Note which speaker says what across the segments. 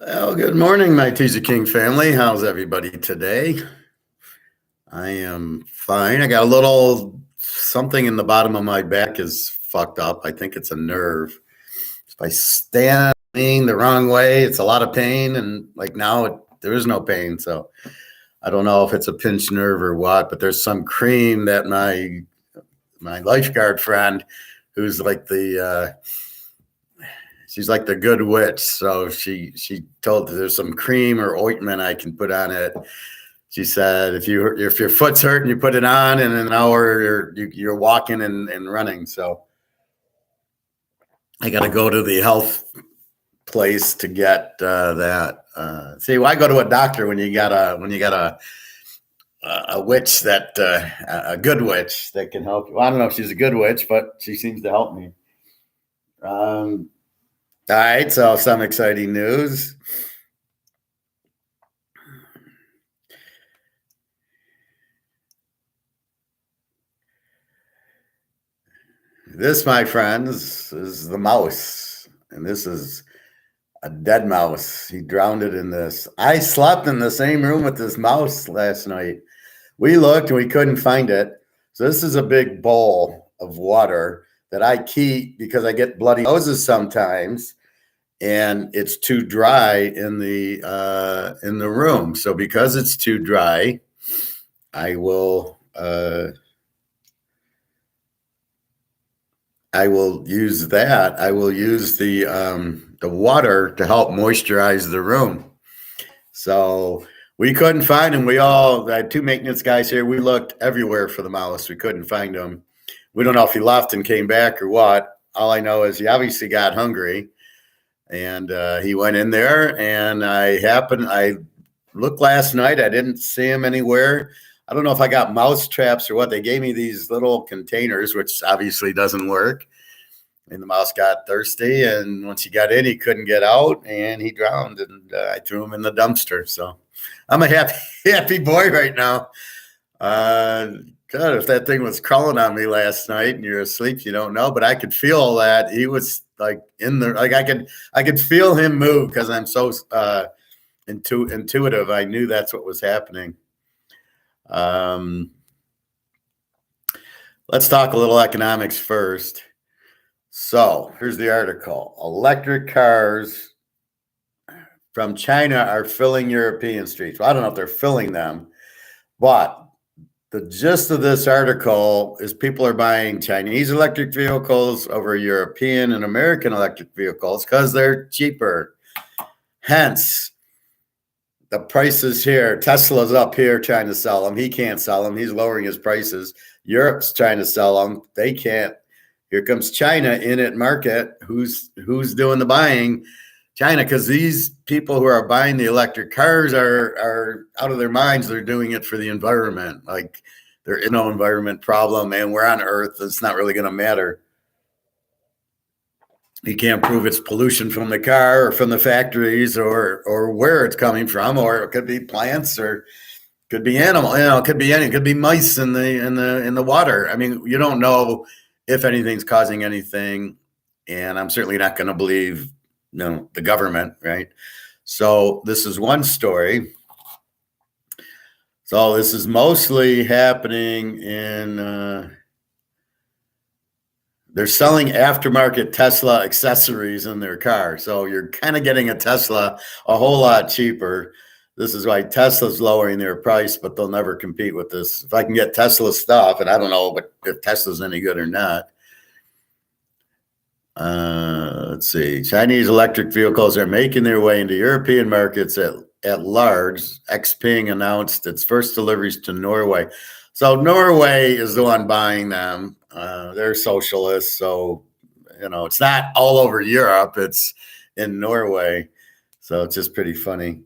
Speaker 1: Well, good morning, my Teaserking family. How's everybody today? I am fine. I got a little something in the bottom of my back is fucked up. I think it's a nerve. If I stand the wrong way, it's a lot of pain, and like now there is no pain. So I don't know if it's a pinched nerve or what, but there's some cream that my lifeguard friend, who's like the she's like the good witch. So she told there's some cream or ointment I can put on it. She said if your foot's hurting, you put it on, and in an hour you're walking and running. So I got to go to the health place to get that. See, why go to a doctor when you got a witch that a good witch that can help you? Well, I don't know if she's a good witch, but she seems to help me. All right, so some exciting news. This, my friends, is the mouse, and this is a dead mouse. He drowned it in this. I slept in the same room with this mouse last night. We looked and we couldn't find it. So this is a big bowl of water that I keep because I get bloody noses sometimes, and it's too dry in the room. So because it's too dry, I will use that. I will use the water to help moisturize the room. So we couldn't find him. I had two maintenance guys here. We looked everywhere for the mouse. We couldn't find him. We don't know if he left and came back or what. All I know is he obviously got hungry, and he went in there. And I looked last night. I didn't see him anywhere. I don't know if I got mouse traps or what. They gave me these little containers, which obviously doesn't work. And the mouse got thirsty, and once he got in, he couldn't get out, and he drowned. And I threw him in the dumpster. So I'm a happy boy right now. God, if that thing was crawling on me last night and you're asleep, you don't know. But I could feel that he was like in the like I could feel him move because I'm so intuitive. I knew that's what was happening. Let's talk a little economics first. So here's the article. Electric cars from China are filling European streets. Well, I don't know if they're filling them, but the gist of this article is people are buying Chinese electric vehicles over European and American electric vehicles because they're cheaper. Hence, the prices here. Tesla's up here trying to sell them. He can't sell them. He's lowering his prices. Europe's trying to sell them. They can't. Here comes China in at market. Who's doing the buying? China, because these people who are buying the electric cars are out of their minds. They're doing it for the environment. Like there is no environment problem, and we're on Earth. It's not really going to matter. You can't prove it's pollution from the car or from the factories or where it's coming from, or it could be plants or could be animal. It could be it could be mice in the water. I mean, you don't know if anything's causing anything, and I'm certainly not going to believe the government, right? So this is one story. So this is mostly happening in they're selling aftermarket Tesla accessories in their car. So you're kind of getting a Tesla a whole lot cheaper. This is why Tesla's lowering their price, but they'll never compete with this. If I can get Tesla stuff, and I don't know if Tesla's any good or not. Let's see. Chinese electric vehicles are making their way into European markets at large. Xpeng announced its first deliveries to Norway. So Norway is the one buying them. They're socialists, so it's not all over Europe. It's in Norway, so it's just pretty funny.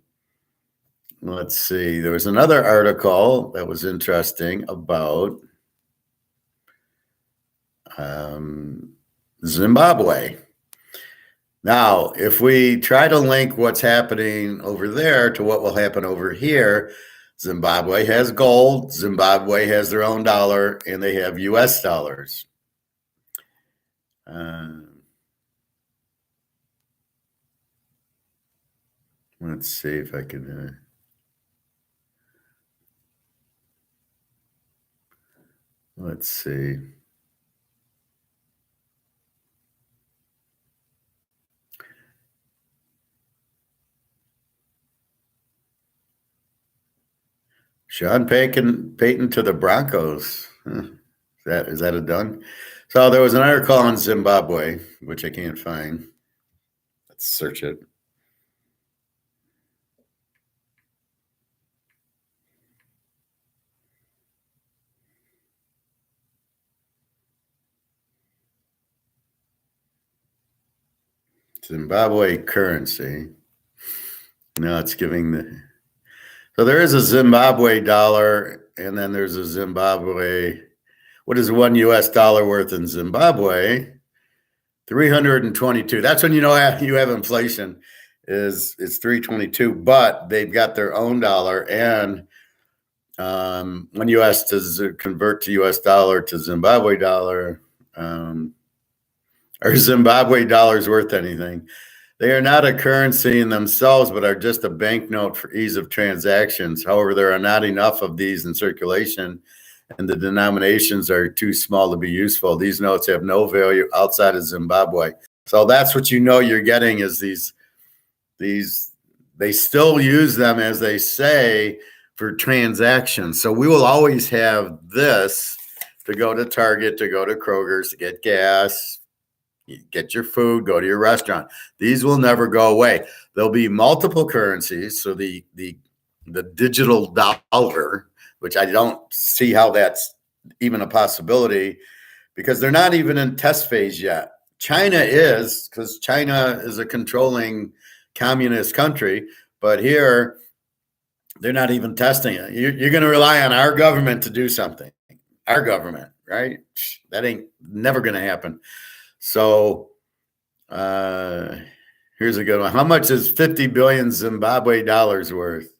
Speaker 1: Let's see. There was another article that was interesting about Zimbabwe. Now, if we try to link what's happening over there to what will happen over here, Zimbabwe has gold, Zimbabwe has their own dollar, and they have US dollars. Let's see if I can. Let's see. Sean Payton to the Broncos. Huh. Is that a done? So there was an article on Zimbabwe, which I can't find. Let's search it. Zimbabwe currency. No, it's giving the. So there is a Zimbabwe dollar, and then there's a Zimbabwe. What is $1 US worth in Zimbabwe? 322. That's when you know you have inflation. It's 322, but they've got their own dollar, and when US does convert to US dollar to Zimbabwe dollar, are Zimbabwe dollars worth anything? They are not a currency in themselves, but are just a banknote for ease of transactions. However, there are not enough of these in circulation, and the denominations are too small to be useful. These notes have no value outside of Zimbabwe. So that's what you know you're getting is these they still use them, as they say, for transactions. So we will always have this to go to Target, to go to Kroger's, to get gas, get your food, go to your restaurant. These will never go away. There'll be multiple currencies. So the digital dollar, which I don't see how that's even a possibility, because they're not even in test phase yet. China is, because China is a controlling communist country, but here they're not even testing it. You're going to rely on our government to do something. Our government, right? That ain't never going to happen. So here's a good one. How much is 50 billion Zimbabwe dollars worth?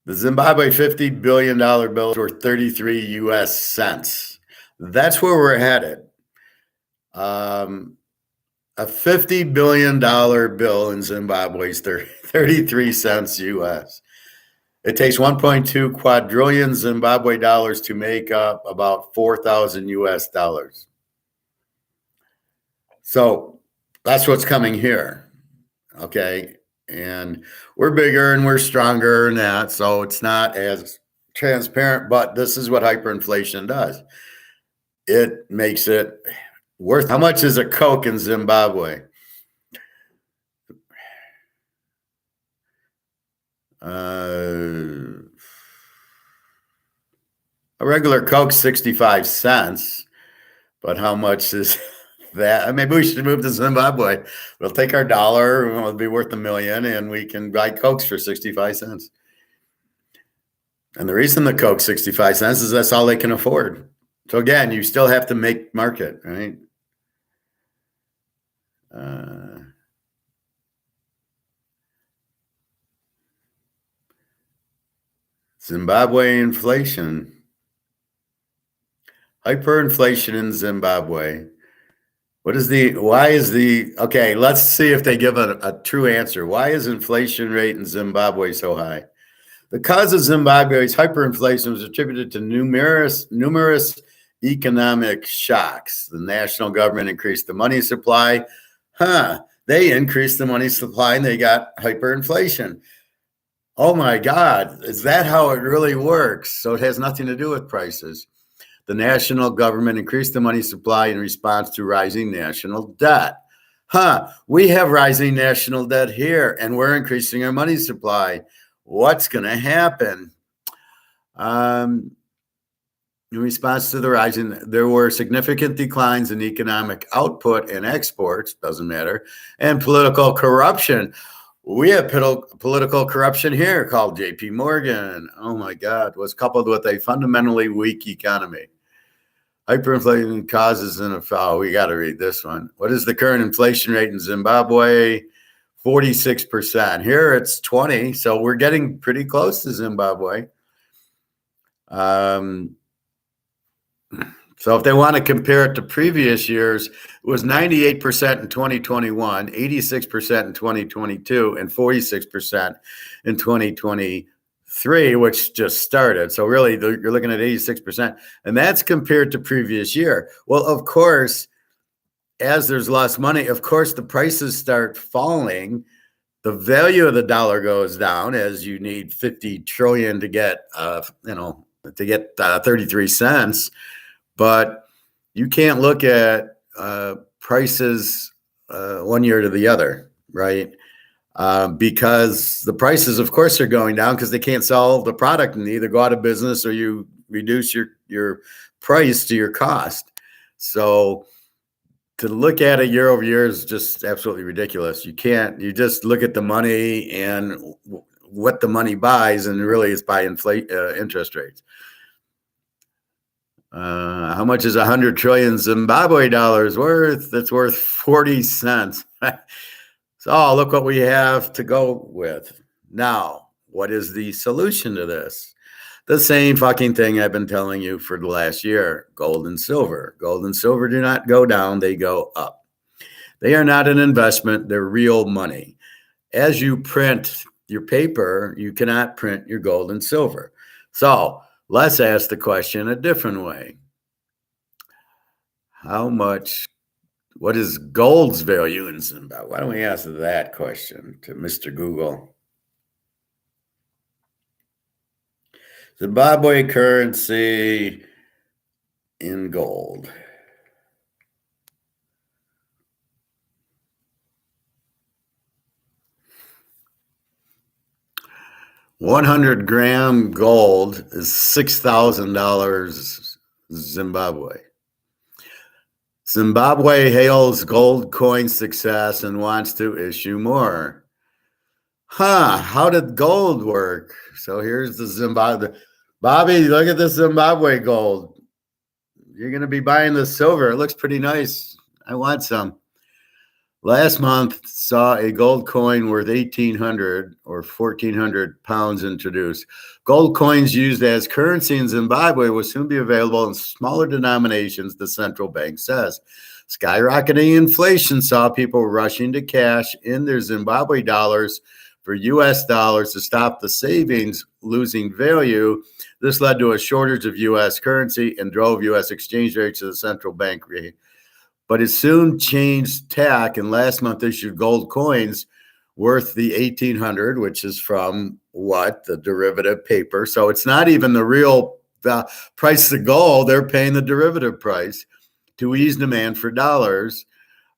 Speaker 1: The Zimbabwe $50 billion bill is worth 33 US cents. That's where we're headed. A $50 billion bill in Zimbabwe is 33 cents US. It takes 1.2 quadrillion Zimbabwe dollars to make up about 4,000 US dollars. So that's what's coming here. Okay. And we're bigger and we're stronger than that. So it's not as transparent, but this is what hyperinflation does. It makes it worth. How much is a Coke in Zimbabwe? A regular Coke, 65 cents. But how much is that? Maybe we should move to Zimbabwe. We'll take our dollar, it'll be worth $1 million, and we can buy Cokes for 65 cents. And the reason the Coke's 65 cents is that's all they can afford. So again, you still have to make market, right? Zimbabwe inflation. Hyperinflation in Zimbabwe. Okay, let's see if they give a true answer. Why is inflation rate in Zimbabwe so high? The cause of Zimbabwe's hyperinflation was attributed to numerous economic shocks. The national government increased the money supply. They increased the money supply and they got hyperinflation. Oh my God, is that how it really works? So it has nothing to do with prices. The national government increased the money supply in response to rising national debt. We have rising national debt here, and we're increasing our money supply. What's going to happen? In response to the rising, there were significant declines in economic output and exports, doesn't matter, and political corruption. We have political corruption here called JP Morgan. Oh my God, was coupled with a fundamentally weak economy. Hyperinflation causes we got to read this one. What is the current inflation rate in Zimbabwe? 46%. Here it's 20, so we're getting pretty close to Zimbabwe. So if they want to compare it to previous years, it was 98% in 2021, 86% in 2022, and 46% in 2023, which just started. So really, you're looking at 86%, and that's compared to previous year. Well, of course, as there's less money, of course, the prices start falling. The value of the dollar goes down as you need 50 trillion to get, 33 cents. But you can't look at prices 1 year to the other, right? Because the prices, of course, are going down because they can't sell the product and either go out of business or you reduce your price to your cost. So to look at it year over year is just absolutely ridiculous. You just look at the money and what the money buys, and really it's by interest rates. How much is 100 trillion Zimbabwe dollars worth? That's worth 40 cents. So look what we have to go with. Now, what is the solution to this? The same fucking thing I've been telling you for the last year. Gold and silver. Gold and silver do not go down, they go up. They are not an investment, they're real money. As you print your paper, you cannot print your gold and silver. So let's ask the question a different way. What is gold's value in Zimbabwe? Why don't we ask that question to Mr. Google? Zimbabwe currency in gold. $100-gram gold is $6,000 Zimbabwe. Zimbabwe hails gold coin success and wants to issue more. How did gold work? So here's the Zimbabwe. Bobby, look at this Zimbabwe gold. You're going to be buying the silver. It looks pretty nice. I want some. Last month saw a gold coin worth 1,800 or 1,400 pounds introduced. Gold coins used as currency in Zimbabwe will soon be available in smaller denominations, the central bank says. Skyrocketing inflation saw people rushing to cash in their Zimbabwe dollars for U.S. dollars to stop the savings losing value. This led to a shortage of U.S. currency and drove U.S. exchange rates to the central bank rate. But it soon changed tack and last month issued gold coins worth the 1,800, which is from what? The derivative paper. So it's not even the real price of gold. They're paying the derivative price to ease demand for dollars.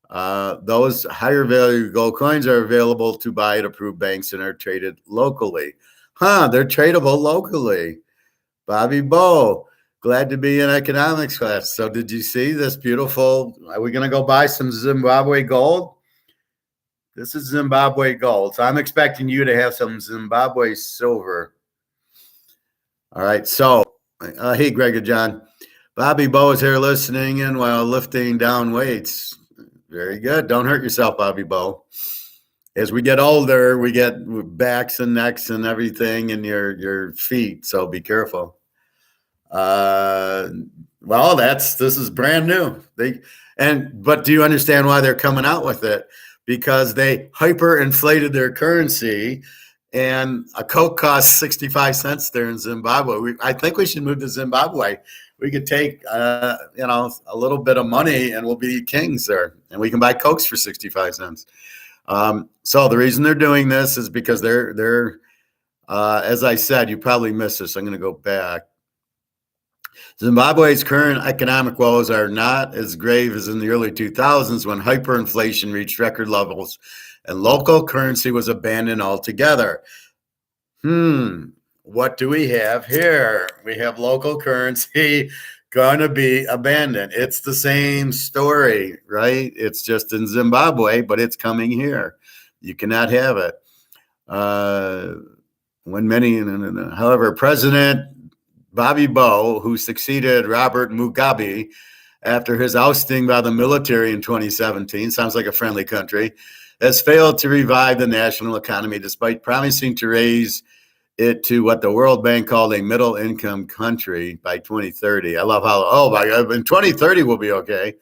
Speaker 1: Those higher value gold coins are available to buy at approved banks and are traded locally. They're tradable locally. Bobby Bo, glad to be in economics class. So did you see this beautiful? Are we going to go buy some Zimbabwe gold? This is Zimbabwe gold. So I'm expecting you to have some Zimbabwe silver. All right. So, hey, Greg and John. Bobby Bo is here listening in while lifting down weights. Very good. Don't hurt yourself, Bobby Bo. As we get older, we get backs and necks and everything in your feet. So be careful. Well, this is brand new. But do you understand why they're coming out with it? Because they hyperinflated their currency, and a Coke costs 65 cents there in Zimbabwe. I think we should move to Zimbabwe. We could take a little bit of money, and we'll be kings there, and we can buy Cokes for 65 cents. So the reason they're doing this is because they're as I said, you probably missed this. I'm going to go back. Zimbabwe's current economic woes are not as grave as in the early 2000s when hyperinflation reached record levels and local currency was abandoned altogether. What do we have here? We have local currency going to be abandoned. It's the same story, right? It's just in Zimbabwe, but it's coming here. You cannot have it. However, President Bobby Bo, who succeeded Robert Mugabe after his ousting by the military in 2017, sounds like a friendly country, has failed to revive the national economy despite promising to raise it to what the World Bank called a middle income country by 2030. I love how, oh my God, in 2030 we'll be okay.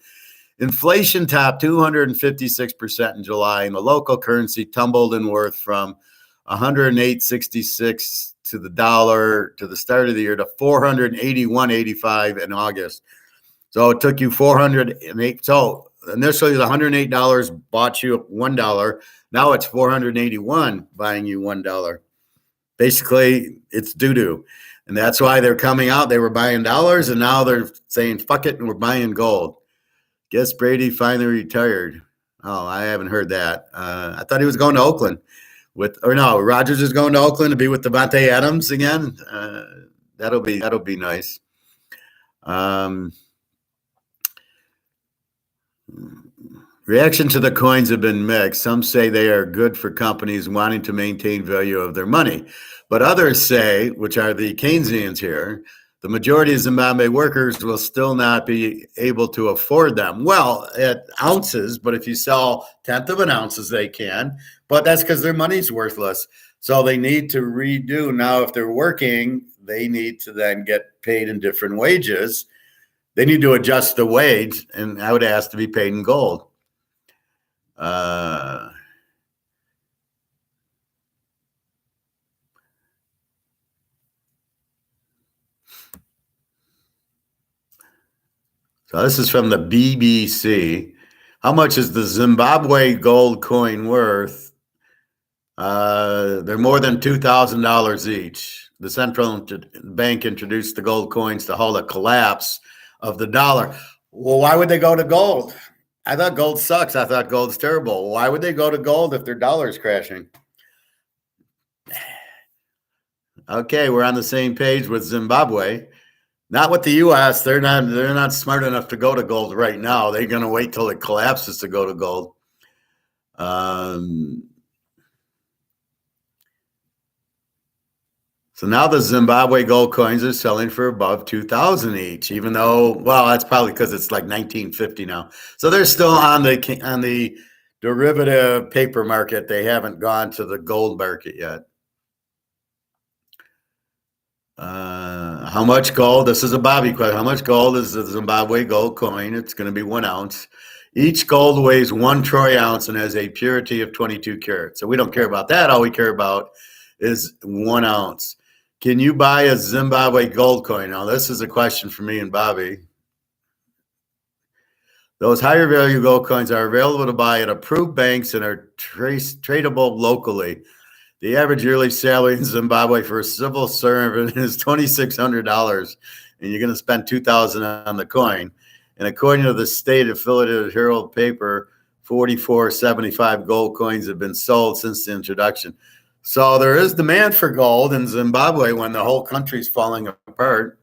Speaker 1: Inflation topped 256% in July, and the local currency tumbled in worth from 108.66 to the dollar to the start of the year to 481.85 in August. So it took you 408. So initially the $108 bought you $1. Now it's 481 buying you $1. Basically, it's doo-doo. And that's why they're coming out. They were buying dollars, and now they're saying, fuck it, and we're buying gold. Guess Brady finally retired. Oh, I haven't heard that. I thought he was going to Oakland Rodgers is going to Oakland to be with Devontae Adams again. That'll be nice. Reaction to the coins have been mixed. Some say they are good for companies wanting to maintain value of their money, but others say, which are the Keynesians here, the majority of Zimbabwe workers will still not be able to afford them. Well, at ounces, but if you sell 1/10 of an ounces, they can. But that's because their money's worthless. So they need to redo. Now, if they're working, they need to then get paid in different wages. They need to adjust the wage, and I would ask to be paid in gold. So this is from the BBC. How much is the Zimbabwe gold coin worth? They're more than $2,000 each. The central bank introduced the gold coins to halt a collapse of the dollar. Well, why would they go to gold? I thought gold sucks. I thought gold's terrible. Why would they go to gold if their dollar's crashing? Okay, we're on the same page with Zimbabwe. Not with the U.S. They're not smart enough to go to gold right now. They're going to wait till it collapses to go to gold. So now the Zimbabwe gold coins are selling for above $2,000 each, even though, well, that's probably because it's like 1950 now. So they're still on the derivative paper market. They haven't gone to the gold market yet. How much gold? This is a Bobby question. How much gold is the Zimbabwe gold coin? It's going to be 1 ounce. Each gold weighs 1 troy ounce and has a purity of 22 carats. So we don't care about that. All we care about is 1 ounce. Can you buy a Zimbabwe gold coin? Now, this is a question for me and Bobby. Those higher value gold coins are available to buy at approved banks and are tradable locally. The average yearly salary in Zimbabwe for a civil servant is $2,600, and you're going to spend $2,000 on the coin. And according to the state affiliated Herald paper, 44.75 gold coins have been sold since the introduction. So there is demand for gold in Zimbabwe when the whole country's falling apart.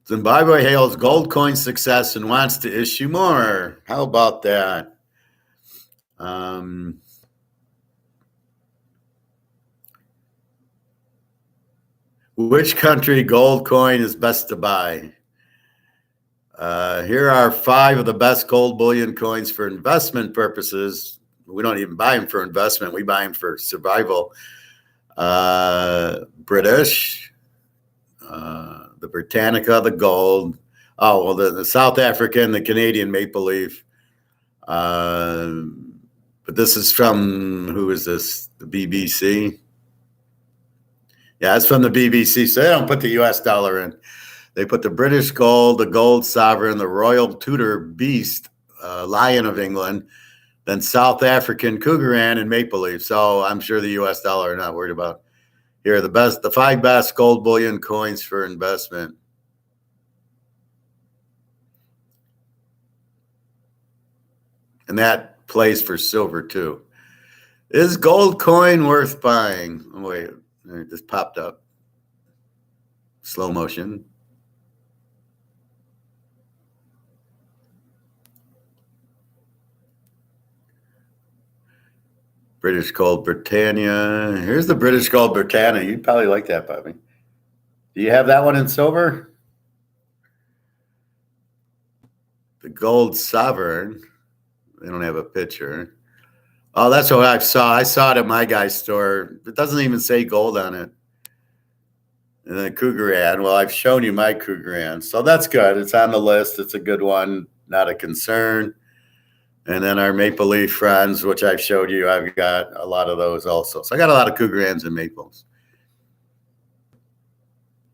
Speaker 1: Zimbabwe hails gold coin success and wants to issue more. How about that? Which country gold coin is best to buy? Here are 5 of the best gold bullion coins for investment purposes. We don't even buy them for investment. We buy them for survival. British, the Britannica, the gold. Oh, well, the South African, the Canadian maple leaf. But this is from, who is this? The BBC? Yeah, it's from the BBC. So they don't put the U.S. dollar in. They put the British gold, the gold sovereign, the Royal Tudor beast, Lion of England, then South African Cougaran and maple leaf. So I'm sure the U.S. dollar are not worried about. Here are the 5 best gold bullion coins for investment. And that plays for silver too. Is gold coin worth buying? Oh, wait, it just popped up. Slow motion. British Gold Britannia. Here's the British Gold Britannia. You'd probably like that, Bobby. Do you have that one in silver? The Gold Sovereign. They don't have a picture. Oh, that's what I saw. I saw it at my guy's store. It doesn't even say gold on it. And then Cougaran. Well, I've shown you my Cougaran. So that's good. It's on the list. It's a good one. Not a concern. And then our Maple Leaf friends, which I've showed you, I've got a lot of those also. So I got a lot of Cougarans and Maples.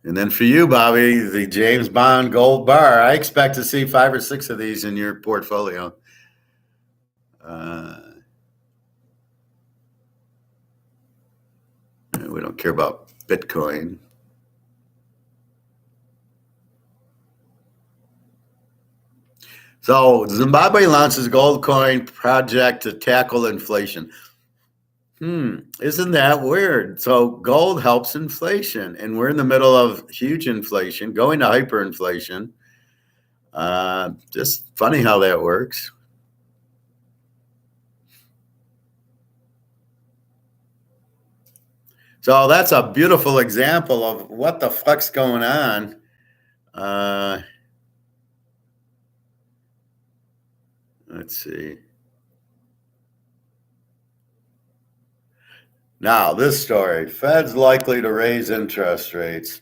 Speaker 1: And then for you, Bobby, the James Bond Gold Bar. I expect to see 5 or 6 of these in your portfolio. We don't care about Bitcoin. So Zimbabwe launches gold coin project to tackle inflation. Isn't that weird? So gold helps inflation, and we're in the middle of huge inflation, going to hyperinflation. Just funny how that works. So that's a beautiful example of what the fuck's going on. Let's see. Now, this story, Fed's likely to raise interest rates,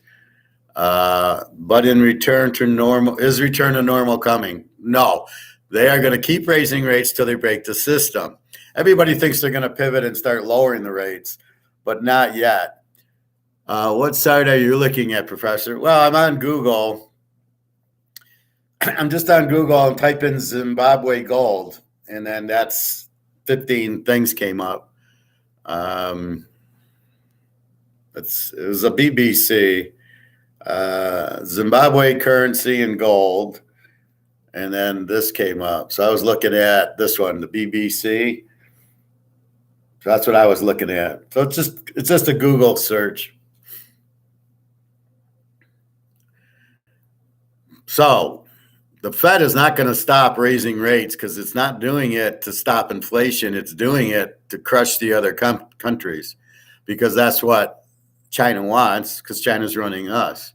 Speaker 1: but in return to normal, is return to normal coming? No, they are going to keep raising rates till they break the system. Everybody thinks they're going to pivot and start lowering the rates, but not yet. What site are you looking at, Professor? Well, I'm on Google. I'm just on Google and type in Zimbabwe gold, and then that's 15 things came up. It was a BBC, Zimbabwe currency and gold, and then this came up. So I was looking at this one, the BBC. So that's what I was looking at. So it's just a Google search. So the Fed is not going to stop raising rates because it's not doing it to stop inflation. It's doing it to crush the other countries because that's what China wants because China's running us.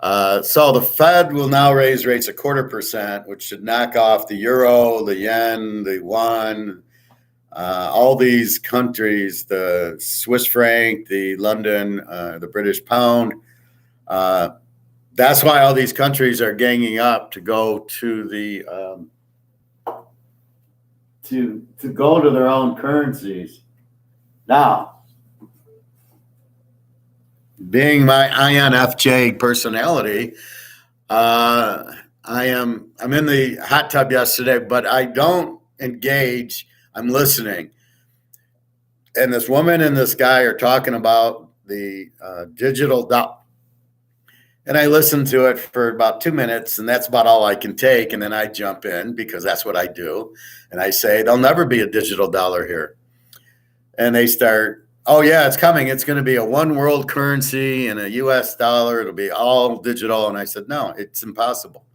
Speaker 1: So the Fed will now raise rates 0.25%, which should knock off the euro, the yen, the yuan, all these countries, the Swiss franc, the London, the British pound. That's why all these countries are ganging up to go to the to go to their own currencies. Now, being my INFJ personality, I'm in the hot tub yesterday, but I don't engage. I'm listening, and this woman and this guy are talking about the digital dollar. And I listened to it for about 2 minutes, and that's about all I can take. And then I jump in because that's what I do. And I say, there'll never be a digital dollar here. And they start, oh, yeah, it's coming. It's going to be a one world currency and a US dollar. It'll be all digital. And I said, no, it's impossible.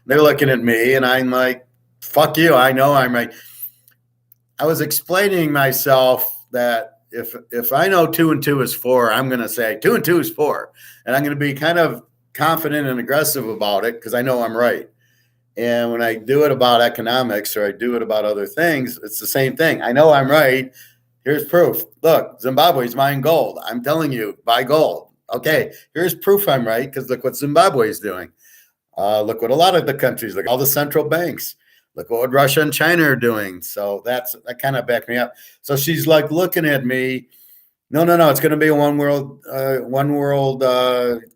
Speaker 1: They're looking at me, and I'm like, fuck you. I know I'm right. I was explaining myself that if I know 2 and 2 is 4, I'm going to say 2 and 2 is 4. And I'm going to be kind of confident and aggressive about it because I know I'm right. And when I do it about economics or I do it about other things, it's the same thing. I know I'm right. Here's proof. Look, Zimbabwe's buying gold. I'm telling you, buy gold. Okay, here's proof I'm right because look what Zimbabwe is doing. Look what a lot of the countries, like all the central banks, look what Russia and China are doing. So that kind of backed me up. So she's like looking at me. No. It's going to be a one world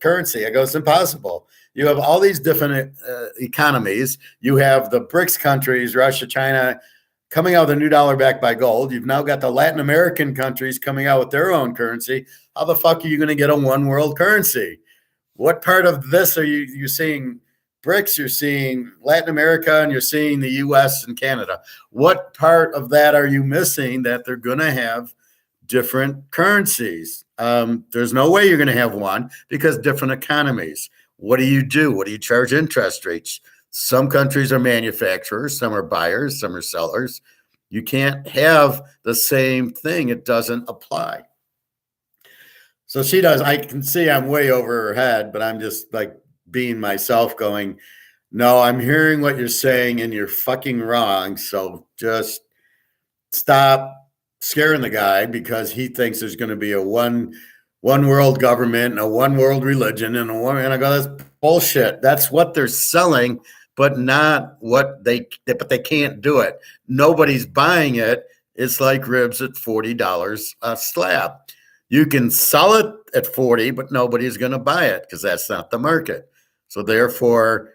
Speaker 1: currency. I go, it's impossible. You have all these different economies. You have the BRICS countries, Russia, China, coming out with a new dollar backed by gold. You've now got the Latin American countries coming out with their own currency. How the fuck are you going to get a one world currency? What part of this are you seeing? BRICS, you're seeing Latin America, and you're seeing the US and Canada. What part of that are you missing that they're going to have different currencies? There's no way you're going to have one because different economies. What do you do? What do you charge interest rates? Some countries are manufacturers, some are buyers, some are sellers. You can't have the same thing. It doesn't apply. So she does. I can see I'm way over her head, but I'm just like being myself going, no, I'm hearing what you're saying and you're fucking wrong. So just stop scaring the guy because he thinks there's going to be a one world government and a one world religion and and I go, that's bullshit. That's what they're selling, but not what but they can't do it. Nobody's buying it. It's like ribs at $40 a slab. You can sell it at 40, but nobody's going to buy it because that's not the market. So therefore,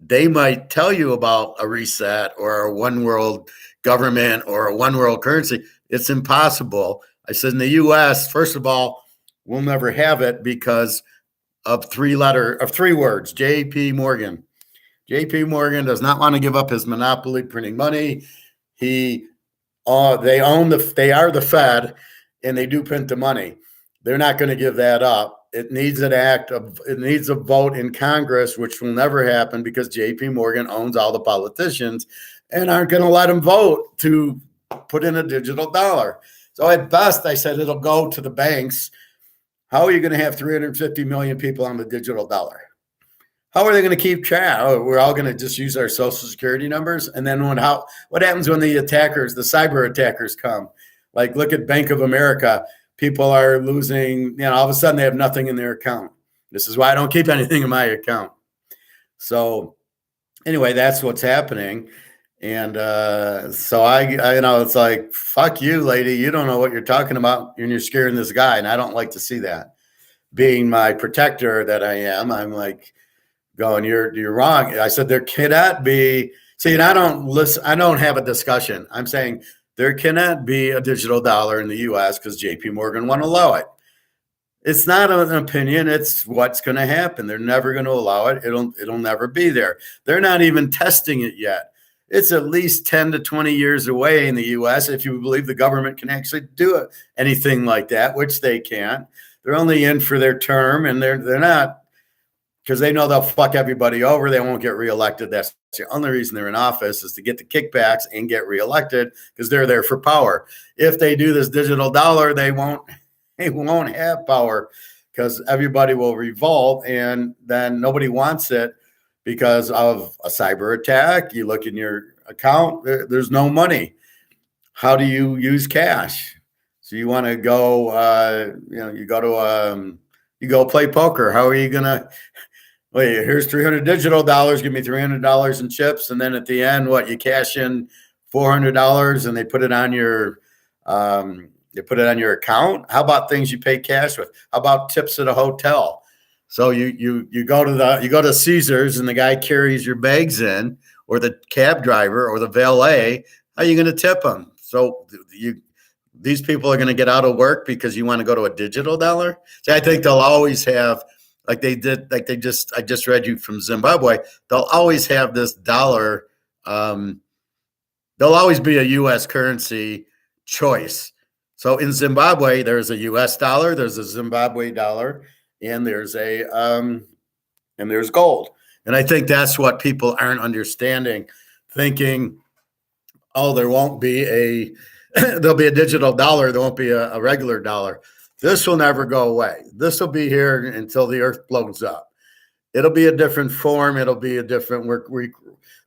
Speaker 1: they might tell you about a reset or a one world government or a one world currency. It's impossible. I said in the US, first of all, we'll never have it because of three words, JP Morgan. JP Morgan does not want to give up his monopoly printing money. They are the Fed, and they do print the money. They're not going to give that up. It needs it needs a vote in Congress, which will never happen because JP Morgan owns all the politicians and aren't going to let them vote to put in a digital dollar. So at best, I said it'll go to the banks. How are you going to have 350 million people on the digital dollar? How are they going to keep track? Oh, we're all going to just use our social security numbers. And then what happens when the cyber attackers come? Like, look at Bank of America. People are losing, all of a sudden they have nothing in their account. This is why I don't keep anything in my account. So anyway, that's what's happening. And so it's like, fuck you, lady. You don't know what you're talking about and you're scaring this guy. And I don't like to see that. Being my protector that I am, I'm like going, you're wrong. I said, there cannot be, see, and I don't have a discussion. I'm saying there cannot be a digital dollar in the US because JP Morgan won't allow it. It's not an opinion. It's what's going to happen. They're never going to allow it. It'll never be there. They're not even testing it yet. It's at least 10 to 20 years away in the US if you believe the government can actually do anything like that, which they can't. They're only in for their term, and they're not, because they know they'll fuck everybody over. They won't get reelected. That's the only reason they're in office, is to get the kickbacks and get reelected because they're there for power. If they do this digital dollar, they won't have power because everybody will revolt, and then nobody wants it because of a cyber attack. You look in your account, there's no money. How do you use cash? So you want to go, you go play poker. How are you going to, wait, here's 300 digital dollars, give me $300 in chips. And then at the end, you cash in $400 and they put it on your, account. How about things you pay cash with? How about tips at a hotel? So you go to Caesars and the guy carries your bags in, or the cab driver or the valet. How are you going to tip them? So these people are going to get out of work because you want to go to a digital dollar. So I think they'll always have, I just read you from Zimbabwe. They'll always have this dollar. There'll always be a U.S. currency choice. So in Zimbabwe, there's a U.S. dollar, there's a Zimbabwe dollar, and there's gold. And I think that's what people aren't understanding, thinking, oh, there'll be a digital dollar, there won't be a regular dollar. This will never go away. This will be here until the earth blows up. It'll be a different form. It'll be a different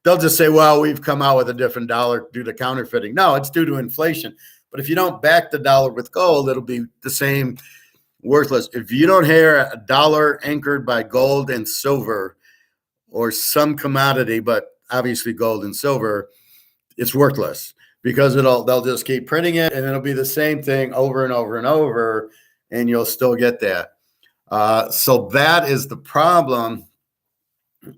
Speaker 1: they'll just say, well, we've come out with a different dollar due to counterfeiting. No, it's due to inflation. But if you don't back the dollar with gold, it'll be the same, worthless. If you don't have a dollar anchored by gold and silver or some commodity, but obviously gold and silver, it's worthless because they'll just keep printing it and it'll be the same thing over and over and over, and you'll still get that. So that is the problem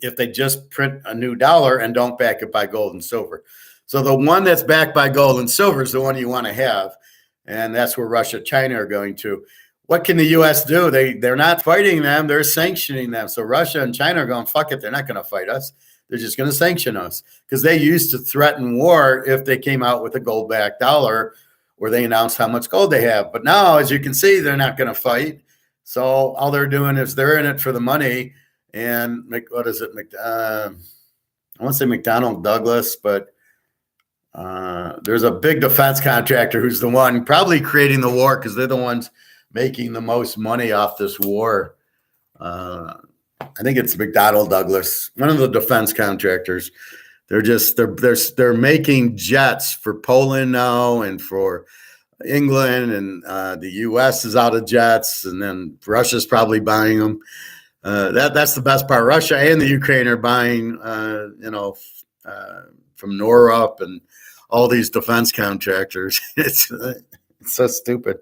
Speaker 1: if they just print a new dollar and don't back it by gold and silver. So the one that's backed by gold and silver is the one you want to have, and that's where Russia, China are going to. What can the U.S. do? They're not fighting them. They're sanctioning them. So Russia and China are going, fuck it. They're not going to fight us. They're just going to sanction us because they used to threaten war if they came out with a gold-backed dollar where they announced how much gold they have. But now, as you can see, they're not going to fight. So all they're doing is they're in it for the money. And what is it? I want to say McDonnell Douglas, but there's a big defense contractor who's the one probably creating the war because they're the ones making the most money off this war. I think it's McDonnell Douglas, one of the defense contractors. They're making jets for Poland now and for England, and the U.S. is out of jets, and then Russia's probably buying them. That's the best part. Russia and the Ukraine are buying, from Norway and all these defense contractors. It's so stupid.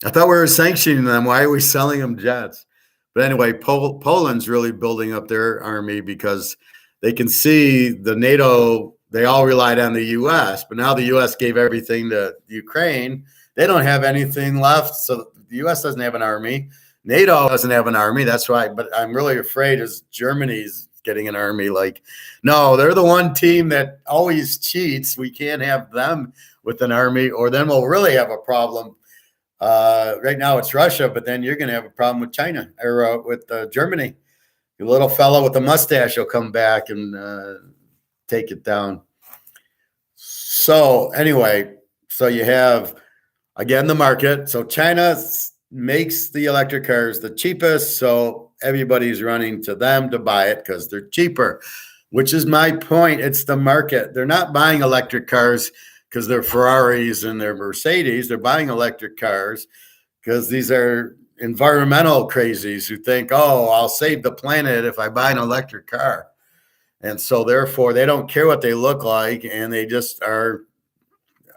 Speaker 1: I thought we were sanctioning them. Why are we selling them jets? But anyway, Poland's really building up their army because they can see the NATO. They all relied on the U.S., but now the U.S. gave everything to Ukraine. They don't have anything left, so the U.S. doesn't have an army. NATO doesn't have an army. That's why. But I'm really afraid as Germany's getting an army. Like, no, they're the one team that always cheats. We can't have them with an army, or then we'll really have a problem. Right now it's Russia, but then you're going to have a problem with China or with Germany. Your little fellow with the mustache will come back and take it down. So anyway, so you have, again, the market. So China makes the electric cars the cheapest, so everybody's running to them to buy it because they're cheaper, which is my point. It's the market. They're not buying electric cars because they're Ferraris and they're Mercedes. They're buying electric cars because these are environmental crazies who think, oh, I'll save the planet if I buy an electric car. And so therefore they don't care what they look like, and they just are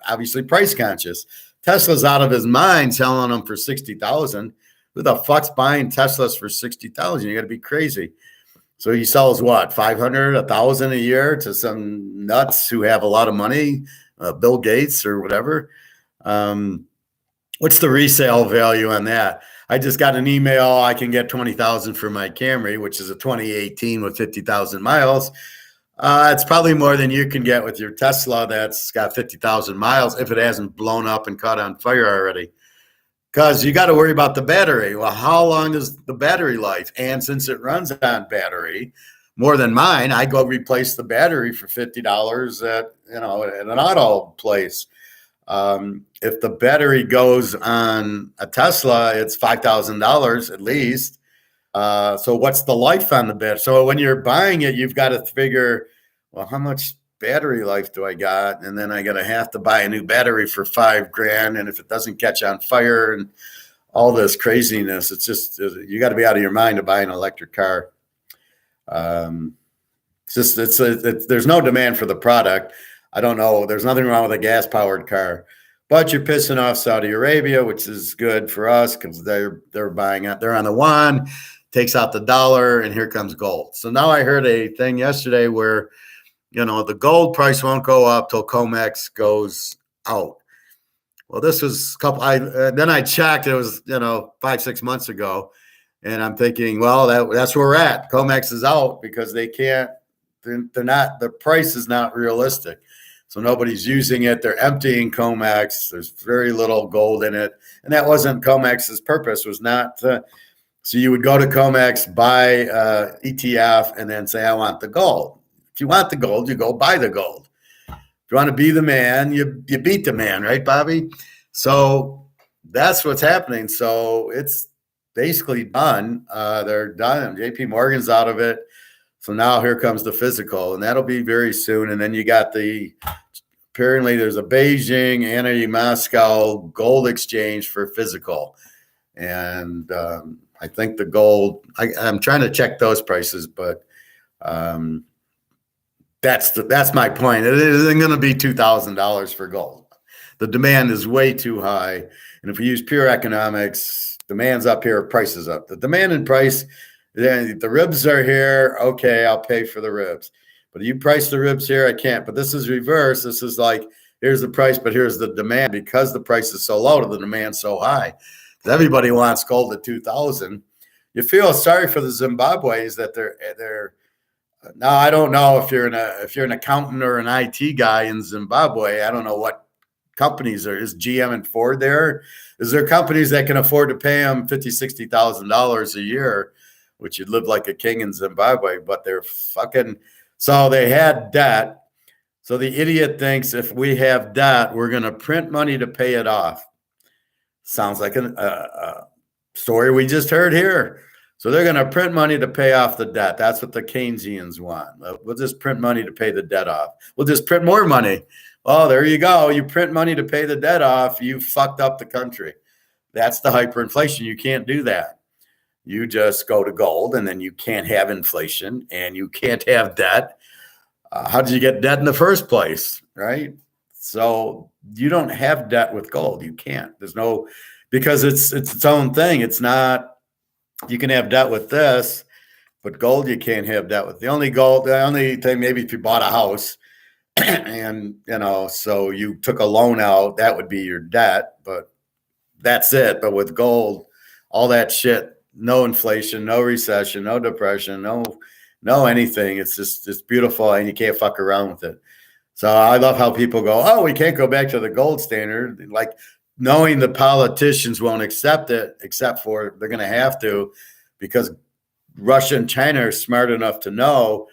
Speaker 1: obviously price conscious. Tesla's out of his mind selling them for $60,000. Who the fuck's buying Teslas for $60,000? You got to be crazy. So he sells what, 500, 1,000 a year to some nuts who have a lot of money, Bill Gates or whatever. What's the resale value on that? I just got an email. I can get $20,000 for my Camry, which is a 2018 with 50,000 miles. It's probably more than you can get with your Tesla that's got 50,000 miles if it hasn't blown up and caught on fire already. Because you got to worry about the battery. Well, how long is the battery life? And since it runs on battery more than mine, I go replace the battery for $50 at an auto place. If the battery goes on a Tesla, it's $5,000 at least. So what's the life on the battery? So when you're buying it, you've got to figure, well, how much battery life do I got? And then I got to have to buy a new battery for $5,000. And if it doesn't catch on fire and all this craziness, it's just, you got to be out of your mind to buy an electric car. There's no demand for the product. I don't know. There's nothing wrong with a gas powered car, but you're pissing off Saudi Arabia, which is good for us because they're buying it. They're on the yuan, takes out the dollar, and here comes gold. So now I heard a thing yesterday where, the gold price won't go up till COMEX goes out. Well, this was then I checked. It was 5-6 months ago, and I'm thinking, well, that's where we're at. COMEX is out because they can't. They're not. The price is not realistic. So nobody's using it. They're emptying COMEX. There's very little gold in it. And that wasn't COMEX's purpose, was not. So you would go to COMEX, buy ETF, and then say, I want the gold. If you want the gold, you go buy the gold. If you want to be the man, you beat the man, right, Bobby? So that's what's happening. So it's basically done. They're done. JP Morgan's out of it. So now here comes the physical, and that'll be very soon. And then you got apparently there's a Beijing and a Moscow gold exchange for physical. And I think the gold, I'm trying to check those prices, but that's my point. It isn't going to be $2,000 for gold. The demand is way too high. And if we use pure economics, demand's up here, price is up. The demand and price, the ribs are here. Okay, I'll pay for the ribs. But you price the ribs here, I can't. But this is reverse. This is like, here's the price, but here's the demand. Because the price is so low, the demand's so high. Because everybody wants gold at 2,000. You feel sorry for the Zimbabweans that they're. Now I don't know if you're an accountant or an IT guy in Zimbabwe. I don't know what companies there is. GM and Ford there. Is there companies that can afford to pay them $50,000, $60,000 a year? Which you'd live like a king in Zimbabwe, but they're fucking, so they had debt. So the idiot thinks if we have debt, we're going to print money to pay it off. Sounds like a story we just heard here. So they're going to print money to pay off the debt. That's what the Keynesians want. We'll just print money to pay the debt off. We'll just print more money. Oh, there you go. You print money to pay the debt off. You fucked up the country. That's the hyperinflation. You can't do that. You just go to gold, and then you can't have inflation and you can't have debt. How did you get debt in the first place, right? So you don't have debt with gold. You can't. There's no, because it's its own thing. It's not. You can have debt with this, but gold you can't have debt with. The only thing, maybe if you bought a house and so you took a loan out, that would be your debt, but that's it. But with gold, all that shit, no inflation, no recession, no depression, no anything. It's beautiful, and you can't fuck around with it. So I love how people go, oh, we can't go back to the gold standard. Like, knowing the politicians won't accept it, except for they're going to have to, because Russia and China are smart enough to know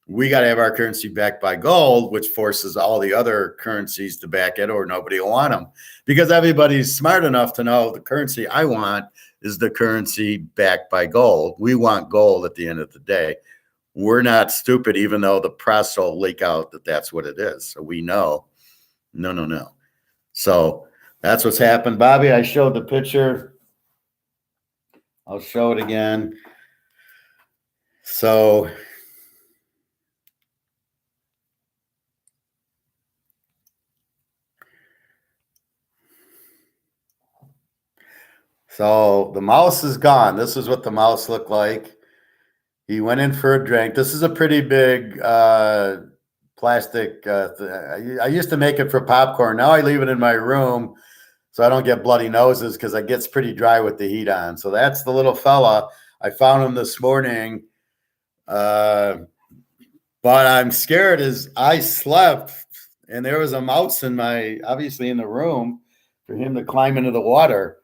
Speaker 1: we got to have our currency backed by gold, which forces all the other currencies to back it, or nobody will want them, because everybody's smart enough to know the currency I want is the currency backed by gold. We want gold at the end of the day. We're not stupid, even though the press will leak out that that's what it is. So we know, no. So that's what's happened. Bobby, I showed the picture. I'll show it again. So the mouse is gone. This is what the mouse looked like. He went in for a drink. This is a pretty big plastic. I used to make it for popcorn. Now I leave it in my room so I don't get bloody noses, because it gets pretty dry with the heat on. So that's the little fella. I found him this morning. But I'm scared as I slept, and there was a mouse obviously in the room for him to climb into the water.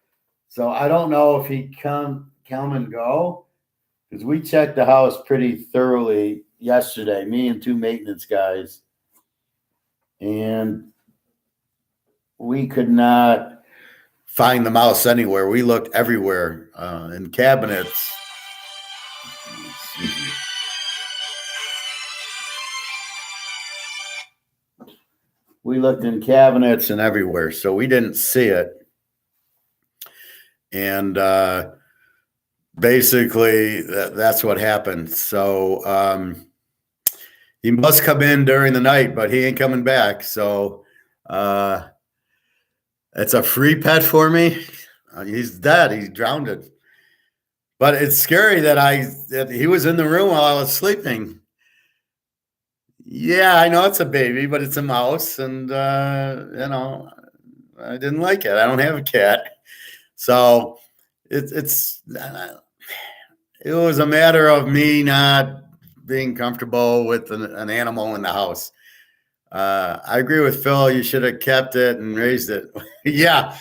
Speaker 1: So I don't know if he come and go, because we checked the house pretty thoroughly yesterday, me and two maintenance guys, and we could not find the mouse anywhere. We looked everywhere, in cabinets. We looked in cabinets and everywhere, so we didn't see it. And basically, that's what happened. So he must come in during the night, but he ain't coming back. So it's a free pet for me. He's dead. He's drowned. But it's scary that he was in the room while I was sleeping. Yeah, I know it's a baby, but it's a mouse, and I didn't like it. I don't have a cat, so it was a matter of me not being comfortable with an animal in the house. I agree with Phil. You should have kept it and raised it. Yeah,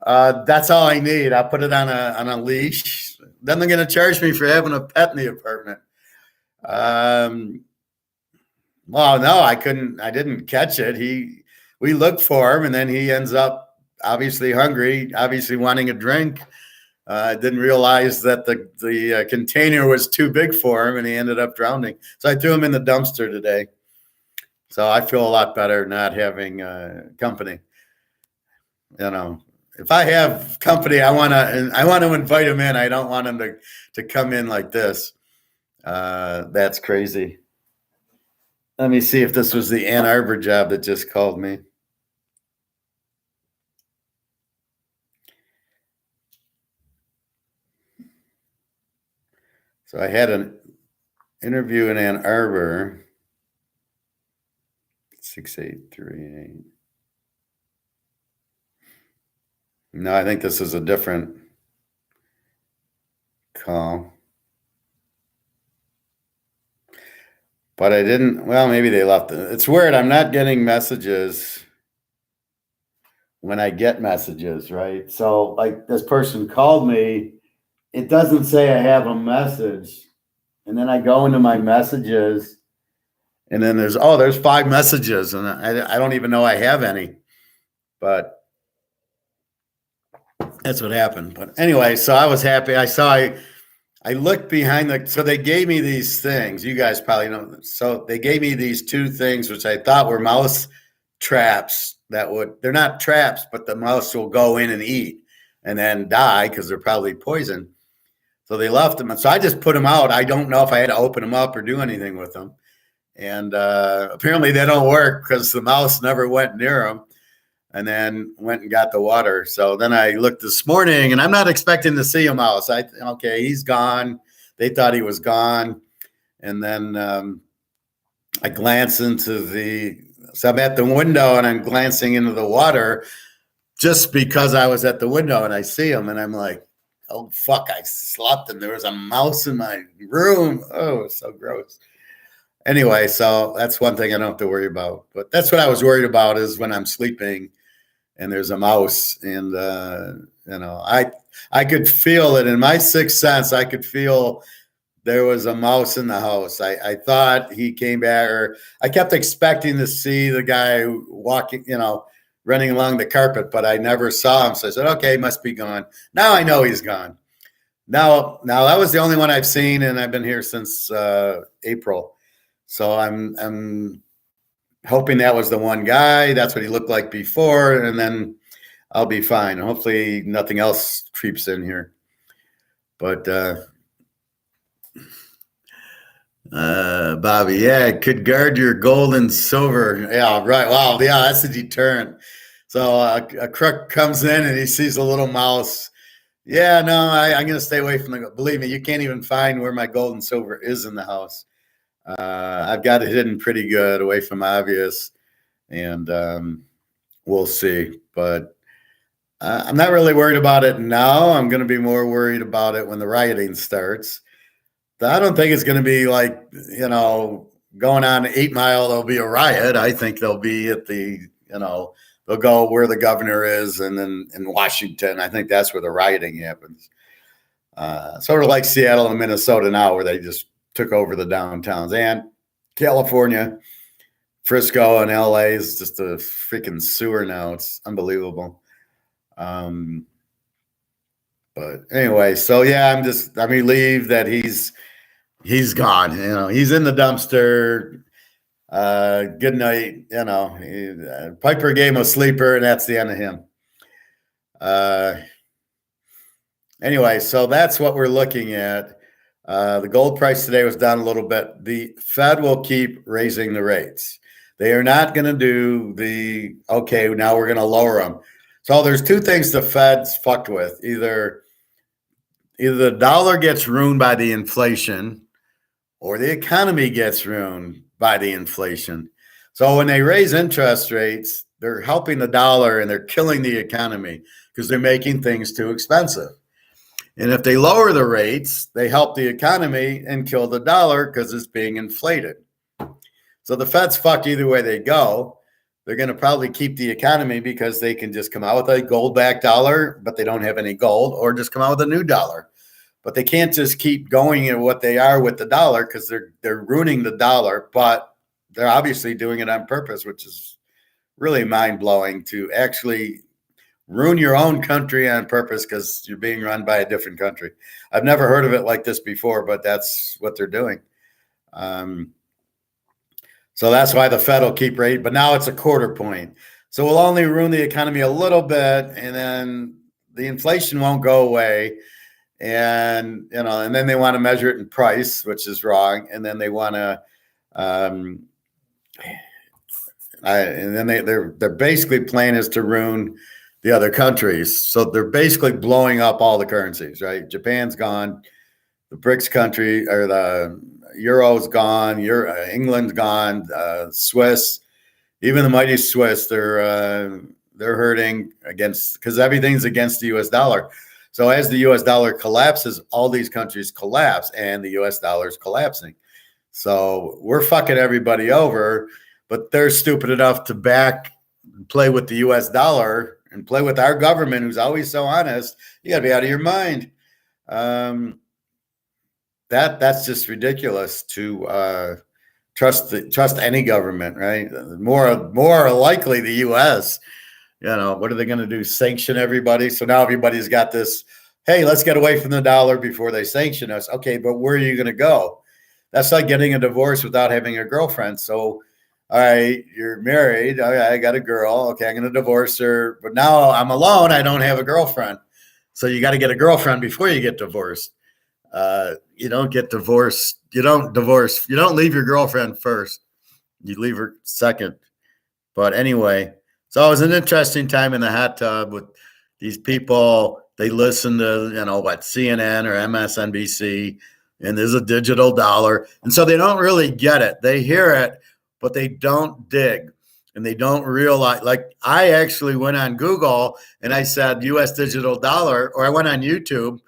Speaker 1: that's all I need. I'll put it on a leash. Then they're going to charge me for having a pet in the apartment. Well, no, I couldn't. I didn't catch it. We looked for him, and then he ends up obviously hungry, obviously wanting a drink. Didn't realize that the container was too big for him, and he ended up drowning. So I threw him in the dumpster today. So I feel a lot better not having company. If I have company, I want to invite him in. I don't want him to come in like this. That's crazy. Let me see if this was the Ann Arbor job that just called me. So I had an interview in Ann Arbor. 6838. No, I think this is a different call. But I didn't, well, maybe they left it. It's weird. I'm not getting messages when I get messages, right? So like this person called me, it doesn't say I have a message. And then I go into my messages, and then there's 5 messages, and I don't even know I have any. But that's what happened. But anyway, so I was happy. I saw I looked behind so they gave me these things. You guys probably know. So they gave me these two things, which I thought were mouse traps they're not traps, but the mouse will go in and eat and then die because they're probably poison. So they left them. And so I just put them out. I don't know if I had to open them up or do anything with them. And apparently they don't work because the mouse never went near them and then went and got the water. So then I looked this morning and I'm not expecting to see a mouse. Okay, he's gone. They thought he was gone. And then I glance so I'm at the window and I'm glancing into the water just because I was at the window and I see him and I'm like, oh, fuck, I slept and there was a mouse in my room. Oh, it's so gross. Anyway, so that's one thing I don't have to worry about. But that's what I was worried about is when I'm sleeping and there's a mouse. And, I could feel it in my sixth sense. I could feel there was a mouse in the house. I thought he came back, or I kept expecting to see the guy walking, running along the carpet, but I never saw him. So I said, okay, he must be gone. Now I know he's gone. Now that was the only one I've seen, and I've been here since April. So I'm hoping that was the one guy. That's what he looked like before, and then I'll be fine. Hopefully nothing else creeps in here. But Bobby, yeah, could guard your gold and silver. Yeah, right. Wow, yeah, that's a deterrent. So a crook comes in and he sees a little mouse. Yeah, no, I'm going to stay away from believe me, you can't even find where my gold and silver is in the house. I've got it hidden pretty good away from obvious, and we'll see. But I'm not really worried about it now. I'm going to be more worried about it when the rioting starts. I don't think it's going to be like, going on 8 Mile, there'll be a riot. I think they'll be at they'll go where the governor is and then in Washington. I think that's where the rioting happens. Sort of like Seattle and Minnesota now, where they just took over the downtowns, and California, Frisco and LA is just a freaking sewer now. It's unbelievable. But anyway, so yeah, I'm relieved that he's gone. He's in the dumpster. Good night. Piper gave him a sleeper, and that's the end of him. Anyway, so that's what we're looking at. The gold price today was down a little bit. The Fed will keep raising the rates. They are not going to do okay, now we're going to lower them. So there's two things the Fed's fucked with. Either the dollar gets ruined by the inflation, or the economy gets ruined by the inflation. So when they raise interest rates, they're helping the dollar and they're killing the economy because they're making things too expensive. And if they lower the rates, they help the economy and kill the dollar because it's being inflated. So the Fed's fucked either way they go. They're going to probably keep the economy because they can just come out with a gold-backed dollar, but they don't have any gold, or just come out with a new dollar. But they can't just keep going at what they are with the dollar because they're ruining the dollar, but they're obviously doing it on purpose, which is really mind-blowing, to actually ruin your own country on purpose because you're being run by a different country. I've never heard of it like this before, but that's what they're doing. So that's why the Fed will keep rate, but now it's a quarter point. So we'll only ruin the economy a little bit, and then the inflation won't go away. And, and then they want to measure it in price, which is wrong. And then they want to, and then their basically plan is to ruin the other countries. So they're basically blowing up all the currencies, right? Japan's gone, the BRICS country, or the Euro's gone, England's gone, Swiss, even the mighty Swiss, they're hurting because everything's against the U.S. dollar. So as the U.S. dollar collapses, all these countries collapse, and the U.S. dollar is collapsing. So we're fucking everybody over, but they're stupid enough to play with the U.S. dollar and play with our government, who's always so honest. You got to be out of your mind. That's just ridiculous to trust any government, right? More likely the U.S. What are they going to do? Sanction everybody? So now everybody's got this Hey, let's get away from the dollar before they sanction us. Okay, but where are you going to go? That's like getting a divorce without having a girlfriend. So, all right, you're married. All right, I got a girl. Okay, I'm going to divorce her. But now I'm alone. I don't have a girlfriend. So you got to get a girlfriend before you get divorced. You don't get divorced. You don't divorce. You don't leave your girlfriend first. You leave her second. But anyway, so it was an interesting time in the hot tub with these people. They listen to, what, CNN or MSNBC, and there's a digital dollar. And so they don't really get it. They hear it, but they don't dig. And they don't realize, like, I actually went on Google and I said US digital dollar, or I went on YouTube,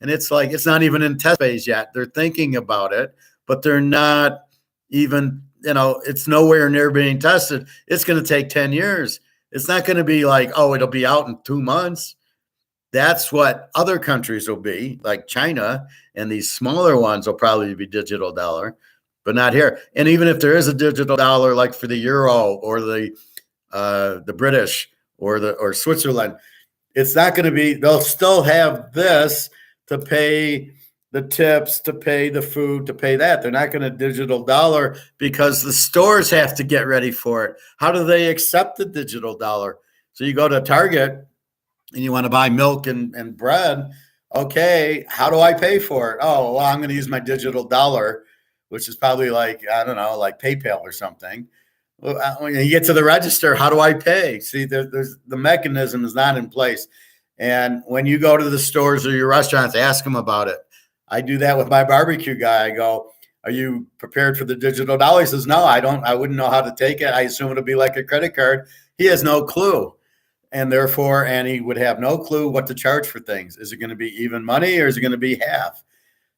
Speaker 1: and it's like, it's not even in test phase yet. They're thinking about it, but they're not even, it's nowhere near being tested. It's going to take 10 years. It's not going to be like, oh, it'll be out in 2 months. That's what other countries will be, like China, and these smaller ones will probably be digital dollar, but not here. And even if there is a digital dollar, like for the euro or the British or Switzerland, it's not going to be. They'll still have this to pay the tips, to pay the food, to pay that. They're not going to digital dollar because the stores have to get ready for it. How do they accept the digital dollar? So you go to Target and you want to buy milk and bread. Okay, how do I pay for it? Oh, well, I'm going to use my digital dollar, which is probably like, I don't know, like PayPal or something. When you get to the register, how do I pay? See, there's the mechanism is not in place. And when you go to the stores or your restaurants, ask them about it. I do that with my barbecue guy. I go, are you prepared for the digital dollar? He says, no, I don't. I wouldn't know how to take it. I assume it'll be like a credit card. He has no clue. And therefore, and he would have no clue what to charge for things. Is it going to be even money or is it going to be half?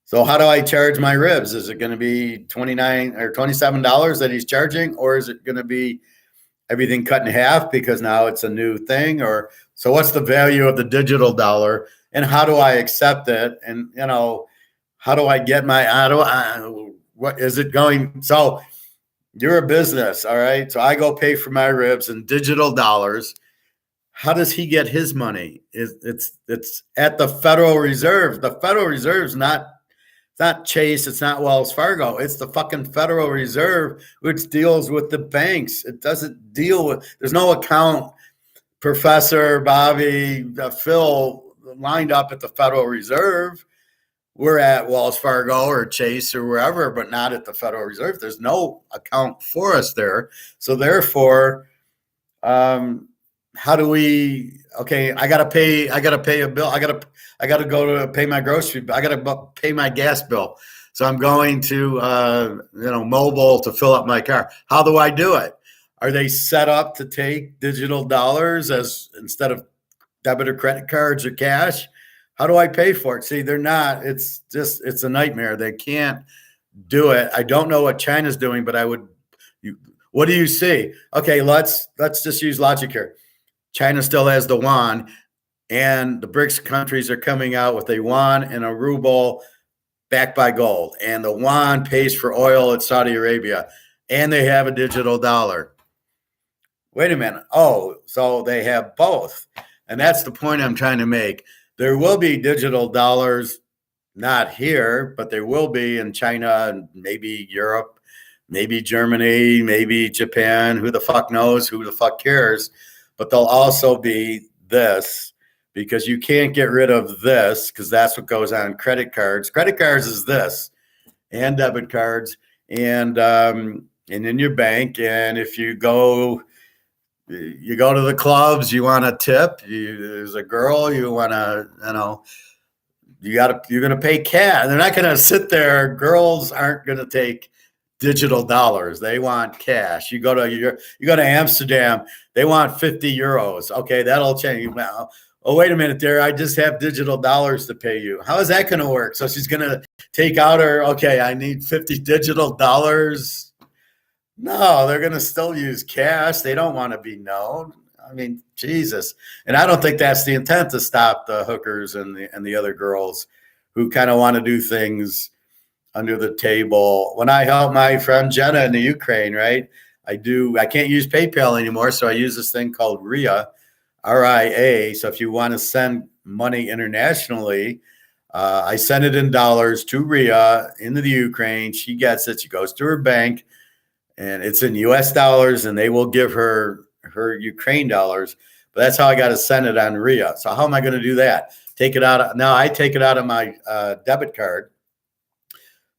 Speaker 1: So how do I charge my ribs? Is it going to be $29 or $27 that he's charging, or is it going to be everything cut in half because now it's a new thing? Or so what's the value of the digital dollar, and how do I accept it? And how do I get what is it going? So you're a business, all right? So I go pay for my ribs in digital dollars. How does he get his money? It's at the Federal Reserve. The Federal Reserve's not Chase, it's not Wells Fargo. It's the fucking Federal Reserve, which deals with the banks. It doesn't deal with. There's no account Professor Bobby Phil lined up at the Federal Reserve. We're at Wells Fargo or Chase or wherever, but not at the Federal Reserve. There's no account for us there. So therefore, how do we? Okay, I gotta pay a bill. I gotta go to pay my grocery bill. I gotta pay my gas bill. So I'm going to mobile to fill up my car. How do I do it? Are they set up to take digital dollars as instead of debit or credit cards or cash? How do I pay for it? See, they're not. It's a nightmare. They can't do it. I don't know what China's doing, but I would. What do you see? Okay, let's just use logic here. China still has the yuan, and the BRICS countries are coming out with a yuan and a ruble backed by gold. And the yuan pays for oil at Saudi Arabia, and they have a digital dollar. Wait a minute. Oh, so they have both. And that's the point I'm trying to make. There will be digital dollars, not here, but there will be in China and maybe Europe, maybe Germany, maybe Japan. Who the fuck knows? Who the fuck cares? But there'll also be this, because you can't get rid of this, because that's what goes on credit cards. Credit cards is this, and debit cards, and in your bank. And if you go to the clubs, you want a tip. There's a girl, you want to, you're going to pay cash. They're not going to sit there. Girls aren't going to take digital dollars. They want cash. You go to Amsterdam, they want 50 euros. Okay, that'll change. Well, oh, wait a minute there. I just have digital dollars to pay you. How is that going to work? So she's going to take out okay, I need 50 digital dollars. No, they're going to still use cash. They don't want to be known. I mean, Jesus. And I don't think that's the intent, to stop the hookers and the other girls who kind of want to do things under the table. When I help my friend Jenna in the Ukraine, right? I can't use PayPal anymore, so I use this thing called RIA, RIA. So if you want to send money internationally. I send it in dollars to Rhea into the Ukraine. She gets it. She goes to her bank, and it's in U.S. dollars, and they will give her Ukraine dollars. But that's how I got to send it on Rhea. So how am I going to do that? Take it out. Now I take it out of my debit card.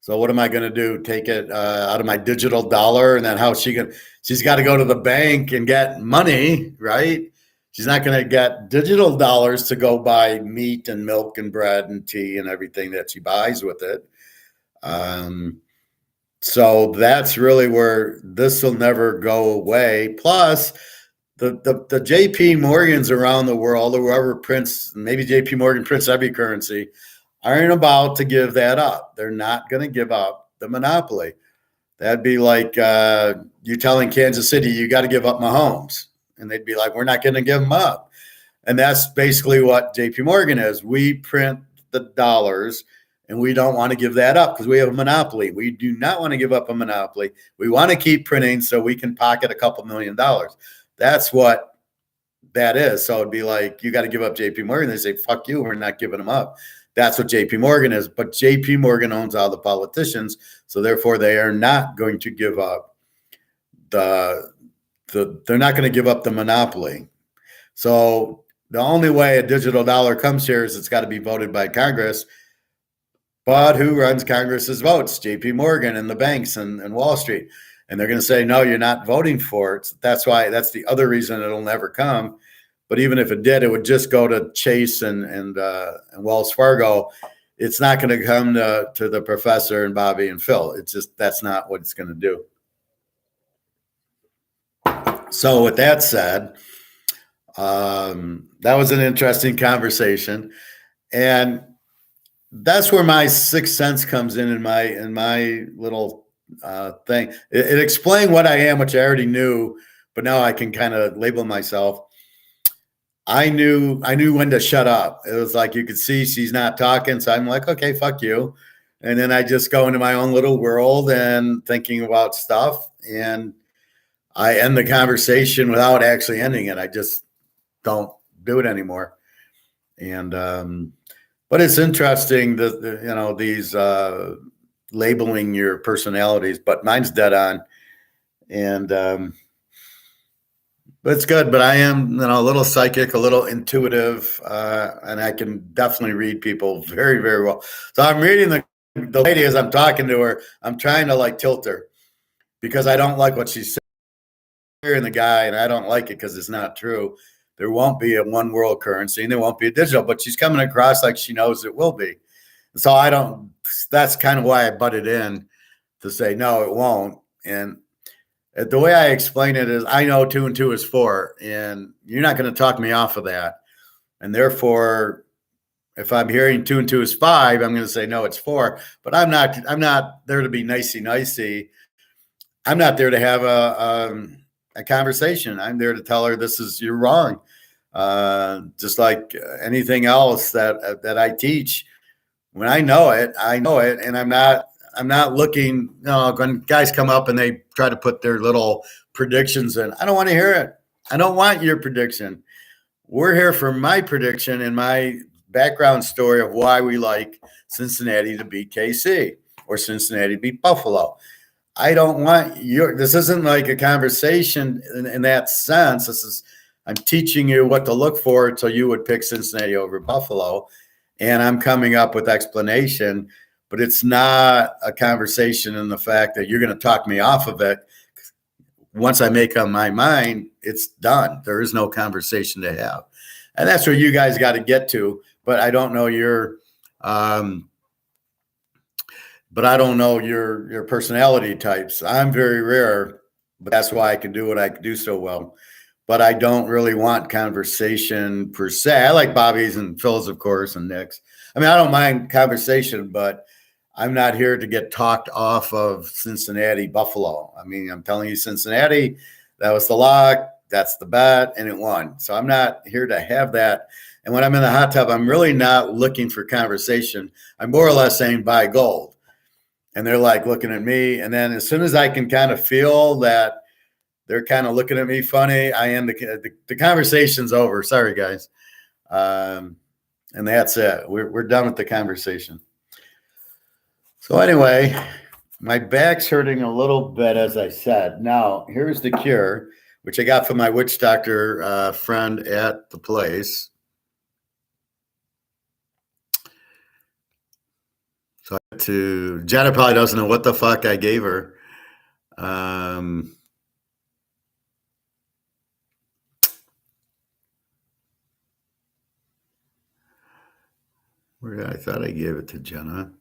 Speaker 1: So what am I going to do? Take it out of my digital dollar, and then how's she going? She's got to go to the bank and get money, right? She's not going to get digital dollars to go buy meat and milk and bread and tea and everything that she buys with it. So that's really where this will never go away. Plus, the JP Morgans around the world, or whoever prints, maybe JP Morgan prints every currency, aren't about to give that up. They're not going to give up the monopoly. That'd be like you telling Kansas City, you got to give up Mahomes. And they'd be like, we're not going to give them up. And that's basically what JP Morgan is. We print the dollars, and we don't want to give that up because we have a monopoly. We do not want to give up a monopoly. We want to keep printing so we can pocket a couple $1 million. That's what that is. So it'd be like, you got to give up JP Morgan. They say, fuck you, we're not giving them up. That's what JP Morgan is. But JP Morgan owns all the politicians. So therefore, they are not going to give up they're not going to give up the monopoly. So the only way a digital dollar comes here is it's got to be voted by Congress. But who runs Congress's votes? JP Morgan and the banks and Wall Street. And they're going to say, no, you're not voting for it. That's the other reason it'll never come. But even if it did, it would just go to Chase and Wells Fargo. It's not going to come to the professor and Bobby and Phil. It's just, that's not what it's going to do. So with that said, that was an interesting conversation. And that's where my sixth sense comes in my little thing. It explained what I am, which I already knew, but now I can kind of label myself. I knew when to shut up. It was like you could see she's not talking, so I'm like, okay, fuck you. And then I just go into my own little world and thinking about stuff, and I end the conversation without actually ending it. I just don't do it anymore. And but it's interesting that these labeling your personalities, but mine's dead on. And but it's good. But I am a little psychic, a little intuitive, and I can definitely read people very, very well. So I'm reading the lady as I'm talking to her. I'm trying to like tilt her because I don't like what she's saying. And the guy, and I don't like it because it's not true. There won't be a one world currency, and there won't be a digital, but she's coming across like she knows it will be. So that's kind of why I butted in to say, no, it won't. And the way I explain it is, I know 2 and 2 is 4, and you're not going to talk me off of that. And therefore, if I'm hearing 2 and 2 is 5, I'm going to say, no, it's 4, but I'm not there to be nicey. I'm not there to have a conversation. I'm there to tell her you're wrong. Just like anything else that I teach, when I know it, and I'm not looking. When guys come up and they try to put their little predictions in, I don't want to hear it. I don't want your prediction. We're here for my prediction and my background story of why we like Cincinnati to beat KC or Cincinnati to beat Buffalo. I don't want this isn't like a conversation in that sense. I'm teaching you what to look for so you would pick Cincinnati over Buffalo. And I'm coming up with explanation, but it's not a conversation in the fact that you're going to talk me off of it. Once I make up my mind, it's done. There is no conversation to have. And that's where you guys got to get to. But I don't know your personality types. I'm very rare, but that's why I can do what I can do so well. But I don't really want conversation per se. I like Bobby's and Phil's, of course, and Nick's. I mean, I don't mind conversation, but I'm not here to get talked off of Cincinnati, Buffalo. I mean, I'm telling you, Cincinnati, that was the lock, that's the bet, and it won. So I'm not here to have that. And when I'm in the hot tub, I'm really not looking for conversation. I'm more or less saying buy gold. And they're like looking at me. And then as soon as I can kind of feel that they're kind of looking at me funny, I end the conversation's over. Sorry, guys. And that's it. We're done with the conversation. So anyway, my back's hurting a little bit, as I said. Now, here's the cure, which I got from my witch doctor friend at the place. So Jenna probably doesn't know what the fuck I gave her. I thought I gave it to Jenna.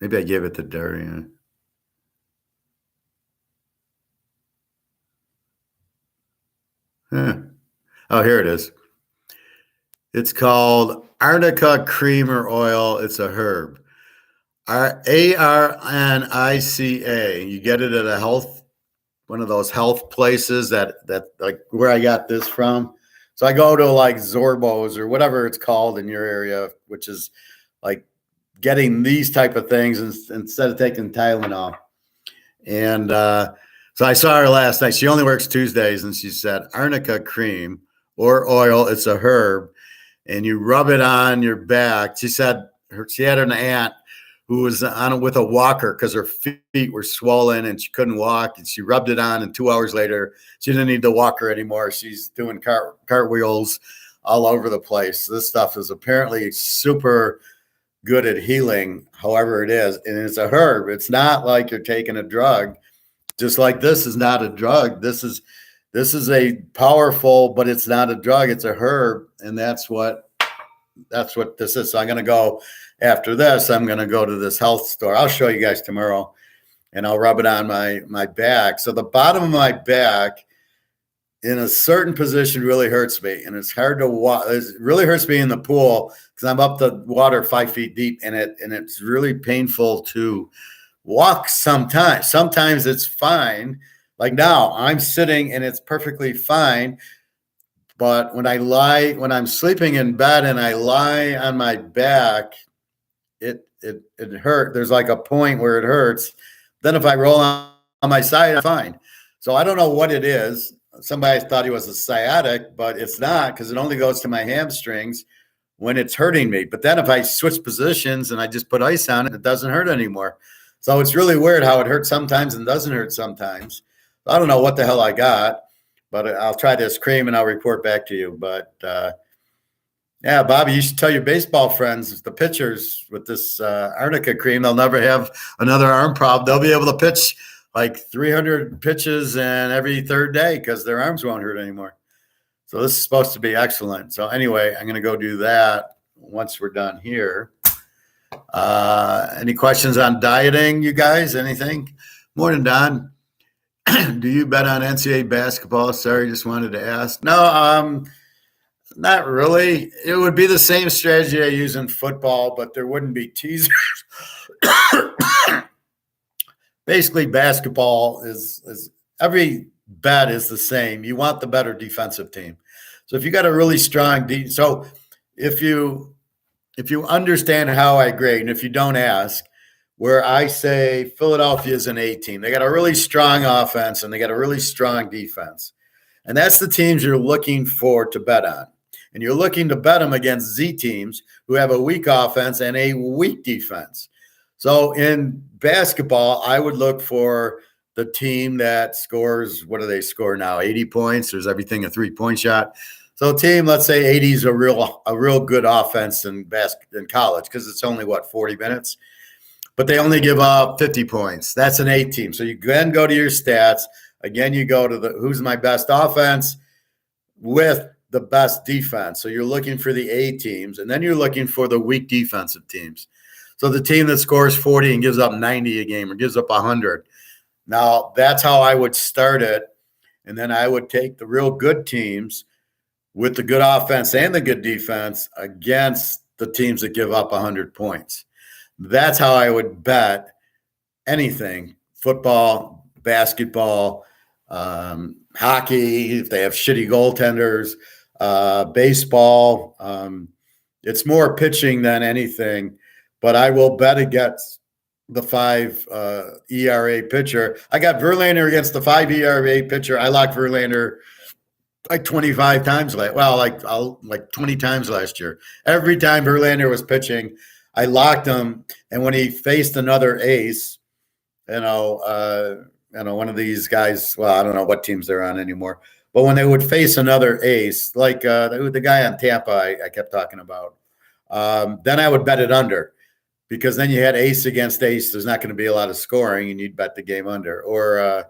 Speaker 1: Maybe I gave it to Darian. Huh. Oh, here it is. It's called Arnica Cream or Oil. It's a herb. Arnica. You get it at one of those health places that like where I got this from. So I go to like Zorbo's or whatever it's called in your area, which is like getting these type of things instead of taking Tylenol. And so I saw her last night. She only works Tuesdays, and she said Arnica cream or oil. It's a herb, and you rub it on your back. She said she had an aunt who was on it with a walker because her feet were swollen and she couldn't walk. And she rubbed it on, and 2 hours later, she didn't need the walker anymore. She's doing cartwheels all over the place. This stuff is apparently super good at healing, however it is. And it's a herb. It's not like you're taking a drug. Just like this is not a drug. This is a powerful, but it's not a drug. It's a herb, and that's what this is. So I'm going to go after this. I'm going to go to this health store. I'll show you guys tomorrow, and I'll rub it on my back. So the bottom of my back, in a certain position, really hurts me, and it's hard to walk. It really hurts me in the pool because I'm up the water 5 feet deep, and it's really painful to walk sometimes. Sometimes it's fine. Like now, I'm sitting and it's perfectly fine. But when I'm sleeping in bed and I lie on my back, it hurt. There's like a point where it hurts. Then if I roll on my side, I'm fine. So I don't know what it is. Somebody thought he was a sciatic, but it's not, because it only goes to my hamstrings when it's hurting me. But then if I switch positions and I just put ice on it, it doesn't hurt anymore. So it's really weird how it hurts sometimes and doesn't hurt sometimes. I don't know what the hell I got, but I'll try this cream and I'll report back to you. But yeah, Bobby, you should tell your baseball friends, the pitchers, with this Arnica cream, they'll never have another arm problem. They'll be able to pitch like 300 pitches and every third day because their arms won't hurt anymore. So this is supposed to be excellent. So anyway, I'm going to go do that once we're done here. Any questions on dieting, you guys? Anything? Morning, Don. Do you bet on NCAA basketball? Sorry, just wanted to ask. No, not really. It would be the same strategy I use in football, but there wouldn't be teasers. Basically, basketball is every bet is the same. You want the better defensive team. So if you got a really strong so if you understand how I grade, and if you don't ask, where I say Philadelphia is an A team, they got a really strong offense and they got a really strong defense. And that's the teams you're looking for to bet on. And you're looking to bet them against Z teams who have a weak offense and a weak defense. So in basketball, I would look for the team that scores, what do they score now? 80 points. There's everything a 3-point shot. So team, let's say 80 is a real good offense in college because it's only 40 minutes, but they only give up 50 points. That's an A team. So you then go to your stats. Again, you go to who's my best offense with the best defense. So you're looking for the A teams, and then you're looking for the weak defensive teams. So the team that scores 40 and gives up 90 a game or gives up 100. Now, that's how I would start it. And then I would take the real good teams with the good offense and the good defense against the teams that give up 100 points. That's how I would bet anything: football, basketball, hockey, if they have shitty goaltenders, baseball. It's more pitching than anything, but I will bet against the 5 ERA pitcher. I got Verlander against the 5 ERA pitcher. I like Verlander like 25 times like 20 times last year. Every time Verlander was pitching, I locked him, and when he faced another ace, one of these guys. Well, I don't know what teams they're on anymore, but when they would face another ace, like the guy on Tampa, I kept talking about, then I would bet it under because then you had ace against ace. There's not going to be a lot of scoring, and you'd bet the game under. Or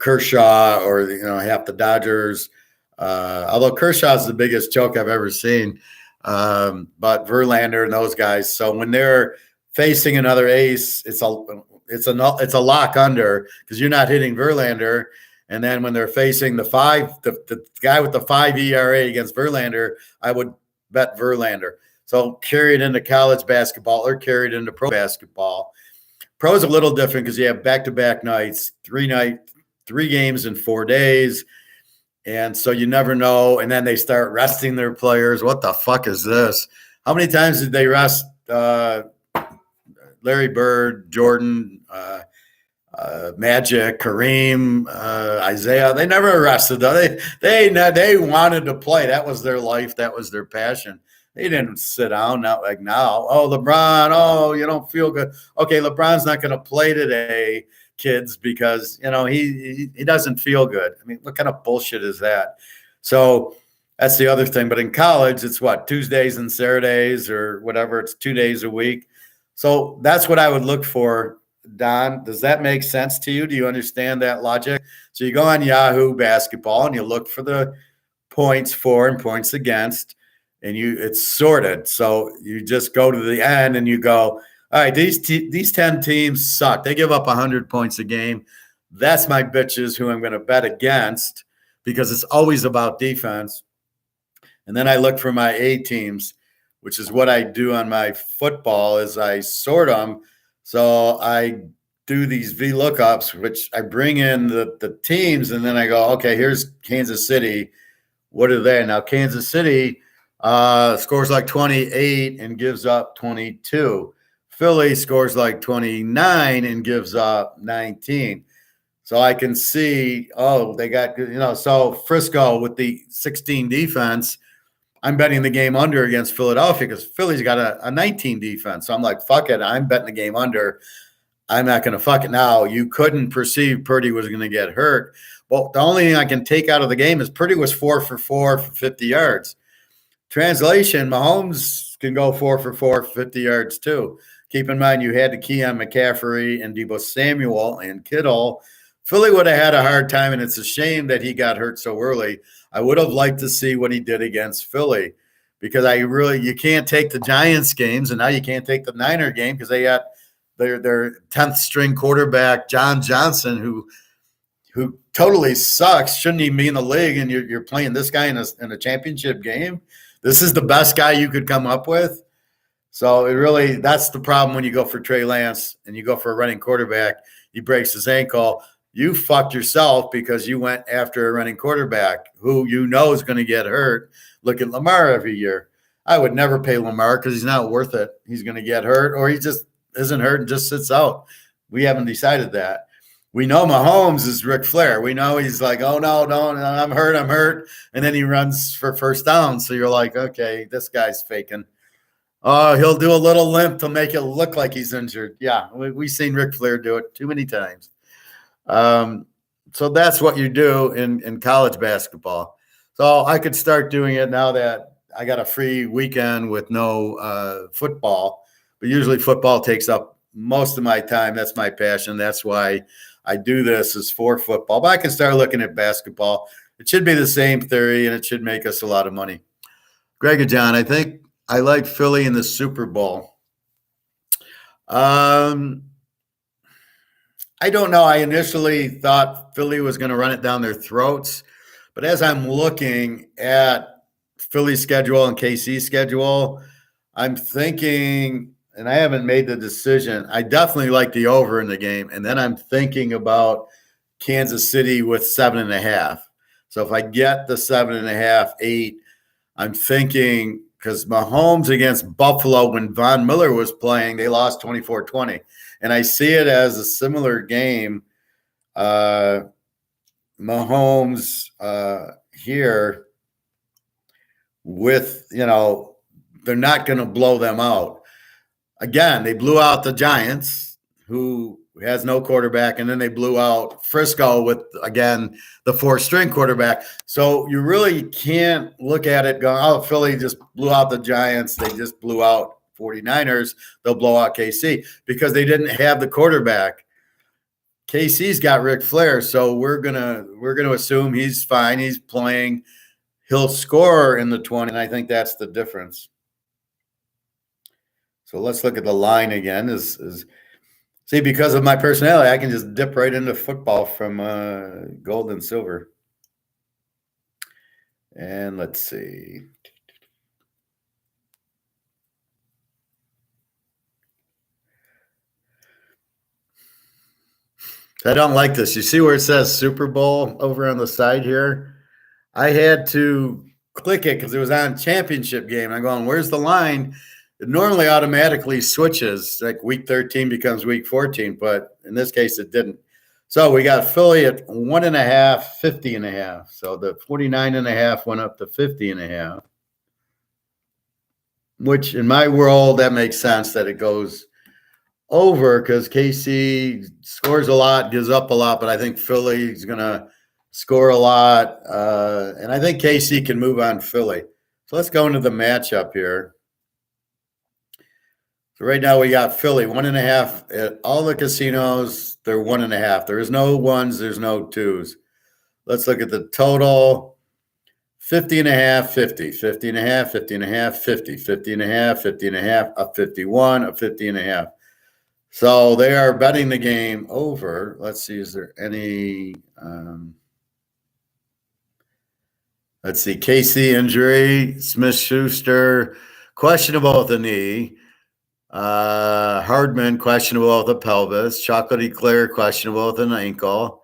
Speaker 1: Kershaw, or half the Dodgers. Although Kershaw's the biggest joke I've ever seen, but Verlander and those guys. So when they're facing another ace, it's a lock under because you're not hitting Verlander. And then when they're facing the guy with the 5 ERA against Verlander, I would bet Verlander. So carry it into college basketball or carry it into pro basketball. Pro is a little different because you have back-to-back nights, 3 games in 4 days. And so you never know. And then they start resting their players. What the fuck is this? How many times did they rest Larry Bird, Jordan, Magic, Kareem, Isaiah? They never rested though. They wanted to play. That was their life. That was their passion. They didn't sit down, not like now. Oh, LeBron, oh, you don't feel good. Okay, LeBron's not going to play today, kids, because he doesn't feel good. I mean, what kind of bullshit is that? So that's the other thing. But in college, it's what, Tuesdays and Saturdays or whatever. It's 2 days a week. So that's what I would look for. Don, does that make sense to you? Do you understand that logic? So you go on Yahoo Basketball and you look for the points for and points against, and it's sorted. So you just go to the end and you go, all right, these 10 teams suck. They give up 100 points a game. That's my bitches who I'm going to bet against because it's always about defense. And then I look for my A teams, which is what I do on my football is I sort them. So I do these VLOOKUPs, which I bring in the teams, and then I go, okay, here's Kansas City. What are they? Now, Kansas City scores like 28 and gives up 22. Philly scores like 29 and gives up 19. So I can see, they got, so Frisco with the 16 defense, I'm betting the game under against Philadelphia because Philly's got a 19 defense. So I'm like, fuck it. I'm betting the game under. I'm not going to fuck it. Now, you couldn't perceive Purdy was going to get hurt. Well, the only thing I can take out of the game is Purdy was 4 for 4 for 50 yards. Translation, Mahomes can go 4 for 4 for 50 yards too. Keep in mind, you had to key on McCaffrey and Deebo Samuel and Kittle. Philly would have had a hard time, and it's a shame that he got hurt so early. I would have liked to see what he did against Philly because you can't take the Giants games, and now you can't take the Niner game because they got their 10th string quarterback, John Johnson, who totally sucks, shouldn't even be in the league, and you're playing this guy in a championship game. This is the best guy you could come up with. So that's the problem when you go for Trey Lance and you go for a running quarterback, he breaks his ankle. You fucked yourself because you went after a running quarterback who is going to get hurt. Look at Lamar every year. I would never pay Lamar because he's not worth it. He's going to get hurt, or he just isn't hurt and just sits out. We haven't decided that. We know Mahomes is Ric Flair. We know he's like, oh, no, I'm hurt. And then he runs for first down. So you're like, okay, this guy's faking. Oh, he'll do a little limp to make it look like he's injured. Yeah, we've seen Ric Flair do it too many times. So that's what you do in college basketball. So I could start doing it now that I got a free weekend with no football. But usually football takes up most of my time. That's my passion. That's why I do this is for football. But I can start looking at basketball. It should be the same theory, and it should make us a lot of money. Greg and John, I think I like Philly in the Super Bowl. I don't know. I initially thought Philly was going to run it down their throats. But as I'm looking at Philly's schedule and KC's schedule, I'm thinking, and I haven't made the decision, I definitely like the over in the game. And then I'm thinking about Kansas City with 7.5. So if I get the 7.5, 8, I'm thinking because Mahomes against Buffalo, when Von Miller was playing, they lost 24-20. And I see it as a similar game Mahomes here with, they're not going to blow them out. Again, they blew out the Giants, who has no quarterback, and then they blew out Frisco with, again, the four-string quarterback. So you really can't look at it going, oh, Philly just blew out the Giants. They just blew out 49ers. They'll blow out KC because they didn't have the quarterback. KC's got Ric Flair, so we're gonna assume he's fine. He's playing. He'll score in the 20, and I think that's the difference. So let's look at the line again. See, because of my personality, I can just dip right into football from gold and silver. And let's see. I don't like this. You see where it says Super Bowl over on the side here? I had to click it because it was on championship game. I'm going, where's the line? It normally automatically switches, like week 13 becomes week 14, but in this case it didn't. So we got Philly at 1.5, 50.5. So the 49.5 went up to 50.5, which in my world, that makes sense that it goes over because KC scores a lot, gives up a lot, but I think Philly's going to score a lot. And I think KC can move on Philly. So let's go into the matchup here. So right now we got Philly 1.5 at all the casinos. They're 1.5. There is no ones. There's no twos. Let's look at the total. 50.5, 50, 50.5, 50.5, 50, 50.5, 50.5, a 51, a 50.5. So they are betting the game over. Let's see, is there any let's see, KC injury, Smith-Schuster, questionable with the knee. Hardman, questionable with the pelvis. Chocolate Eclair, questionable with an ankle.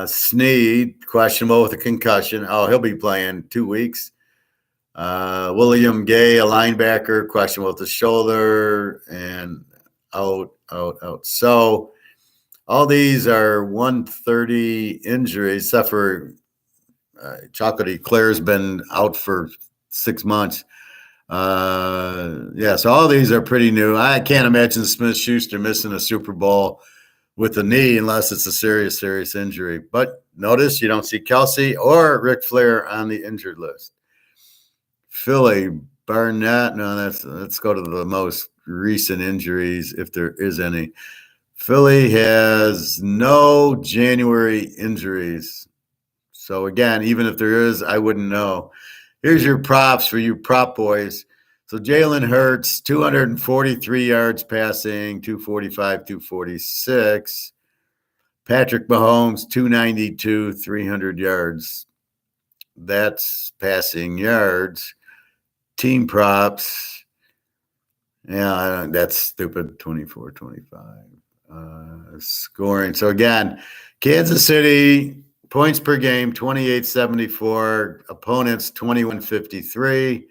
Speaker 1: Snead, questionable with a concussion. Oh, he'll be playing 2 weeks. William Gay, a linebacker, questionable with the shoulder and out. So all these are 130 injuries, except for Chocolate Eclair's been out for 6 months. So all these are pretty new. I can't imagine Smith-Schuster missing a Super Bowl with a knee unless it's a serious injury. But notice you don't see Kelsey or Ric Flair on the injured list. Philly, Barnett. No, let's go to the most recent injuries, if there is any. Philly has no January injuries. So again, even if there is, I wouldn't know. Here's your props for you prop boys. So Jalen Hurts, 243 yards passing, 245, 246. Patrick Mahomes, 292, 300 yards. That's passing yards. Team props. Yeah, that's stupid. 24, 25. Scoring. So again, Kansas City, points per game, 28-74. Opponents, 21-53.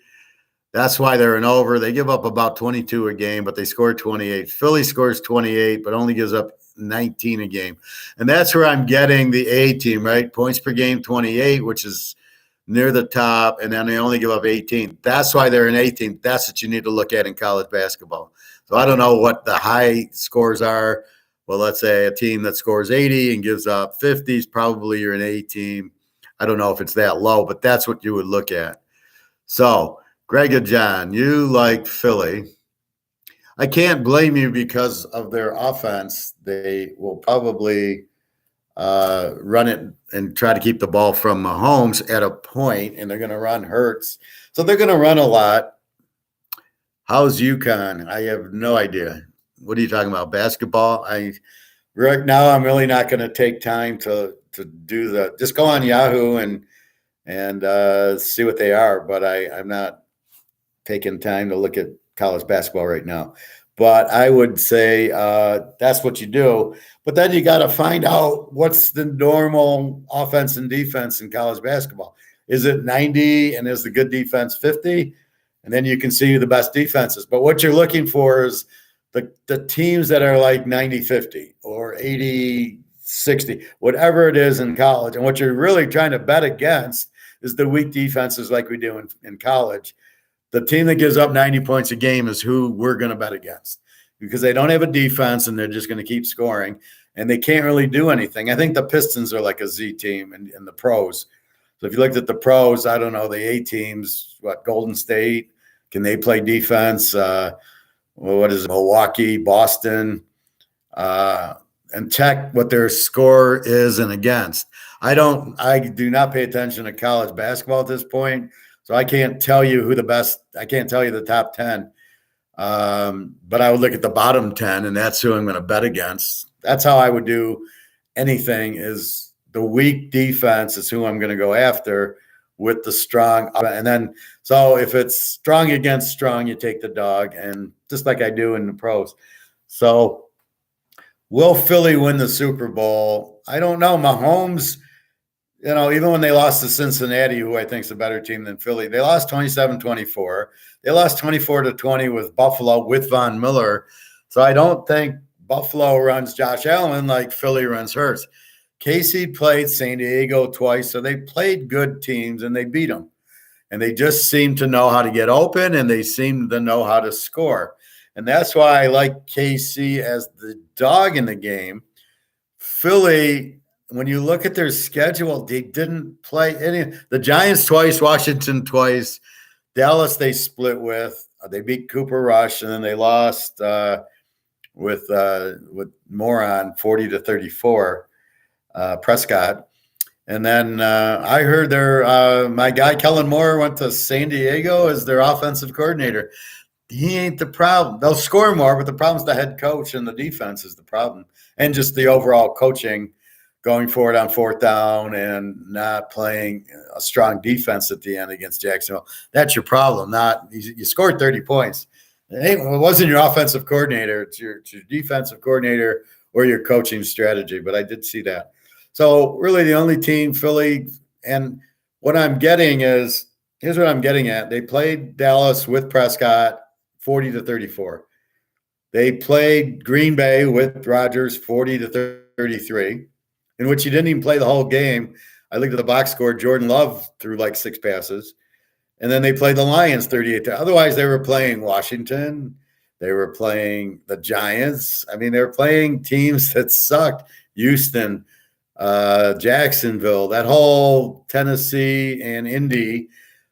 Speaker 1: That's why they're an over. They give up about 22 a game, but they score 28. Philly scores 28, but only gives up 19 a game. And that's where I'm getting the A team, right? Points per game, 28, which is near the top, and then they only give up 18. That's why they're an A team. That's what you need to look at in college basketball. So I don't know what the high scores are. Well, let's say a team that scores 80 and gives up 50s, probably you're an A team. I don't know if it's that low, but that's what you would look at. So, Greg and John, you like Philly. I can't blame you because of their offense. They will probably run it and try to keep the ball from Mahomes at a point, and they're going to run Hurts. So they're going to run a lot. How's UConn? I have no idea. What are you talking about? Basketball? Right now I'm really not going to take time to do the. Just go on Yahoo and see what they are. But I'm not taking time to look at college basketball right now. But I would say that's what you do. But then you got to find out what's the normal offense and defense in college basketball. Is it 90 and is the good defense 50? And then you can see the best defenses. But what you're looking for is the teams that are like 90-50 or 80-60 60, whatever it is in college. And what you're really trying to bet against is the weak defenses like we do in college. The team that gives up 90 points a game is who we're going to bet against because they don't have a defense and they're just going to keep scoring and they can't really do anything. I think the Pistons are like a Z team in the pros. So if you looked at the pros, I don't know, the A teams, Golden State, can they play defense? What is it, Milwaukee, Boston, and check what their score is and against. I do not pay attention to college basketball at this point. So I can't tell you I can't tell you the top 10. But I would look at the bottom 10 and that's who I'm going to bet against. That's how I would do anything is the weak defense is who I'm going to go after with the strong. And then, so if it's strong against strong, you take the dog and just like I do in the pros. So will Philly win the Super Bowl? I don't know. Mahomes, even when they lost to Cincinnati, who I think is a better team than Philly, they lost 27-24. They lost 24-20 with Buffalo with Von Miller. So I don't think Buffalo runs Josh Allen like Philly runs Hurts. KC played San Diego twice, so they played good teams and they beat them. And they just seem to know how to get open and they seem to know how to score. And that's why I like KC as the dog in the game. Philly, when you look at their schedule, they didn't play any. The Giants twice, Washington twice, Dallas they split with. They beat Cooper Rush, and then they lost with Moron 40-34. Prescott. And then I heard my guy Kellen Moore went to San Diego as their offensive coordinator. He ain't the problem. They'll score more, but the problem's the head coach and the defense is the problem. And just the overall coaching going forward on fourth down and not playing a strong defense at the end against Jacksonville. That's your problem. You scored 30 points. It wasn't your offensive coordinator. It's your defensive coordinator or your coaching strategy. But I did see that. So really the only team, Philly, and what I'm getting is, here's what I'm getting at. They played Dallas with Prescott 40-34. They played Green Bay with Rodgers 40-33, in which he didn't even play the whole game. I looked at the box score. Jordan Love threw like 6 passes. And then they played the Lions 38. Otherwise, they were playing Washington. They were playing the Giants. I mean, they were playing teams that sucked. Houston, Jacksonville, that whole Tennessee and Indy.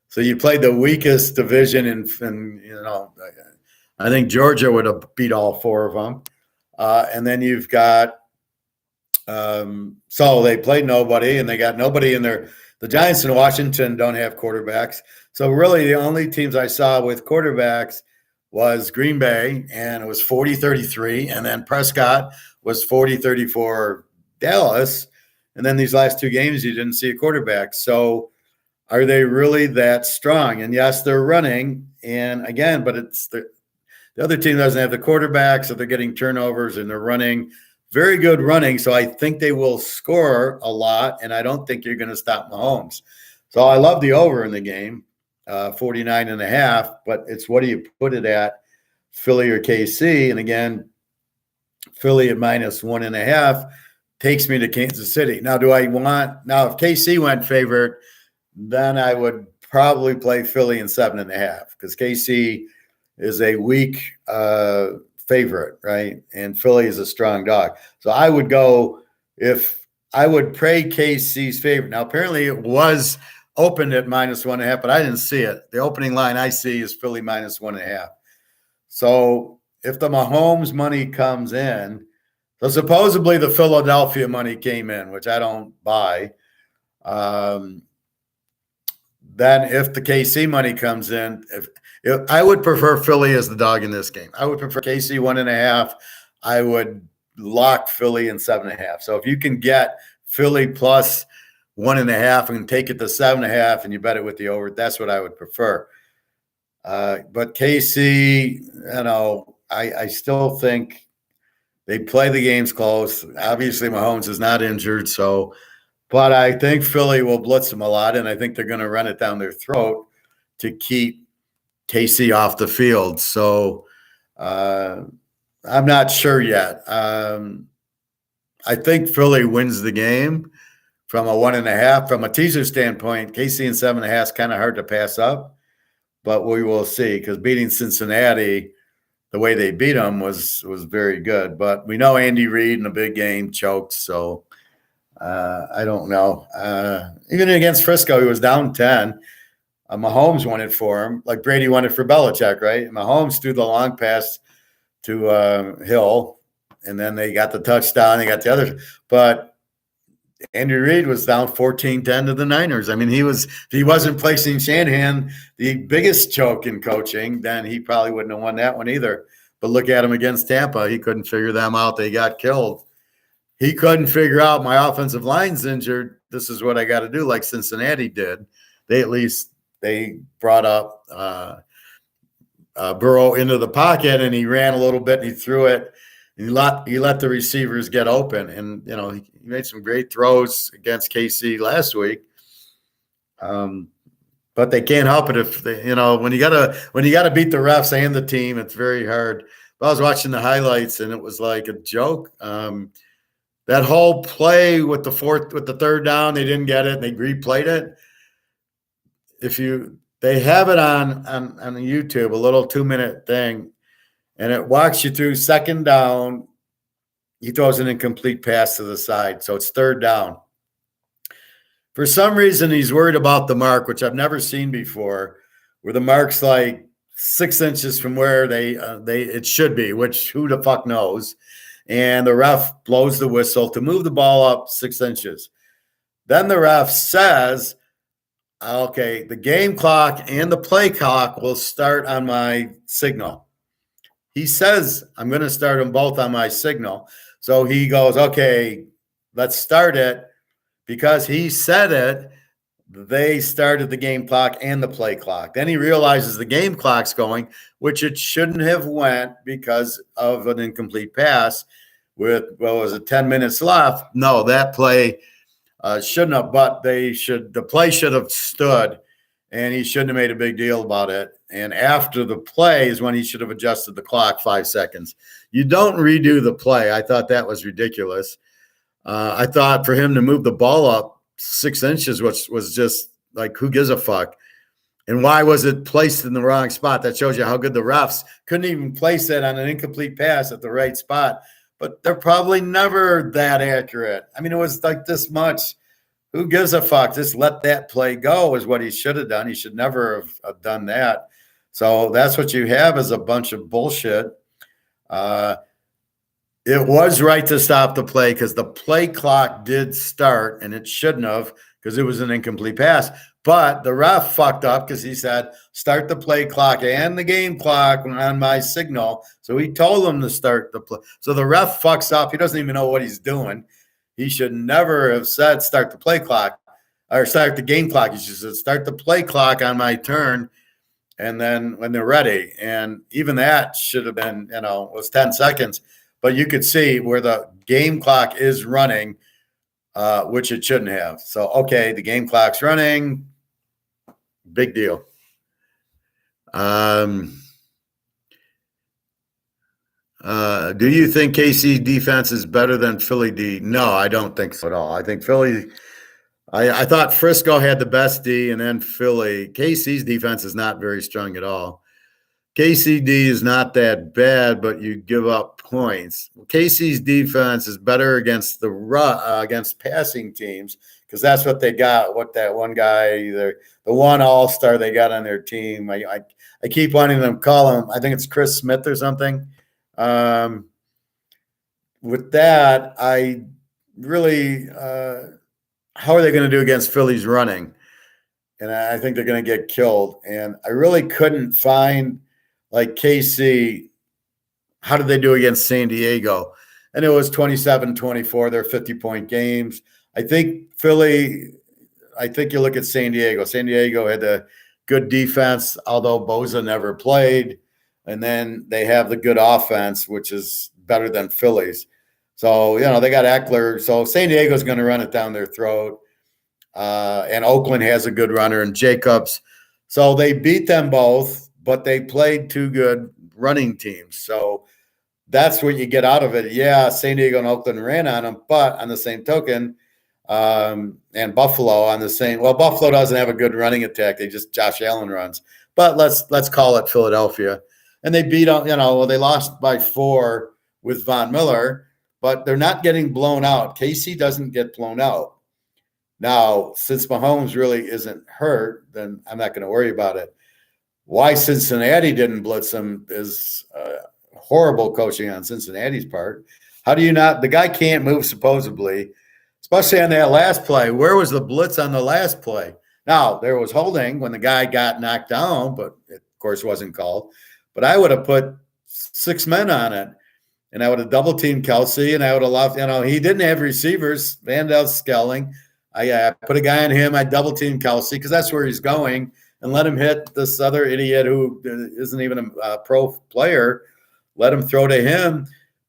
Speaker 1: So you played the weakest division and I think Georgia would have beat all 4 of them. And then you've got so they played nobody and they got nobody in there. The Giants and Washington don't have quarterbacks. So really the only teams I saw with quarterbacks was Green Bay, and it was 40-33. And then Prescott was 40-34 Dallas. And then these last 2 games, you didn't see a quarterback. So are they really that strong? And yes, they're running. And again, but it's the other team doesn't have the quarterback, so they're getting turnovers and they're running. Very good running. So I think they will score a lot, and I don't think you're going to stop Mahomes. So I love the over in the game, 49.5, but it's what do you put it at, Philly or KC? And again, Philly at -1.5 takes me to Kansas City. Now, if KC went favorite, then I would probably play Philly in 7.5 because KC is a weak favorite, right? And Philly is a strong dog. So I would pray KC's favorite. Now, apparently it was opened at -1.5, but I didn't see it. The opening line I see is Philly -1.5. So if the Mahomes money comes in, so supposedly the Philadelphia money came in, which I don't buy. Then if the KC money comes in, if I would prefer Philly as the dog in this game. I would prefer KC 1.5. I would lock Philly in 7.5. So if you can get Philly plus 1.5 and take it to 7.5 and you bet it with the over, that's what I would prefer. But KC, I still think they play the games close. Obviously, Mahomes is not injured, but I think Philly will blitz them a lot, and I think they're going to run it down their throat to keep KC off the field. So I'm not sure yet. I I think Philly wins the game from a 1.5. From a teaser standpoint, KC and 7.5 is kind of hard to pass up, but we will see, because beating Cincinnati the way they beat them was very good. But we know Andy Reid in a big game choked, so I don't know. Even against Frisco, he was down 10. Mahomes won it for him, like Brady won it for Belichick, right? Mahomes threw the long pass to Hill, and then they got the touchdown. They got the other, but Andy Reid was down 14-10 to the Niners. I mean, if he wasn't placing Shanahan the biggest choke in coaching, then he probably wouldn't have won that one either. But look at him against Tampa. He couldn't figure them out. They got killed. He couldn't figure out, my offensive line's injured. This is what I got to do, like Cincinnati did. They brought up Burrow into the pocket, and he ran a little bit, and he threw it. He let the receivers get open, and he made some great throws against KC last week. But they can't help it if they, when you gotta beat the refs and the team, it's very hard. But I was watching the highlights, and it was like a joke. That whole play with the third down, they didn't get it, and they replayed it. They have it on YouTube, a little 2-minute thing, and it walks you through second down. He throws an incomplete pass to the side, so it's third down. For some reason, he's worried about the mark, which I've never seen before, where the mark's like 6 inches from where it should be, which who the fuck knows. And the ref blows the whistle to move the ball up 6 inches. Then the ref says, okay, the game clock and the play clock will start on my signal. He says, I'm going to start them both on my signal. So he goes, okay, let's start it. Because he said it, they started the game clock and the play clock. Then he realizes the game clock's going, which it shouldn't have went because of an incomplete pass with, 10 minutes left. No, that play shouldn't have, but the play should have stood, and he shouldn't have made a big deal about it. And after the play is when he should have adjusted the clock 5 seconds. You don't redo the play. I thought that was ridiculous. I thought for him to move the ball up 6 inches, which was just like, who gives a fuck? And why was it placed in the wrong spot? That shows you how good the refs couldn't even place it on an incomplete pass at the right spot. But they're probably never that accurate. I mean, it was like this much. Who gives a fuck? Just let that play go is what he should have done. He should never have done that. So that's what you have, is a bunch of bullshit. It was right to stop the play because the play clock did start, and it shouldn't have because it was an incomplete pass. But the ref fucked up because he said, start the play clock and the game clock on my signal. So he told them to start the play. So the ref fucks up. He doesn't even know what he's doing. He should never have said start the play clock or start the game clock. He should have said start the play clock on my turn, and then when they're ready. And even that should have been, was 10 seconds. But you could see where the game clock is running, which it shouldn't have. So, okay, the game clock's running. Big deal. Do you think KC defense is better than Philly D? No, I don't think so at all. I think Philly – I thought Frisco had the best D, and then Philly. KC's defense is not very strong at all. KCD is not that bad, but you give up points. KC's defense is better against against passing teams because that's what they got. What that one guy, the one all-star they got on their team. I keep wanting them to call him. I think it's Chris Smith or something. With that, I really how are they going to do against Philly's running? And I think they're going to get killed. And I really couldn't find. Like KC, how did they do against San Diego? And it was 27-24. They're 50-point games. I think Philly, you look at San Diego. San Diego had a good defense, although Bosa never played. And then they have the good offense, which is better than Philly's. So, they got Eckler. So San Diego's going to run it down their throat. And Oakland has a good runner and Jacobs. So they beat them both. But they played two good running teams. So that's what you get out of it. Yeah, San Diego and Oakland ran on them, but on the same token, and Buffalo on the same. Well, Buffalo doesn't have a good running attack; they just Josh Allen runs. But let's call it Philadelphia, and they beat on. They lost by 4 with Von Miller, but they're not getting blown out. KC doesn't get blown out. Now, since Mahomes really isn't hurt, then I'm not going to worry about it. Why Cincinnati didn't blitz him is horrible coaching on Cincinnati's part. How do you not? The guy can't move supposedly, especially on that last play. Where was the blitz on the last play? Now, there was holding when the guy got knocked down, but it, of course, wasn't called. But I would have put 6 men on it, and I would have double teamed Kelsey, and I would have left. He didn't have receivers. Vandel's skelling. I put a guy on him. I double teamed Kelsey because that's where he's going, and let him hit this other idiot who isn't even a pro player. Let him throw to him,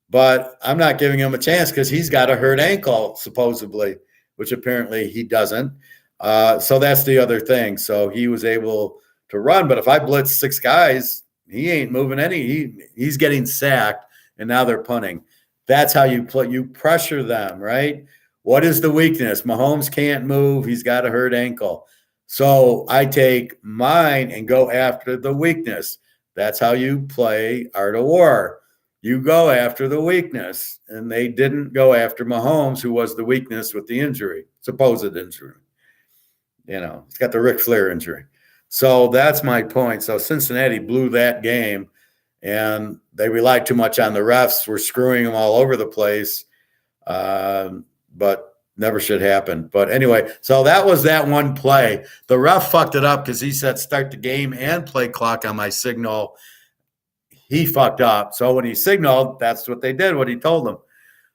Speaker 1: but I'm not giving him a chance because he's got a hurt ankle, supposedly, which apparently he doesn't. So that's the other thing. So he was able to run, but if I blitz 6 guys, he ain't moving any. He's getting sacked, and now they're punting. That's how you play. You pressure them, right? What is the weakness? Mahomes can't move. He's got a hurt ankle. So I take mine and go after the weakness. That's how you play Art of War. You go after the weakness. And they didn't go after Mahomes, who was the weakness with the injury, supposed injury. He's got the Ric Flair injury. So that's my point. So Cincinnati blew that game, and they relied too much on the refs. We're screwing them all over the place. But never should happen. But anyway, so that was that one play. The ref fucked it up because he said start the game and play clock on my signal. He fucked up. So when he signaled, that's what they did, what he told them.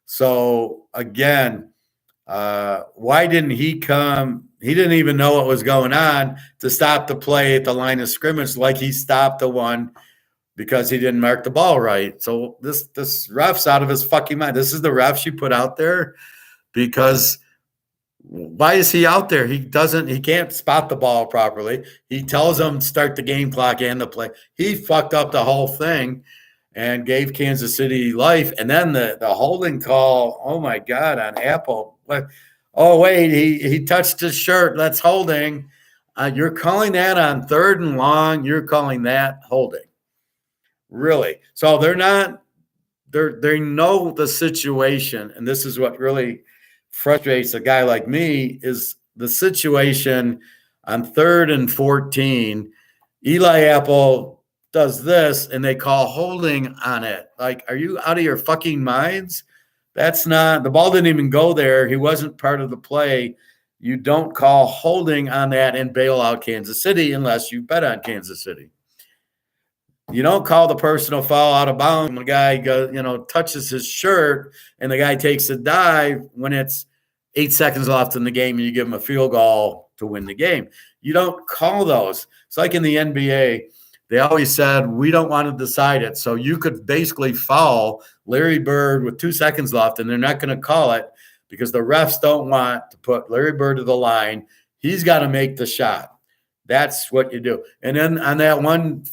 Speaker 1: So again, why didn't he come? He didn't even know what was going on to stop the play at the line of scrimmage like he stopped the one because he didn't mark the ball right. So this ref's out of his fucking mind. This is the refs you put out there. Because why is he out there? He can't spot the ball properly. He tells them start the game clock and the play. He fucked up the whole thing and gave Kansas City life. And then the holding call, oh my God, on Apple. Oh, wait, he touched his shirt. That's holding. You're calling that on 3rd and long. You're calling that holding. Really? So they know the situation. And this is what really frustrates a guy like me is the situation on 3rd and 14. Eli Apple does this and they call holding on it. Like, are you out of your fucking minds? That's not, the ball didn't even go there. He wasn't part of the play. You don't call holding on that and bail out Kansas City unless you bet on Kansas City. You don't call the personal foul out of bounds when the guy touches his shirt and the guy takes a dive when it's 8 seconds left in the game and you give him a field goal to win the game. You don't call those. It's like in the NBA, they always said, we don't want to decide it. So you could basically foul Larry Bird with 2 seconds left and they're not going to call it because the refs don't want to put Larry Bird to the line. He's got to make the shot. That's what you do. And then on that one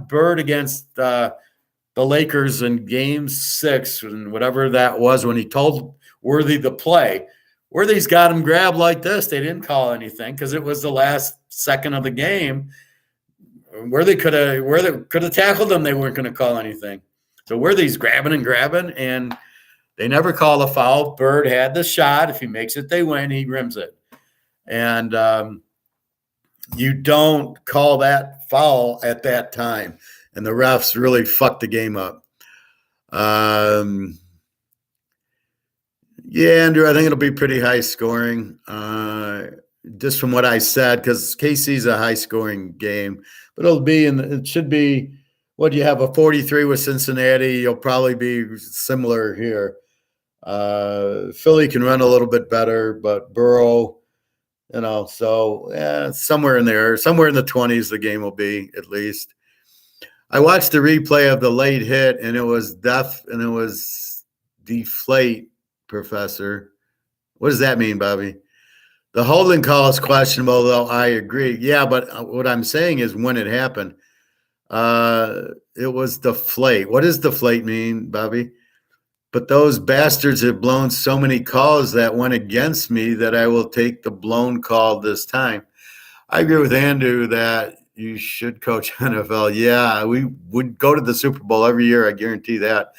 Speaker 1: Bird against the Lakers in Game 6, and whatever that was, when he told Worthy to play, Worthy's got him grabbed like this. They didn't call anything because it was the last second of the game. Worthy could have tackled him. They weren't going to call anything. So Worthy's grabbing, and they never call a foul. Bird had the shot. If he makes it, they win. He rims it. And you don't call that foul at that time. And the refs really fucked the game up. Yeah, Andrew, I think it'll be pretty high scoring. Just from what I said, because KC's a high scoring game. But it should be, what do you have, a 43 with Cincinnati? You'll probably be similar here. Philly can run a little bit better, but Burrow, so yeah, somewhere in there, somewhere in the 20s, the game will be at least. I watched the replay of the late hit, and it was deflate, Professor. What does that mean, Bobby? The holding call is questionable, though I agree. Yeah, but what I'm saying is when it happened. It was deflate. What does deflate mean, Bobby? But those bastards have blown so many calls that went against me that I will take the blown call this time. I agree with Andrew that you should coach NFL. Yeah, we would go to the Super Bowl every year. I guarantee that.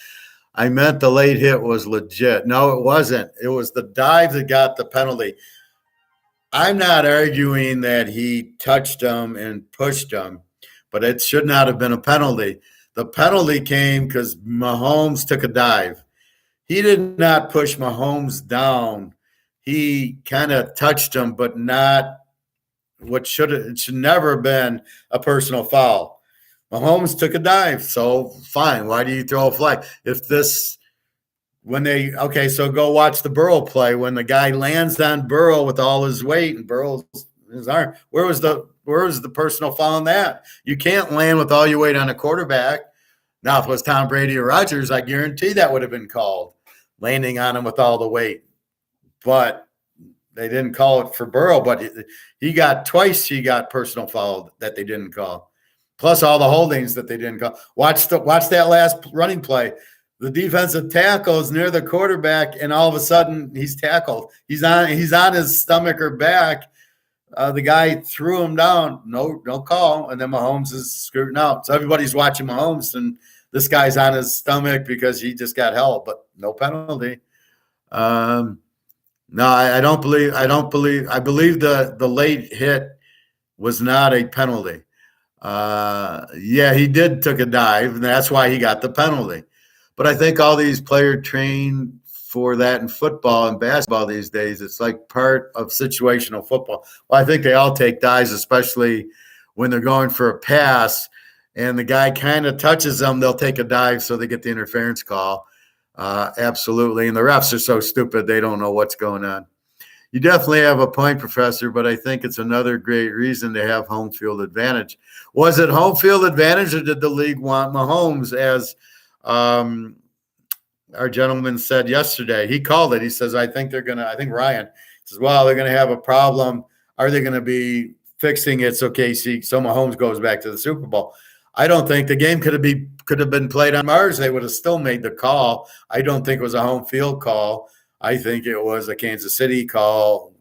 Speaker 1: I meant the late hit was legit. No, it wasn't. It was the dive that got the penalty. I'm not arguing that he touched him and pushed him, but it should not have been a penalty. The penalty came because Mahomes took a dive. He did not push Mahomes down. He kind of touched him, but not what it should never have been a personal foul. Mahomes took a dive, so fine. Why do you throw a flag? If this so go watch the Burrow play when the guy lands on Burrow with all his weight and Burrow's his arm. Where was the personal foul on that? You can't land with all your weight on a quarterback. Now, if it was Tom Brady or Rodgers, I guarantee that would have been called, landing on him with all the weight. But they didn't call it for Burrow, but he got personal foul that they didn't call. Plus all the holdings that they didn't call. Watch that last running play. The defensive tackle is near the quarterback, and all of a sudden he's tackled. He's on his stomach or back. The guy threw him down. No call. And then Mahomes is screwed out. So everybody's watching Mahomes, and this guy's on his stomach because he just got held, but no penalty. No, I don't believe. I believe the late hit was not a penalty. Yeah, he took a dive, and that's why he got the penalty. But I think all these players train for that in football and basketball these days. It's like part of situational football. Well, I think they all take dives, especially when they're going for a pass and the guy kind of touches them, they'll take a dive so they get the interference call. Absolutely. And the refs are so stupid, they don't know what's going on. You definitely have a point, Professor, but I think it's another great reason to have home field advantage. Was it home field advantage, or did the league want Mahomes, as our gentleman said yesterday? He called it. He says, I think Ryan says, well, they're going to have a problem. Are they going to be fixing it so Mahomes goes back to the Super Bowl? I don't think the game could have been played on Mars. They would have still made the call. I don't think it was a home field call. I think it was a Kansas City call,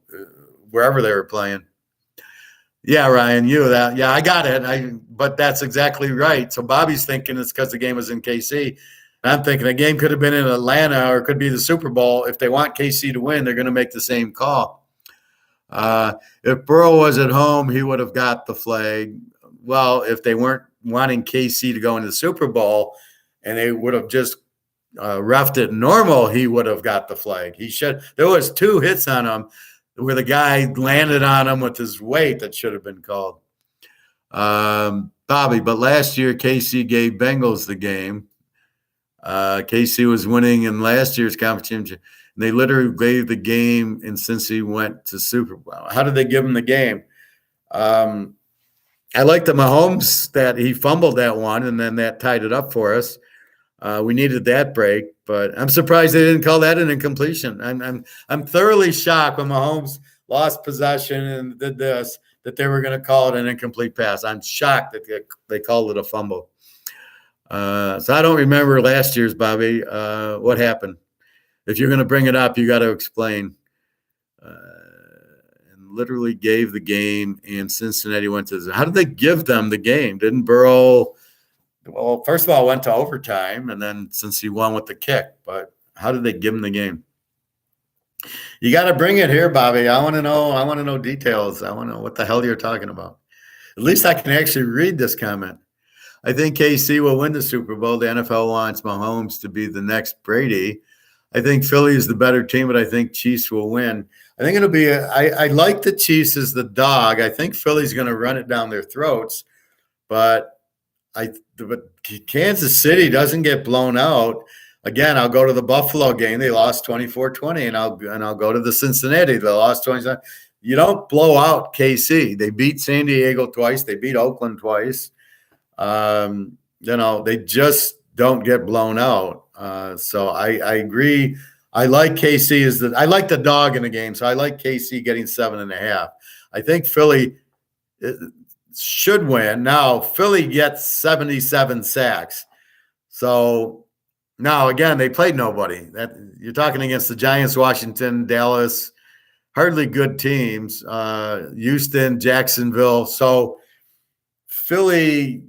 Speaker 1: wherever they were playing. Yeah, Ryan, yeah, I got it. But that's exactly right. So Bobby's thinking it's because the game was in KC. And I'm thinking the game could have been in Atlanta, or it could be the Super Bowl. If they want KC to win, they're going to make the same call. If Burrow was at home, he would have got the flag. Well, if they weren't wanting KC to go into the Super Bowl and they would have just reffed it normal, he would have got the flag. There was 2 hits on him where the guy landed on him with his weight that should have been called. Bobby, but last year KC gave Bengals the game. KC was winning in last year's conference championship. They literally gave the game, and since he went to Super Bowl, how did they give him the game? I like the Mahomes that he fumbled that one, and then that tied it up for us. We needed that break, but I'm surprised they didn't call that an incompletion. I'm thoroughly shocked when Mahomes lost possession and did this, that they were going to call it an incomplete pass. I'm shocked that they called it a fumble. So I don't remember last year's, Bobby. What happened? If you're going to bring it up, you got to explain. And literally gave the game, and Cincinnati went to how did they give them the game? Didn't Burrow? Well, first of all, went to overtime, and then since he won with the kick, but how did they give him the game? You got to bring it here, Bobby. I want to know details. I want to know what the hell you're talking about. At least I can actually read this comment. I think KC will win the Super Bowl. The NFL wants Mahomes to be the next Brady. I think Philly is the better team, but I think Chiefs will win. I think it'll be I like the Chiefs as the dog. I think Philly's going to run it down their throats, but Kansas City doesn't get blown out. Again, I'll go to the Buffalo game. They lost 24-20, and I'll go to the Cincinnati. They lost 27. You don't blow out KC. They beat San Diego twice. They beat Oakland twice. They just don't get blown out. So I agree. I like KC I like the dog in the game. So I like KC getting 7.5. I think Philly should win. Now, Philly gets 77 sacks. So now, again, they played nobody. That you're talking against the Giants, Washington, Dallas, hardly good teams, Houston, Jacksonville. So Philly,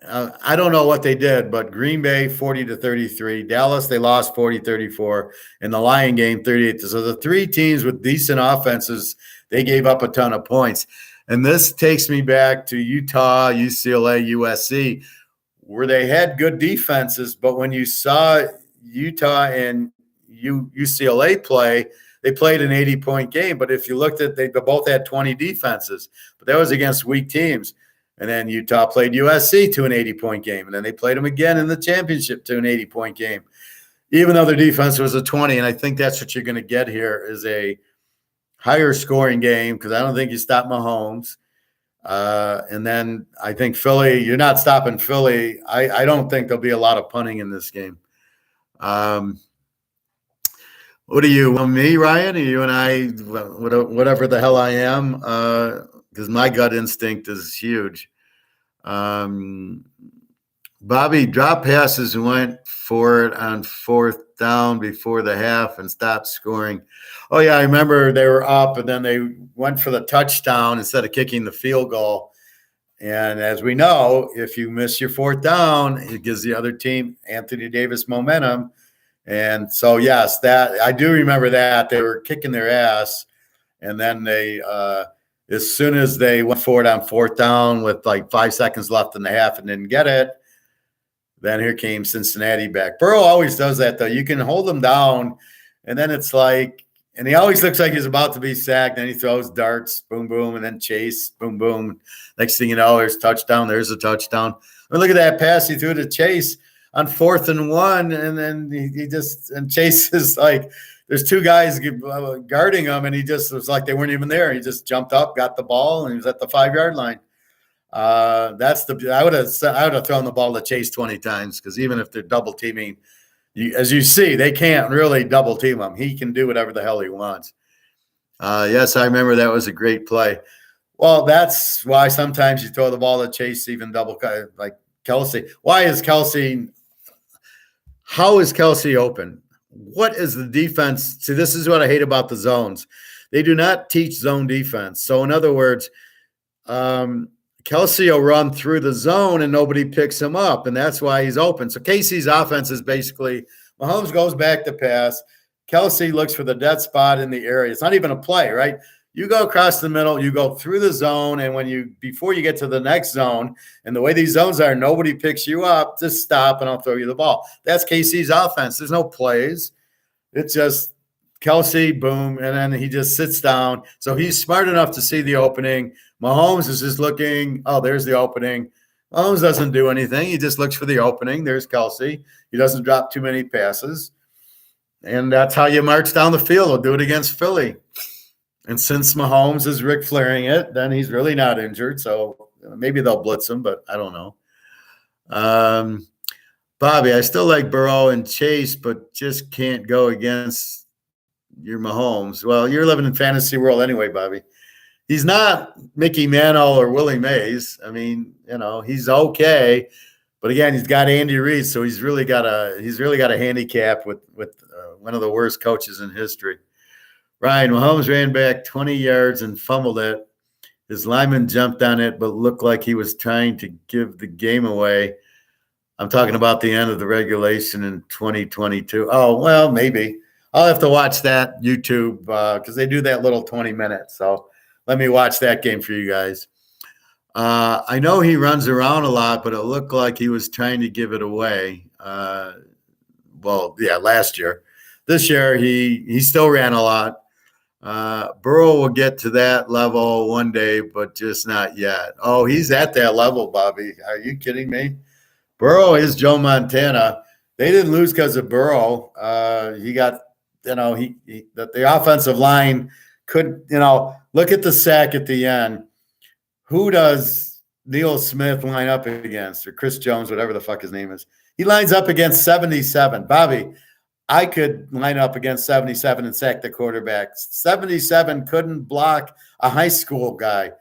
Speaker 1: I don't know what they did, but Green Bay 40-33, Dallas they lost 40-34, and the Lion game 38. So the three teams with decent offenses, they gave up a ton of points. And this takes me back to Utah, UCLA, USC, where they had good defenses, but when you saw Utah and UCLA play, they played an 80-point game. But if you looked at, they both had 20 defenses, but that was against weak teams. And then Utah played USC to an 80-point game, and then they played them again in the championship to an 80-point game, even though their defense was a 20. And I think that's what you're going to get here is a higher scoring game because I don't think you stop Mahomes. And then I think Philly, you're not stopping Philly. I don't think there'll be a lot of punting in this game. What are you, me, Ryan? Are you and I, whatever the hell I am? Because my gut instinct is huge. Bobby, drop passes went for it on fourth down before the half and stopped scoring. Oh, yeah, I remember they were up, and then they went for the touchdown instead of kicking the field goal. And as we know, if you miss your fourth down, it gives the other team, Anthony Davis, momentum. And so, yes, that I do remember that. They were kicking their ass, and then they as soon as they went for it on fourth down with like 5 seconds left in the half and didn't get it, then here came Cincinnati back. Burrow always does that, though. You can hold him down, and then it's like – and he always looks like he's about to be sacked. Then he throws darts, boom, boom, and then chase, boom, boom. Next thing you know, there's touchdown. There's a touchdown. I mean, look at that pass he threw to Chase on 4th and 1, and then he just – and Chase is like – there's two guys guarding him, and he just was like they weren't even there. He just jumped up, got the ball, and he was at the 5-yard line. I would have thrown the ball to Chase 20 times because even if they're double teaming, as you see, they can't really double team him. He can do whatever the hell he wants. Yes, I remember that was a great play. Well, that's why sometimes you throw the ball to Chase, even double like Kelsey. Why is Kelsey? How is Kelsey open? What is the defense? See, this is what I hate about the zones. They do not teach zone defense. So, in other words, Kelsey will run through the zone and nobody picks him up, and that's why he's open. So, Casey's offense is basically Mahomes goes back to pass. Kelsey looks for the dead spot in the area. It's not even a play, right? You go across the middle, you go through the zone, and before you get to the next zone, and the way these zones are, nobody picks you up, just stop and I'll throw you the ball. That's KC's offense. There's no plays. It's just Kelsey, boom, and then he just sits down. So he's smart enough to see the opening. Mahomes is just looking, oh, there's the opening. Mahomes doesn't do anything. He just looks for the opening. There's Kelsey. He doesn't drop too many passes. And that's how you march down the field. He'll do it against Philly. And since Mahomes is Ric Flairing it, then he's really not injured. So maybe they'll blitz him, but I don't know. Bobby, I still like Burrow and Chase, but just can't go against your Mahomes. Well, you're living in fantasy world anyway, Bobby. He's not Mickey Mantle or Willie Mays. I mean, he's okay. But again, he's got Andy Reid, so he's really got a handicap with one of the worst coaches in history. Ryan, Mahomes ran back 20 yards and fumbled it. His lineman jumped on it, but looked like he was trying to give the game away. I'm talking about the end of the regulation in 2022. Oh, well, maybe. I'll have to watch that YouTube because they do that little 20 minutes. So let me watch that game for you guys. I know he runs around a lot, but it looked like he was trying to give it away. Last year. This year, he still ran a lot. Burrow will get to that level one day, but just not yet. Oh, he's at that level, Bobby. Are you kidding me? Burrow is Joe Montana. They didn't lose because of Burrow. He got, the offensive line could, look at the sack at the end. Who does Neil Smith line up against, or Chris Jones, whatever the fuck his name is? He lines up against 77. Bobby, I could line up against 77 and sack the quarterback. 77 couldn't block a high school guy.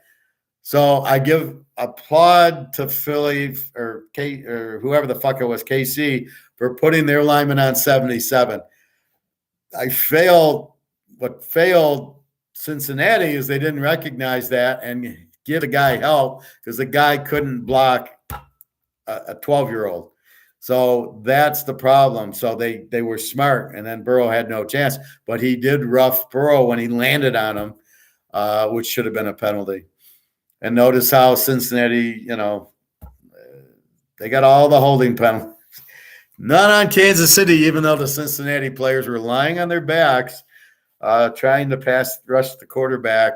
Speaker 1: So I give applaud to Philly or whoever the fuck it was, KC, for putting their lineman on 77. What failed Cincinnati is they didn't recognize that and give the guy help because the guy couldn't block a 12-year-old. So that's the problem. So they were smart, and then Burrow had no chance. But he did rough Burrow when he landed on him, which should have been a penalty. And notice how Cincinnati, they got all the holding penalties. Not on Kansas City, even though the Cincinnati players were lying on their backs, trying to rush the quarterback.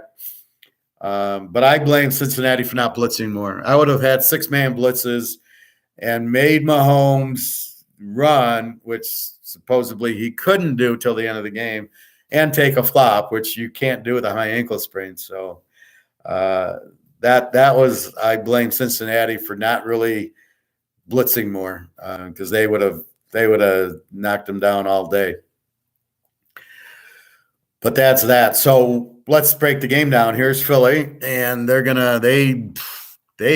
Speaker 1: But I blame Cincinnati for not blitzing more. I would have had 6-man blitzes and made Mahomes run, which supposedly he couldn't do till the end of the game, and take a flop, which you can't do with a high ankle sprain. So that was, I blame Cincinnati for not really blitzing more because they would have knocked them down all day. But that's that. So let's break the game down. Here's Philly, and they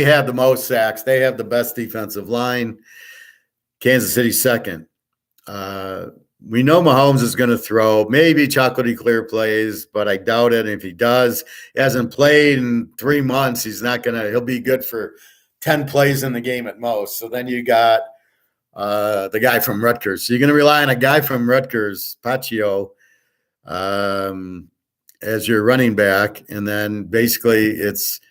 Speaker 1: have the most sacks. They have the best defensive line. Kansas City second. We know Mahomes is going to throw maybe chocolatey clear plays, but I doubt it. And if he does, he hasn't played in 3 months. He'll be good for 10 plays in the game at most. So then you got the guy from Rutgers. So you're going to rely on a guy from Rutgers, Paccio, as your running back. And then basically it's,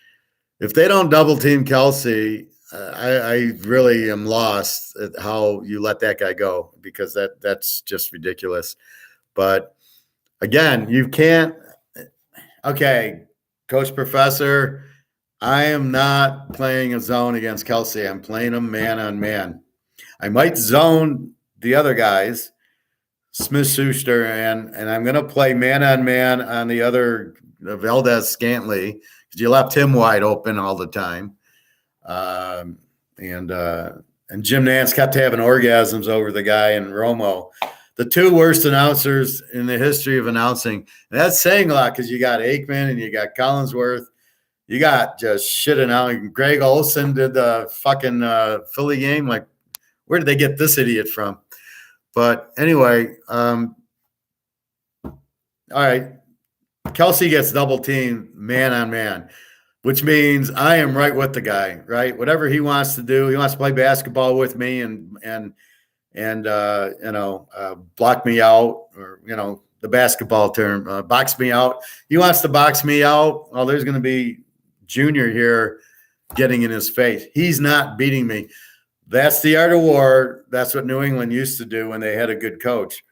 Speaker 1: if they don't double team Kelsey, I really am lost at how you let that guy go, because that's just ridiculous. But again, you can't. Okay, Coach Professor, I am not playing a zone against Kelsey. I'm playing him man on man. I might zone the other guys, Smith-Schuster, and I'm going to play man on man on the other, Valdez-Scantling, because you left him wide open all the time. And Jim Nance kept having orgasms over the guy in Romo. The 2 worst announcers in the history of announcing. And that's saying a lot, because you got Aikman and you got Collinsworth. You got just shit announcing. Greg Olson did the fucking Philly game. Like, where did they get this idiot from? But anyway, all right. Kelsey gets double teamed man on man, which means I am right with the guy, right? Whatever he wants to do, he wants to play basketball with me and block me out, or the basketball term, box me out. He wants to box me out. Well, there's going to be Junior here getting in his face. He's not beating me. That's the art of war. That's what New England used to do when they had a good coach,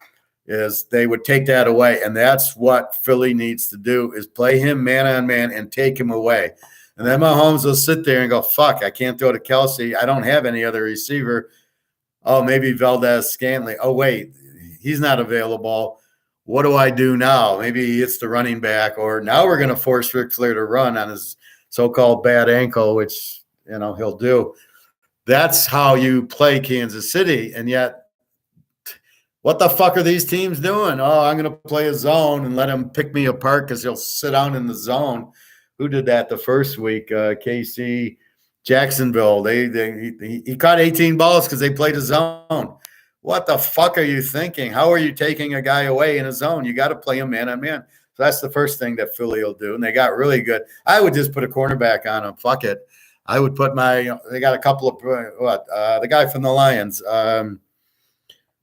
Speaker 1: is they would take that away. And that's what Philly needs to do, is play him man on man and take him away. And then Mahomes will sit there and go, fuck, I can't throw to Kelsey. I don't have any other receiver. Oh, maybe Valdez-Scantling. Oh, wait, he's not available. What do I do now? Maybe it's the running back, or now we're going to force Ric Flair to run on his so-called bad ankle, which, he'll do. That's how you play Kansas City. And yet, what the fuck are these teams doing? Oh, I'm going to play a zone and let him pick me apart because he'll sit down in the zone. Who did that the first week? KC, Jacksonville. He caught 18 balls because they played a zone. What the fuck are you thinking? How are you taking a guy away in a zone? You got to play him man on man. So that's the first thing that Philly will do. And they got really good. I would just put a cornerback on him. Fuck it. I would put they got a couple of, the guy from the Lions,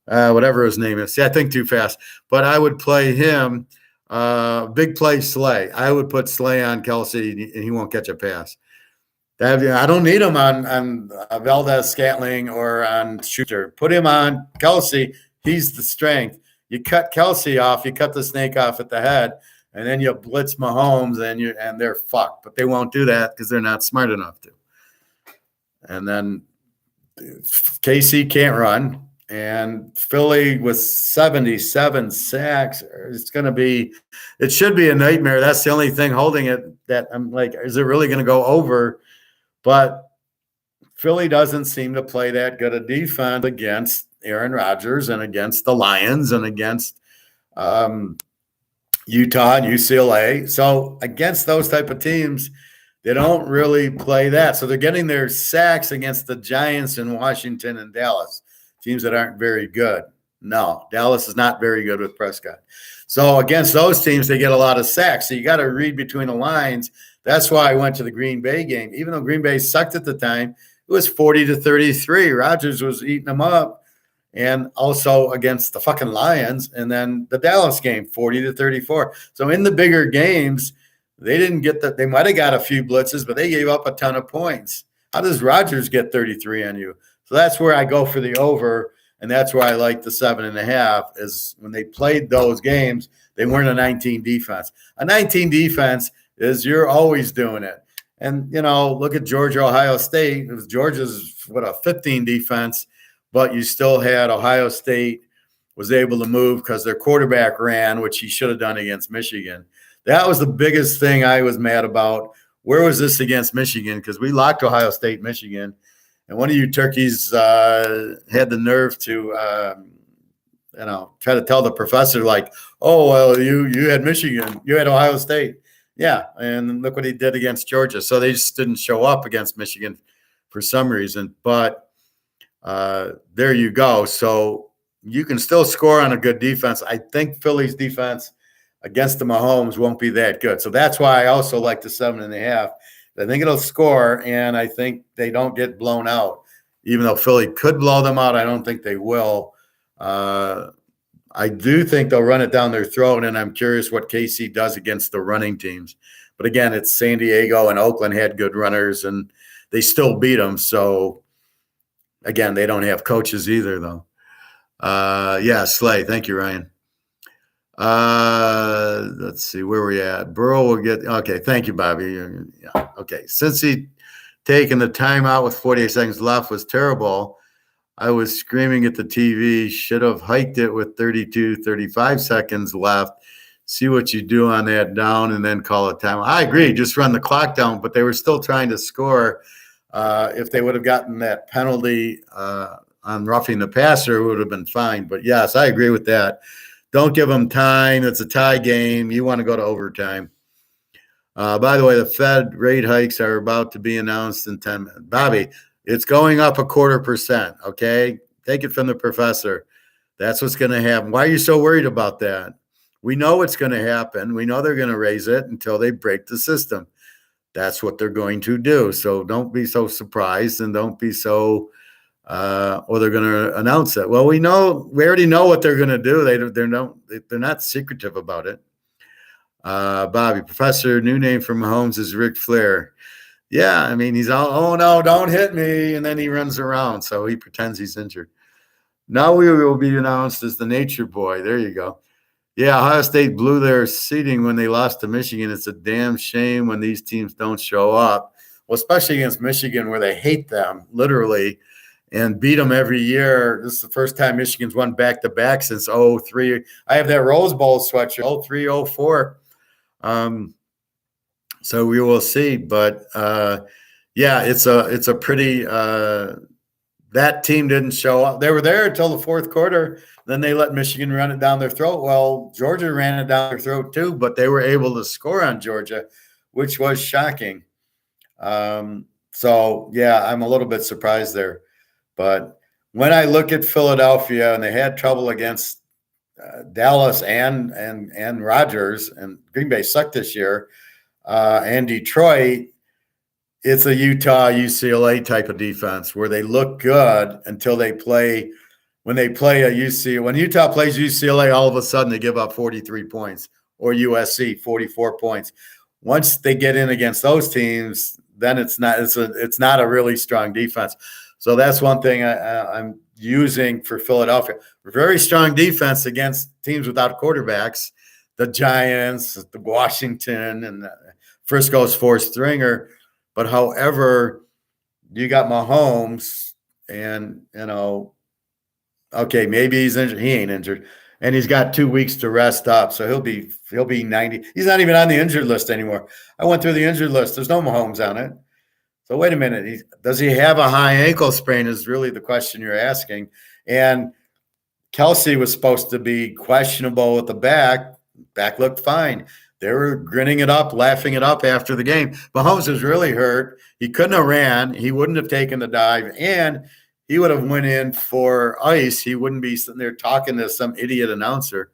Speaker 1: whatever his name is. See, I think too fast. But I would play him, big play Slay. I would put Slay on Kelsey, and he won't catch a pass. I don't need him on Valdez-Scantling or on Schuster. Put him on Kelsey. He's the strength. You cut Kelsey off. You cut the snake off at the head, and then you blitz Mahomes, and they're fucked. But they won't do that because they're not smart enough to. And then KC can't run, and Philly with 77 sacks. It should be a nightmare. That's the only thing holding it, that I'm like, is it really going to go over? But Philly doesn't seem to play that good a defense against Aaron Rodgers and against the Lions and against Utah and UCLA. So against those type of teams, They don't really play that. So they're getting their sacks against the Giants in Washington and Dallas, teams that aren't very good. No, Dallas is not very good with Prescott. So against those teams, they get a lot of sacks. So you got to read between the lines. That's why I went to the Green Bay game. Even though Green Bay sucked at the time, it was 40-33. Rodgers was eating them up. And also against the fucking Lions. And then the Dallas game, 40-34. So in the bigger games, they didn't get that. They might have got a few blitzes, but they gave up a ton of points. How does Rodgers get 33 on you? So that's where I go for the over. And that's where I like the 7.5 is when they played those games, they weren't a 19 defense. A 19 defense is you're always doing it. And, look at Georgia, Ohio State. It was Georgia's, a 15 defense, but you still had Ohio State was able to move because their quarterback ran, which he should have done against Michigan. That was the biggest thing I was mad about. Where was this against Michigan? Because we locked Ohio State, Michigan. And one of you turkeys had the nerve to, try to tell the professor, like, oh, well, you had Michigan. You had Ohio State. Yeah, and look what he did against Georgia. So they just didn't show up against Michigan for some reason. But there you go. So you can still score on a good defense. I think Philly's defense against the Mahomes won't be that good. So that's why I also like the 7.5. I think it'll score, and I think they don't get blown out. Even though Philly could blow them out, I don't think they will. I do think they'll run it down their throat, and I'm curious what KC does against the running teams. But again, it's San Diego and Oakland had good runners, and they still beat them. So, again, they don't have coaches either, though. Slay. Thank you, Ryan. Let's see where we at. Burrow will get okay. Thank you, Bobby. Yeah, okay. Since he taken the timeout with 48 seconds left was terrible, I was screaming at the TV. Should have hiked it with 35 seconds left. See what you do on that down, and then call it time. I agree. Just run the clock down, but they were still trying to score. If they would have gotten that penalty on roughing the passer, it would have been fine. But yes, I agree with that. Don't give them time. It's a tie game. You want to go to overtime. By the way, the Fed rate hikes are about to be announced in 10 minutes. Bobby, it's going up 0.25%, okay? Take it from the professor. That's what's going to happen. Why are you so worried about that? We know it's going to happen. We know they're going to raise it until they break the system. That's what they're going to do. So don't be so surprised, and don't be so or they're going to announce it. Well, we already know what they're going to do. They're not secretive about it. Bobby, Professor, new name for Mahomes is Ric Flair. Yeah, I mean, he's all, oh no, don't hit me, and then he runs around, so he pretends he's injured. Now we will be announced as the Nature Boy. There you go. Yeah, Ohio State blew their seeding when they lost to Michigan. It's a damn shame when these teams don't show up. Well, especially against Michigan, where they hate them, literally, and beat them every year. This is the first time Michigan's won back-to-back since 2003. I have that Rose Bowl sweatshirt, 2003, 2004. So we will see. But, it's a pretty that team didn't show up. They were there until the fourth quarter. Then they let Michigan run it down their throat. Well, Georgia ran it down their throat too, but they were able to score on Georgia, which was shocking. I'm a little bit surprised there. But when I look at Philadelphia, and they had trouble against Dallas and Rodgers, and Green Bay sucked this year, and Detroit, it's a Utah UCLA type of defense where they look good until they play. When they play when Utah plays UCLA, all of a sudden they give up 43 points, or USC 44 points. Once they get in against those teams, then it's not a really strong defense. So that's one thing I'm using for Philadelphia. Very strong defense against teams without quarterbacks, the Giants, the Washington, and the Frisco's fourth stringer. But however, you got Mahomes, and okay, maybe he's injured. He ain't injured, and he's got 2 weeks to rest up, so he'll be 90. He's not even on the injured list anymore. I went through the injured list. There's no Mahomes on it. So wait a minute. Does he have a high ankle sprain is really the question you're asking. And Kelsey was supposed to be questionable with the back. Back looked fine. They were grinning it up, laughing it up after the game. Mahomes was really hurt. He couldn't have ran. He wouldn't have taken the dive, and he would have went in for ice. He wouldn't be sitting there talking to some idiot announcer.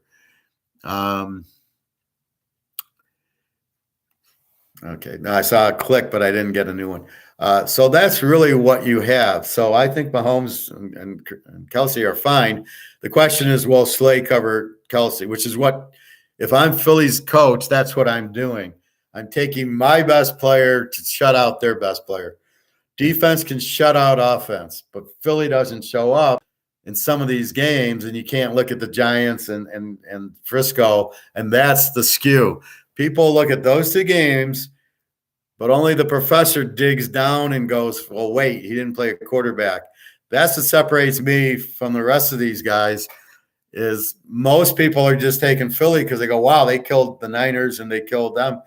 Speaker 1: Okay. No, I saw a click, but I didn't get a new one. So that's really what you have. So I think Mahomes and Kelsey are fine. The question is, will Slay cover Kelsey? Which is what, if I'm Philly's coach, that's what I'm doing. I'm taking my best player to shut out their best player. Defense can shut out offense, but Philly doesn't show up in some of these games, and you can't look at the Giants and Frisco, and that's the skew. People look at those two games, but only the professor digs down and goes, well, wait, he didn't play a quarterback. That's what separates me from the rest of these guys, is most people are just taking Philly because they go, wow, they killed the Niners and they killed them.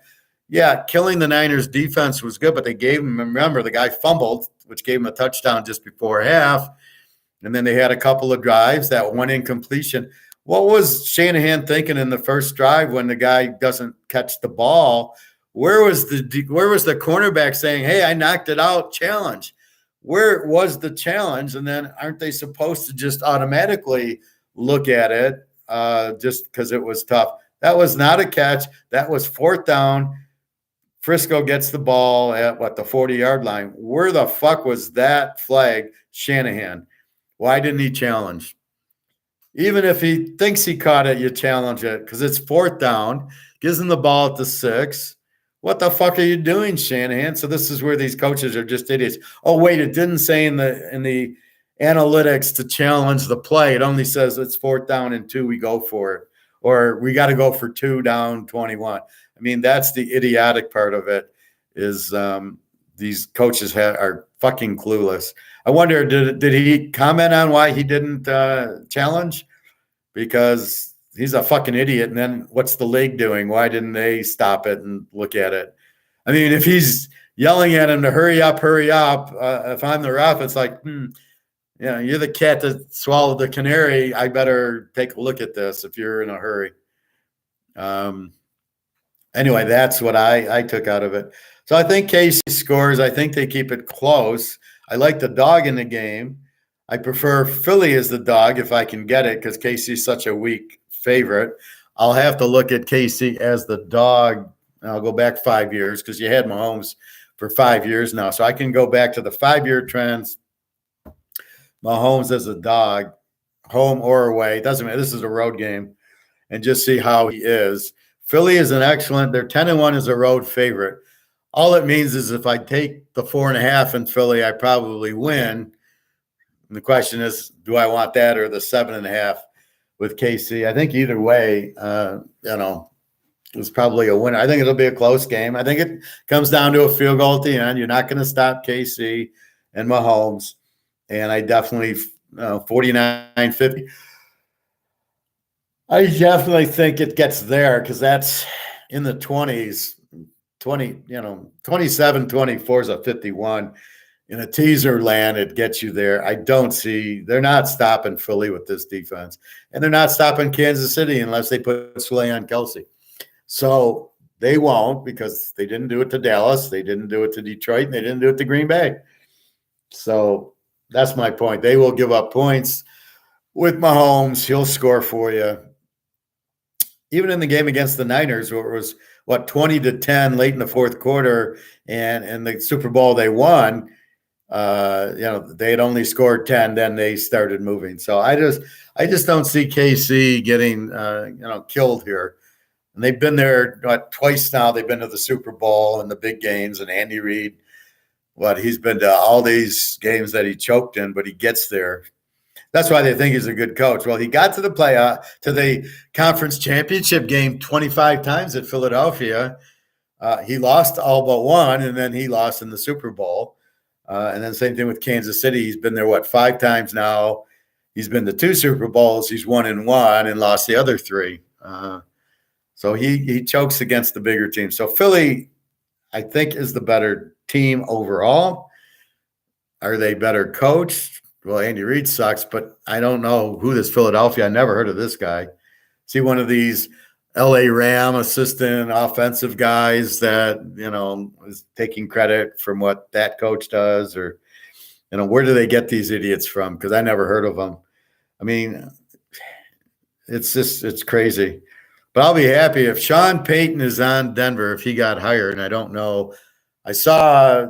Speaker 1: Yeah, killing the Niners defense was good, but they gave him, remember, the guy fumbled, which gave him a touchdown just before half. And then they had a couple of drives, that one incompletion. What was Shanahan thinking in the first drive when the guy doesn't catch the ball? Where was the cornerback saying, hey, I knocked it out, challenge? Where was the challenge? And then aren't they supposed to just automatically look at it just because it was tough? That was not a catch. That was fourth down. Frisco gets the ball at, the 40-yard line. Where the fuck was that flag, Shanahan? Why didn't he challenge? Even if he thinks he caught it, you challenge it because it's fourth down, gives him the ball at the 6. What the fuck are you doing, Shanahan? So this is where these coaches are just idiots. Oh, wait, it didn't say in the analytics to challenge the play. It only says it's fourth down and 2, we go for it. Or we got to go for 2 down 21. I mean, that's the idiotic part of it, is these coaches are fucking clueless. I wonder, did he comment on why he didn't challenge? Because he's a fucking idiot. And then what's the league doing? Why didn't they stop it and look at it? I mean, if he's yelling at him to hurry up, if I'm the ref, it's like, you're the cat that swallowed the canary. I better take a look at this if you're in a hurry. Anyway, that's what I took out of it. So I think KC scores. I think they keep it close. I like the dog in the game. I prefer Philly as the dog if I can get it, because KC is such a weak favorite. I'll have to look at KC as the dog. I'll go back 5 years because you had Mahomes for 5 years now. So I can go back to the 5-year trends. Mahomes as a dog, home or away. It doesn't matter. This is a road game. And just see how he is. Philly is an excellent. They're 10-1 as a road favorite. All it means is if I take the 4.5 in Philly, I probably win. And the question is, do I want that or the 7.5 with KC? I think either way, it's probably a winner. I think it'll be a close game. I think it comes down to a field goal at the end. You're not going to stop KC and Mahomes. And I definitely 49-50. I definitely think it gets there because that's in the 20s. 27-24 is a 51. In a teaser land, it gets you there. They're not stopping Philly with this defense. And they're not stopping Kansas City unless they put Slay on Kelsey. So they won't, because they didn't do it to Dallas. They didn't do it to Detroit. And they didn't do it to Green Bay. So that's my point. They will give up points with Mahomes. He'll score for you. Even in the game against the Niners, where it was 20-10 late in the fourth quarter, and in the Super Bowl they won, they had only scored 10, then they started moving. So I just don't see KC getting killed here. And they've been there twice now. They've been to the Super Bowl and the big games, and Andy Reid, he's been to all these games that he choked in, but he gets there. That's why they think he's a good coach. Well, he got to the conference championship game 25 times at Philadelphia. He lost all but one, and then he lost in the Super Bowl. And then same thing with Kansas City. He's been there, 5 times now. He's been to 2 Super Bowls. He's 1-1 and lost the other 3. So he chokes against the bigger team. So Philly, I think, is the better team overall. Are they better coached? Well, Andy Reid sucks, but I don't know who this Philadelphia. I never heard of this guy. See, one of these LA Ram assistant offensive guys that, is taking credit from what that coach does, or, where do they get these idiots from? Because I never heard of them. I mean, it's crazy. But I'll be happy if Sean Payton is on Denver, if he got hired. And I don't know. I saw,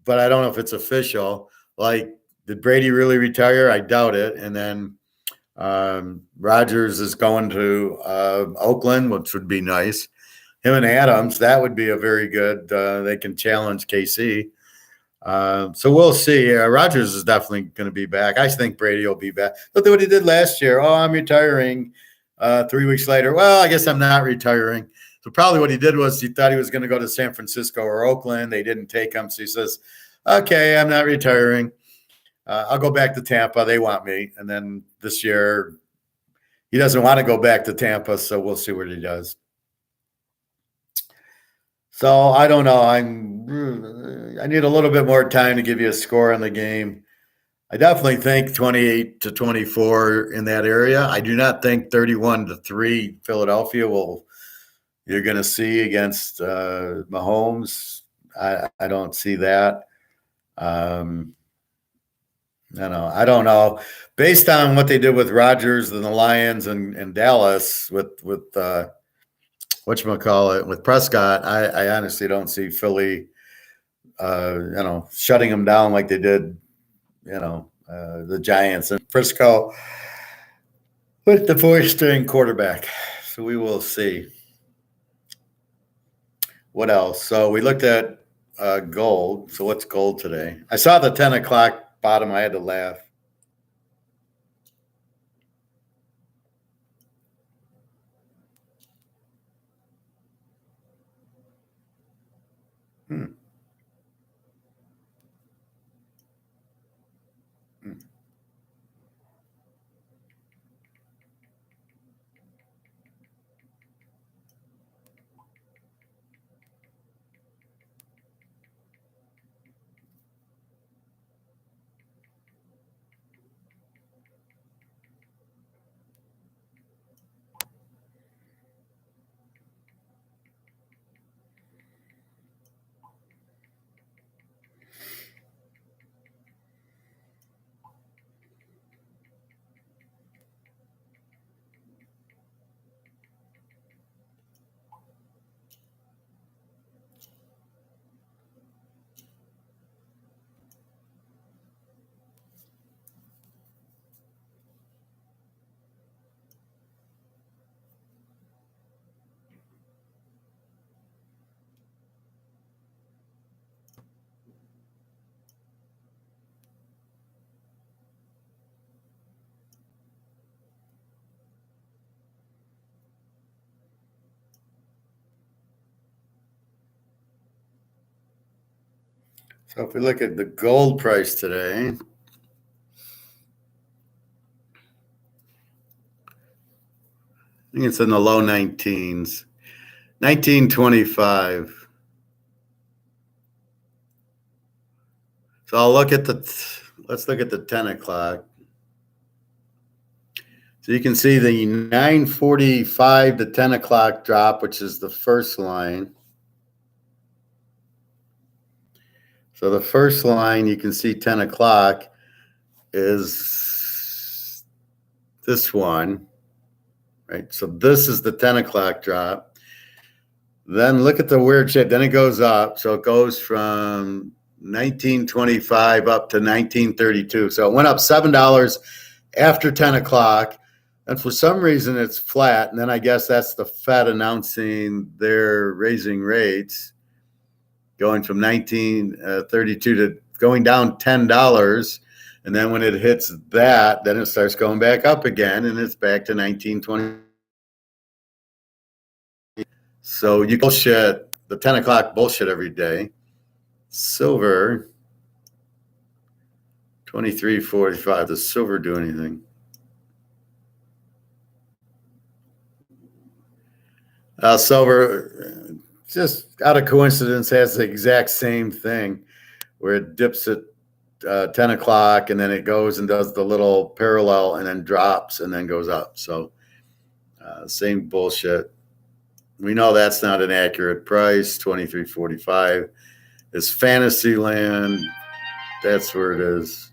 Speaker 1: but I don't know if it's official. Like, did Brady really retire? I doubt it. And then Rodgers is going to Oakland, which would be nice. Him and Adams, that would be a very good. They can challenge KC. So we'll see. Rodgers is definitely going to be back. I think Brady will be back. Look at what he did last year. Oh, I'm retiring. 3 weeks later, well, I guess I'm not retiring. So probably what he did was he thought he was going to go to San Francisco or Oakland. They didn't take him. So he says, okay, I'm not retiring. I'll go back to Tampa. They want me. And then this year, he doesn't want to go back to Tampa. So we'll see what he does. So I don't know. I need a little bit more time to give you a score on the game. I definitely think 28-24 in that area. I do not think 31-3 Philadelphia you're going to see against Mahomes. I don't see that. I don't know. Based on what they did with Rodgers and the Lions and Dallas with whatchamacallit, with Prescott, I honestly don't see Philly, shutting them down like they did, the Giants and Frisco with the four-string quarterback. So we will see. What else? So we looked at gold. So what's gold today? I saw the 10 o'clock bottom. I had to laugh. So if we look at the gold price today, I think it's in the low 19s, 1925. So let's look at the 10 o'clock. So you can see the 9:45 to 10 o'clock drop, which is the first line. So the first line, you can see 10 o'clock is this one, right? So this is the 10 o'clock drop. Then look at the weird shape. Then it goes up. So it goes from 1925 up to 1932. So it went up $7 after 10 o'clock. And for some reason, it's flat. And then I guess that's the Fed announcing they're raising rates, going from 1932 to going down $10. And then when it hits that, then it starts going back up again, and it's back to 1920. So you bullshit the 10 o'clock bullshit every day. Silver, 23.45. Does silver do anything? Silver, just out of coincidence, has the exact same thing where it dips at 10 o'clock and then it goes and does the little parallel and then drops and then goes up. So same bullshit. We know that's not an accurate price. 23.45 is Fantasyland. That's where it is.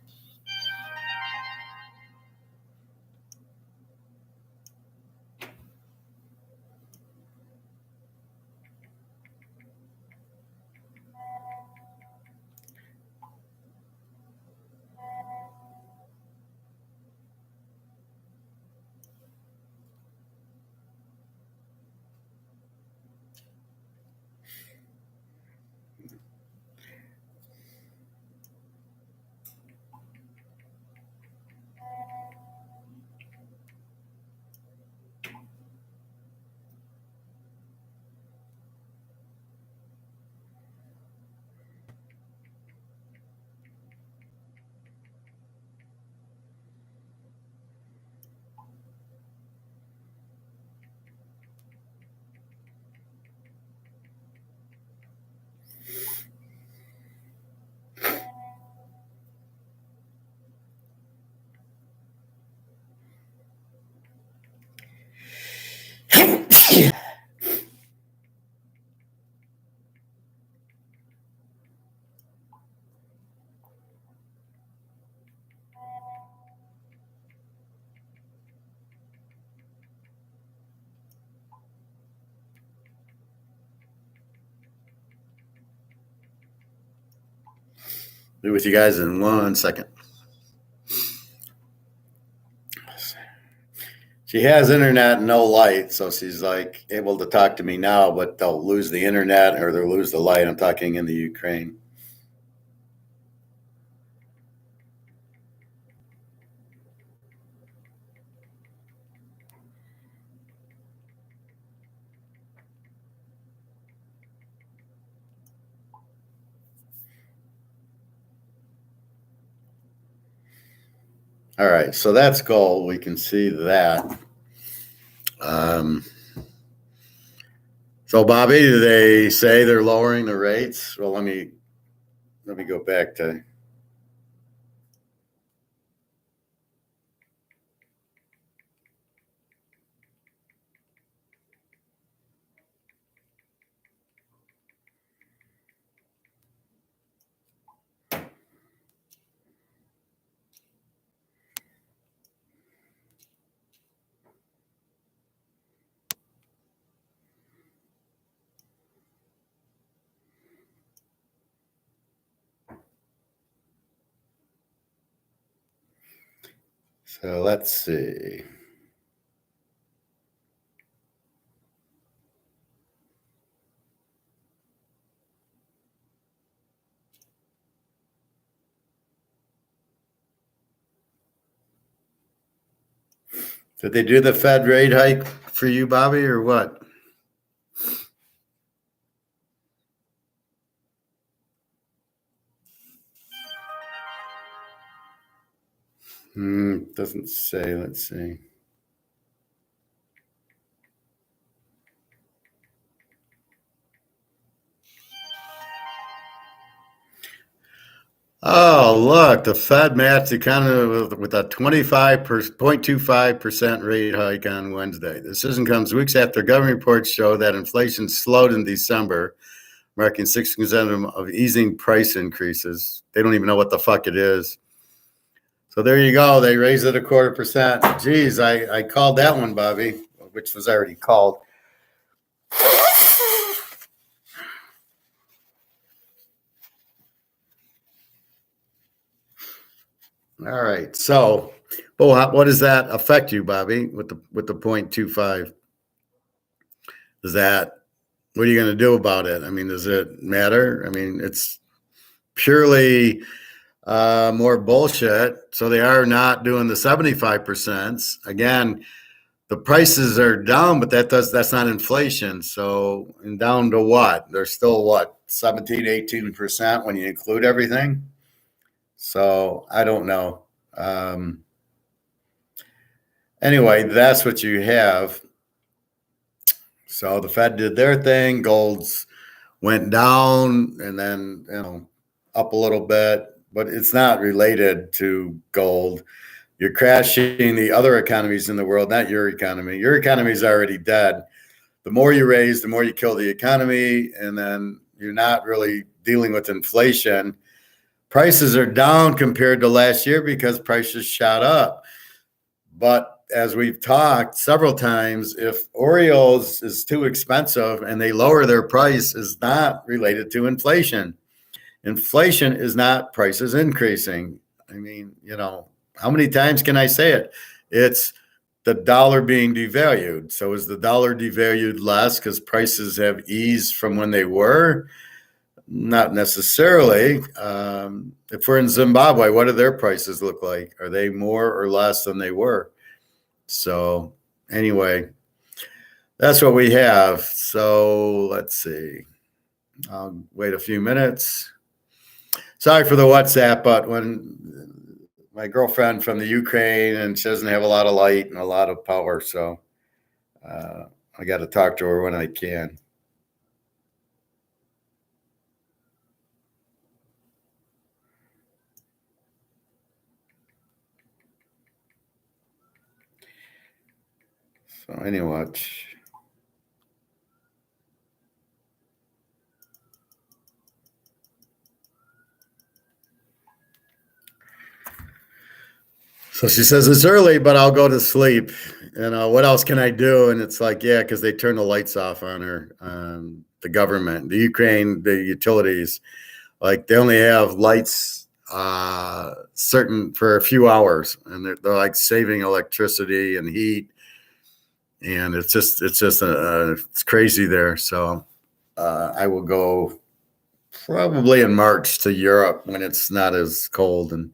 Speaker 1: Be with you guys in 1 second. She has internet and no light, so she's like able to talk to me now, but they'll lose the internet or they'll lose the light. I'm talking in the Ukraine. All right, so that's gold. We can see that. So, Bobby, do they say they're lowering the rates? Well, let me go back to. So let's see. Did they do the Fed rate hike for you, Bobby, or what? Doesn't say. Let's see. Oh, look, the Fed matched the economy with a 25.25% rate hike on Wednesday. The decision comes weeks after government reports show that inflation slowed in December, marking 6% of easing price increases. They don't even know what the fuck it is. So there you go. They raised it 0.25%. Geez, I called that one, Bobby, which was already called. All right. So, what does that affect you, Bobby, with the 0.25? Does that, what are you going to do about it? I mean, does it matter? I mean, it's purely more bullshit. So they are not doing the 75%. Again, the prices are down, but that's not inflation. So, and down to what? They're still what, 17, 18% when you include everything? So I don't know. Anyway, that's what you have. So the Fed did their thing. Gold's went down and then up a little bit, but it's not related to gold. You're crashing the other economies in the world, not your economy. Your economy is already dead. the more you raise, the more you kill the economy, and then you're not really dealing with inflation. Prices are down compared to last year because prices shot up. But as we've talked several times, if Oreos is too expensive and they lower their price, is not related to inflation. Inflation is not prices increasing. I mean, how many times can I say it? It's the dollar being devalued. So is the dollar devalued less because prices have eased from when they were? Not necessarily. If we're in Zimbabwe, what do their prices look like? Are they more or less than they were? So anyway, that's what we have. So let's see. I'll wait a few minutes. Sorry for the WhatsApp, but when my girlfriend from the Ukraine, and she doesn't have a lot of light and a lot of power, so I got to talk to her when I can. So anyway. So she says, it's early, but I'll go to sleep. What else can I do? And it's like, yeah, because they turn the lights off on her, the government, the Ukraine, the utilities. Like they only have lights certain for a few hours, and they're like saving electricity and heat. And it's crazy there. So I will go probably in March to Europe when it's not as cold, and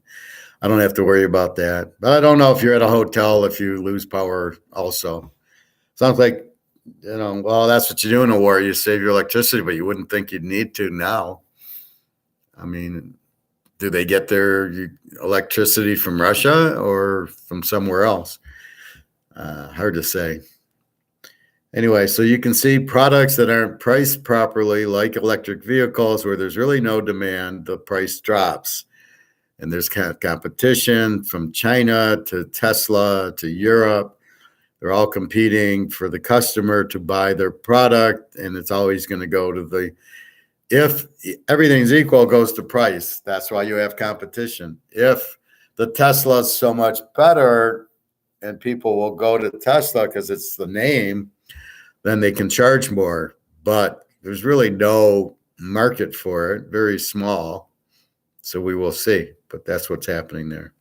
Speaker 1: I don't have to worry about that. But I don't know if you're at a hotel, if you lose power also. Sounds like, well, that's what you do in a war. You save your electricity, but you wouldn't think you'd need to now. I mean, do they get their electricity from Russia or from somewhere else? Hard to say. Anyway, so you can see products that aren't priced properly, like electric vehicles, where there's really no demand, the price drops. And there's kind of competition from China to Tesla to Europe. They're all competing for the customer to buy their product, and it's always going to go to if everything's equal, it goes to price. That's why you have competition. If the Tesla is so much better and people will go to Tesla because it's the name, then they can charge more. But there's really no market for it, very small. So we will see, but that's what's happening there.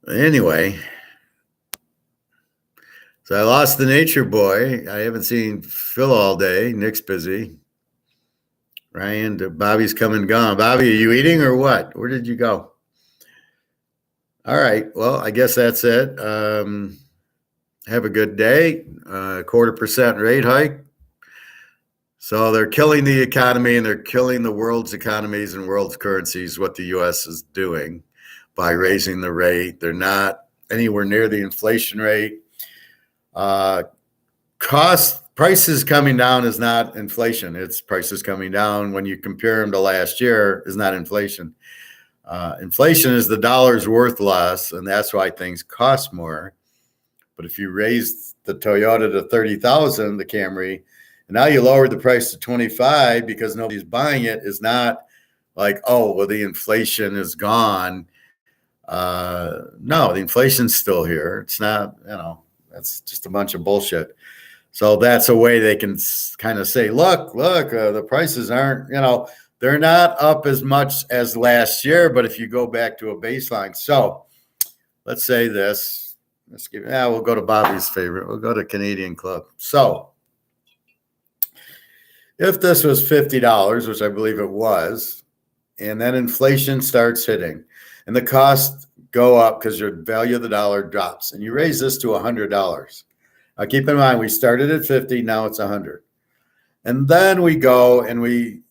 Speaker 1: Anyway, so I lost the nature boy. I haven't seen Phil all day. Nick's busy. Ryan, Bobby's come and gone. Bobby, are you eating or what? Where did you go? All right. Well, I guess that's it. Have a good day. 0.25% rate hike. So they're killing the economy, and they're killing the world's economies and world's currencies, what the U.S. is doing by raising the rate. They're not anywhere near the inflation rate. Prices coming down is not inflation. It's prices coming down when you compare them to last year is not inflation. Inflation is the dollar's worth less, and that's why things cost more. But if you raise the Toyota to $30,000, the Camry, and now you lowered the price to 25 because nobody's buying it, is not like, oh, well, the inflation is gone. No, the inflation's still here. It's not, that's just a bunch of bullshit. So that's a way they can kind of say, look, the prices aren't, they're not up as much as last year, but if you go back to a baseline. So let's say this. We'll go to Bobby's favorite. We'll go to Canadian Club. So if this was $50, which I believe it was, and then inflation starts hitting and the costs go up because your value of the dollar drops, and you raise this to $100. Now keep in mind, we started at 50, now it's 100. And then we go and we,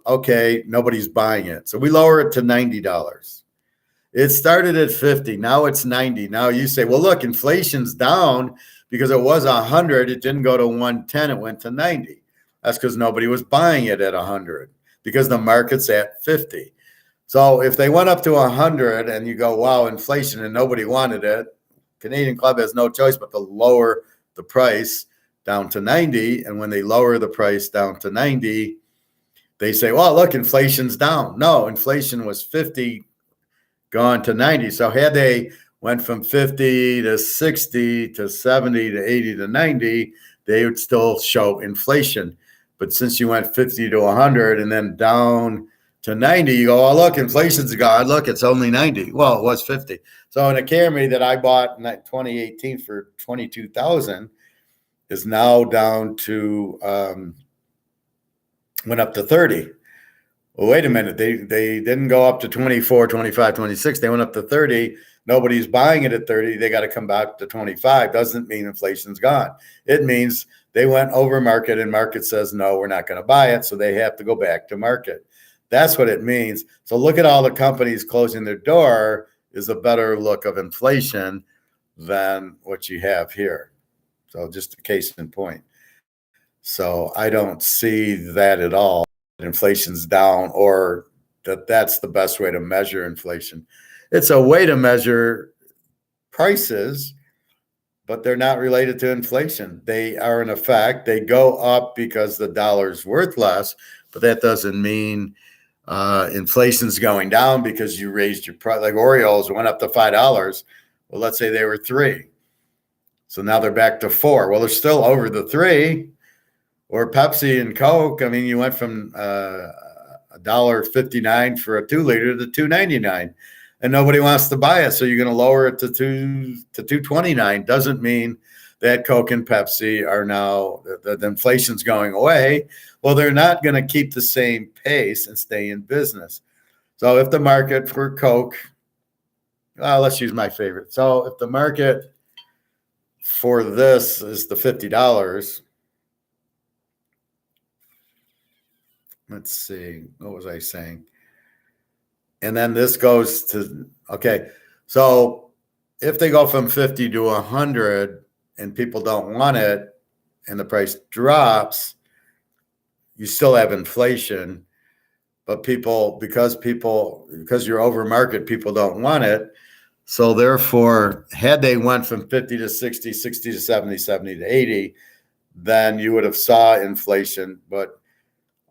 Speaker 1: okay, nobody's buying it. So we lower it to $90. It started at 50, now it's 90. Now you say, well, look, inflation's down because it was 100. It didn't go to 110, it went to 90. That's because nobody was buying it at 100 because the market's at 50. So if they went up to 100 and you go, wow, inflation, and nobody wanted it, Canadian Club has no choice but to lower the price down to 90. And when they lower the price down to 90, they say, well, look, inflation's down. No, inflation was 50 gone to 90. So had they went from 50 to 60 to 70 to 80 to 90, they would still show inflation. But since you went 50 to 100 and then down to 90, you go, oh, look, inflation's gone. Look, it's only 90. Well, it was 50. So in a Camry that I bought in 2018 for $22,000 is now down to, went up to 30. Well, wait a minute. They didn't go up to 24, 25, 26. They went up to 30. Nobody's buying it at 30. They got to come back to 25. Doesn't mean inflation's gone. It means they went over market and market says, no, we're not going to buy it. So they have to go back to market. That's what it means. So look at all the companies closing their door is a better look of inflation than what you have here. So just a case in point. So I don't see that at all. Inflation's down or that's the best way to measure inflation. It's a way to measure prices, but they're not related to inflation. They are in effect, they go up because the dollar's worth less, but that doesn't mean inflation's going down because you raised your price. Like Oreos went up to $5. Well, let's say they were $3. So now they're back to $4. Well, they're still over the $3. Or Pepsi and Coke. I mean, you went from $1.59 for a 2-liter to $2.99, and nobody wants to buy it. So you're going to lower it to $2.29. Doesn't mean that Coke and Pepsi are now the inflation's going away. Well, they're not going to keep the same pace and stay in business. So if the market for Coke, let's use my favorite. So if the market for this is the $50. Let's see, what was I saying? And then this goes to, okay, so if they go from 50 to 100 and people don't want it and the price drops, you still have inflation, but because you're over market, people don't want it. So therefore, had they went from 50 to 60, 60 to 70, 70 to 80, then you would have saw inflation, but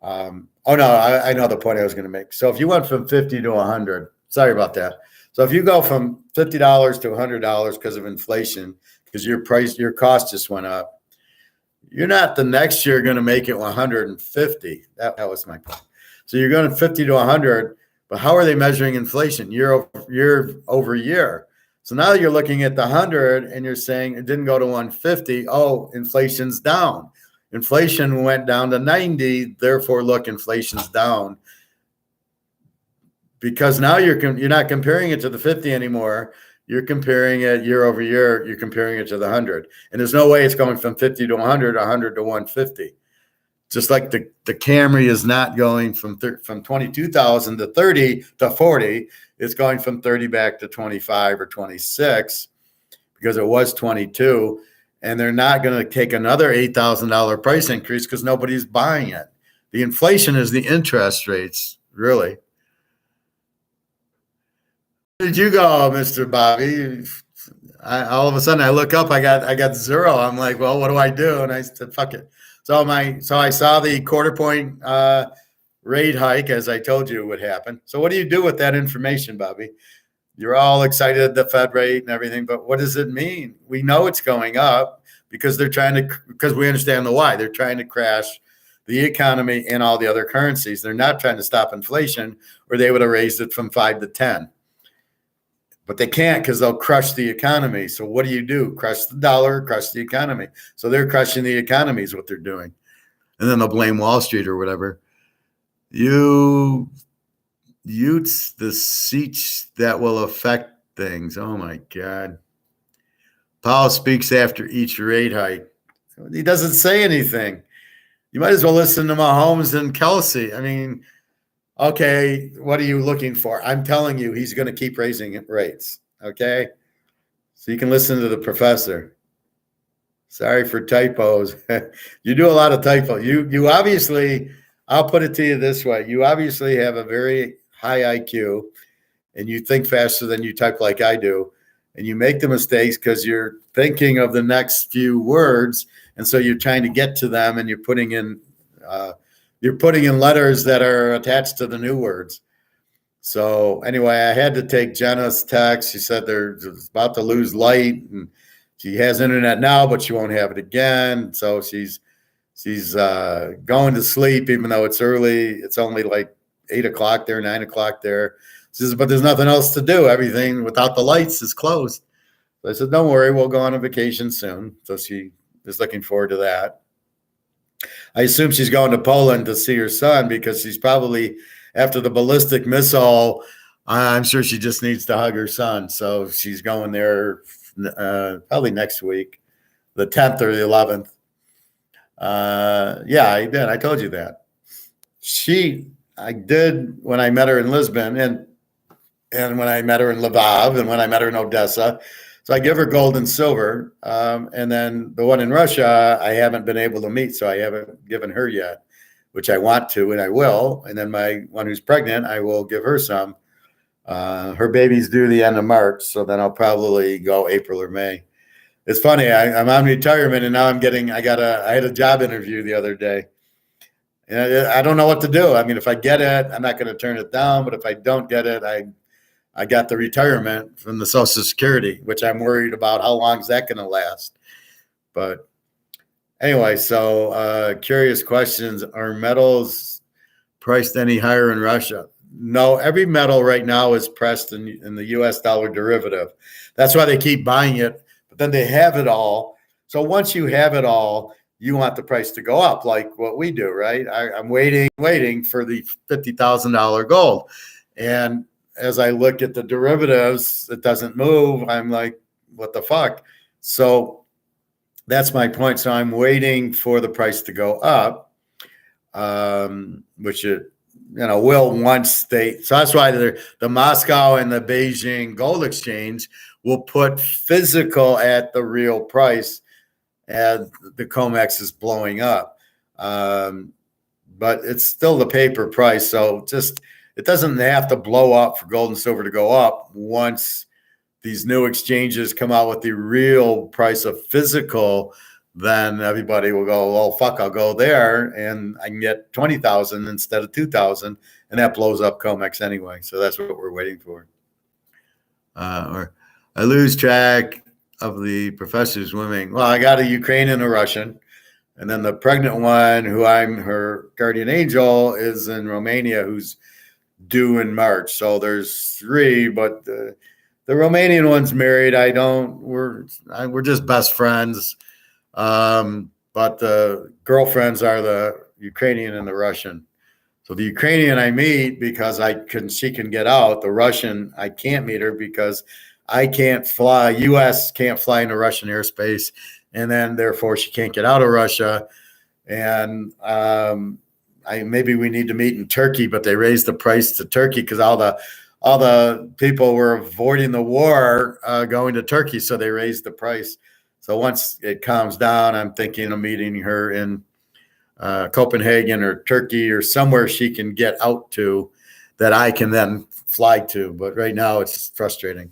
Speaker 1: I know the point I was going to make. So if you went from 50 to 100, sorry about that. So if you go from $50 to $100 because of inflation, because your cost just went up, you're not the next year going to make it 150. That was my point. So you're going 50 to 100, but how are they measuring inflation year over year? So now you're looking at the 100 and you're saying it didn't go to 150. Oh, inflation's down. Inflation went down to 90, therefore, look, inflation's down. Because now you're not comparing it to the 50 anymore. You're comparing it year over year. You're comparing it to the 100. And there's no way it's going from 50 to 100, 100 to 150. Just like the Camry is not going from 22,000 to 30 to 40. It's going from 30 back to 25 or 26 because it was 22. And they're not going to take another $8,000 price increase because nobody's buying it. The inflation is the interest rates, really. Where did you go, Mr. Bobby? All of a sudden, I look up, I got zero. I'm like, well, what do I do? And I said, fuck it. So I saw the quarter-point rate hike, as I told you would happen. So what do you do with that information, Bobby? You're all excited at the Fed rate and everything, but what does it mean? We know it's going up because because we understand the why. They're trying to crash the economy and all the other currencies. They're not trying to stop inflation, or they would have raised it from 5 to 10. But they can't because they'll crush the economy. So what do? Crush the dollar, crush the economy. So they're crushing the economy is what they're doing. And then they'll blame Wall Street or whatever. The seats that will affect things. Oh, my God. Powell speaks after each rate hike. He doesn't say anything. You might as well listen to Mahomes and Kelsey. I mean, okay, what are you looking for? I'm telling you, he's going to keep raising rates, okay? So you can listen to the professor. Sorry for typos. You do a lot of typos. You obviously, I'll put it to you this way. You obviously have a very high IQ, and you think faster than you type like I do. and you make the mistakes because you're thinking of the next few words, and so you're trying to get to them, and you're putting in letters that are attached to the new words. So anyway, I had to take Jenna's text. She said they're about to lose light, and she has internet now, but she won't have it again. So she's going to sleep, even though it's early. It's only like 8 o'clock there, 9 o'clock there. She says, but there's nothing else to do. Everything without the lights is closed. So I said, don't worry, we'll go on a vacation soon. So she is looking forward to that. I assume she's going to Poland to see her son because she's probably, after the ballistic missile, I'm sure she just needs to hug her son. So she's going there probably next week, the 10th or the 11th. Yeah, I did. I told you that. I did when I met her in Lisbon and when I met her in Lvov and when I met her in Odessa. So I give her gold and silver. And then the one in Russia, I haven't been able to meet, so I haven't given her yet, which I want to, and I will. And then my one who's pregnant, I will give her some. Her baby's due the end of March, so then I'll probably go April or May. It's funny. I'm on retirement, and now I had a job interview the other day. And I don't know what to do. I mean, if I get it, I'm not going to turn it down. But if I don't get it, I got the retirement from the Social Security, which I'm worried about. How long is that going to last? But anyway, so curious questions. Are metals priced any higher in Russia? No, every metal right now is priced in the U.S. dollar derivative. That's why they keep buying it. But then they have it all. So once you have it all, you want the price to go up, like what we do, right? I'm waiting for the $50,000 gold. And as I look at the derivatives, it doesn't move. I'm like, what the fuck? So that's my point. So I'm waiting for the price to go up, which it will once so that's why the Moscow and the Beijing gold exchange will put physical at the real price as the COMEX is blowing up. But it's still the paper price. So it doesn't have to blow up for gold and silver to go up once these new exchanges come out with the real price of physical. Then everybody will go, well, fuck, I'll go there and I can get 20,000 instead of 2,000. And that blows up COMEX anyway. So that's what we're waiting for. Or I lose track of the professors swimming. Well, I got a Ukrainian and a Russian. And then the pregnant one, who I'm her guardian angel, is in Romania, who's due in March. So there's 3, but the Romanian one's married. We're just best friends. But the girlfriends are the Ukrainian and the Russian. So the Ukrainian I meet because she can get out. The Russian, I can't meet her because I can't fly. U.S. can't fly into Russian airspace, and then therefore she can't get out of Russia. And maybe we need to meet in Turkey, but they raised the price to Turkey because all the people were avoiding the war going to Turkey, so they raised the price. So once it calms down, I'm thinking of meeting her in Copenhagen or Turkey or somewhere she can get out to that I can then fly to. But right now it's frustrating.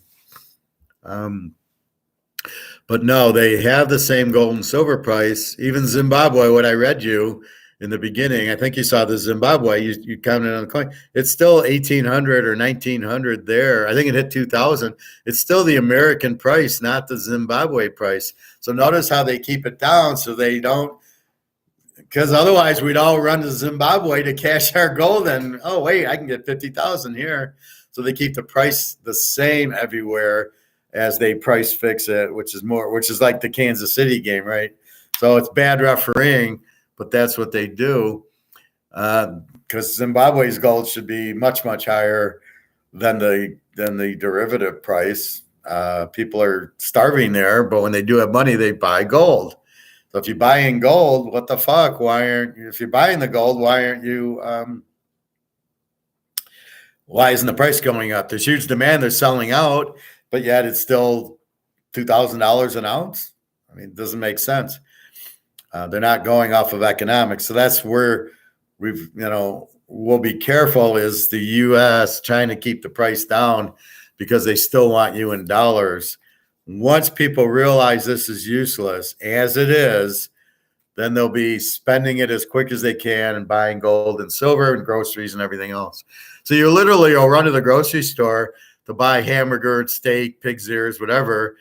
Speaker 1: But no, they have the same gold and silver price. Even Zimbabwe, what I read you in the beginning, I think you saw the Zimbabwe, you counted on the coin. It's still 1,800 or 1,900 there. I think it hit 2,000. It's still the American price, not the Zimbabwe price. So notice how they keep it down so they don't, because otherwise we'd all run to Zimbabwe to cash our gold and, oh, wait, I can get 50,000 here. So they keep the price the same everywhere as they price fix it, which is like the Kansas City game, right? So it's bad refereeing, but that's what they do. Because Zimbabwe's gold should be much, much higher than the derivative price. People are starving there, but when they do have money, they buy gold. So if you're buying gold, what the fuck? If you're buying the gold, why aren't you? Why isn't the price going up? There's huge demand. They're selling out, but yet it's still $2,000 an ounce. I mean, it doesn't make sense. They're not going off of economics. So that's where we'll be careful is the U.S. trying to keep the price down because they still want you in dollars. Once people realize this is useless, as it is, then they'll be spending it as quick as they can and buying gold and silver and groceries and everything else. So you literally will run to the grocery store to buy hamburger, steak, pig's ears, whatever.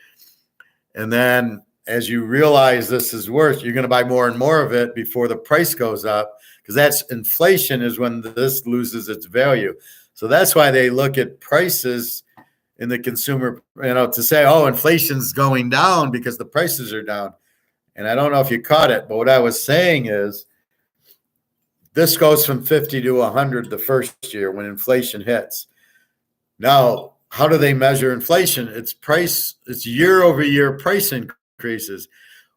Speaker 1: And then as you realize this is worth, you're going to buy more and more of it before the price goes up, because that's inflation is when this loses its value. So that's why they look at prices in the consumer, to say, oh, inflation's going down because the prices are down. And I don't know if you caught it, but what I was saying is this goes from 50 to 100 the first year when inflation hits. Now, how do they measure inflation? It's year over year price increases.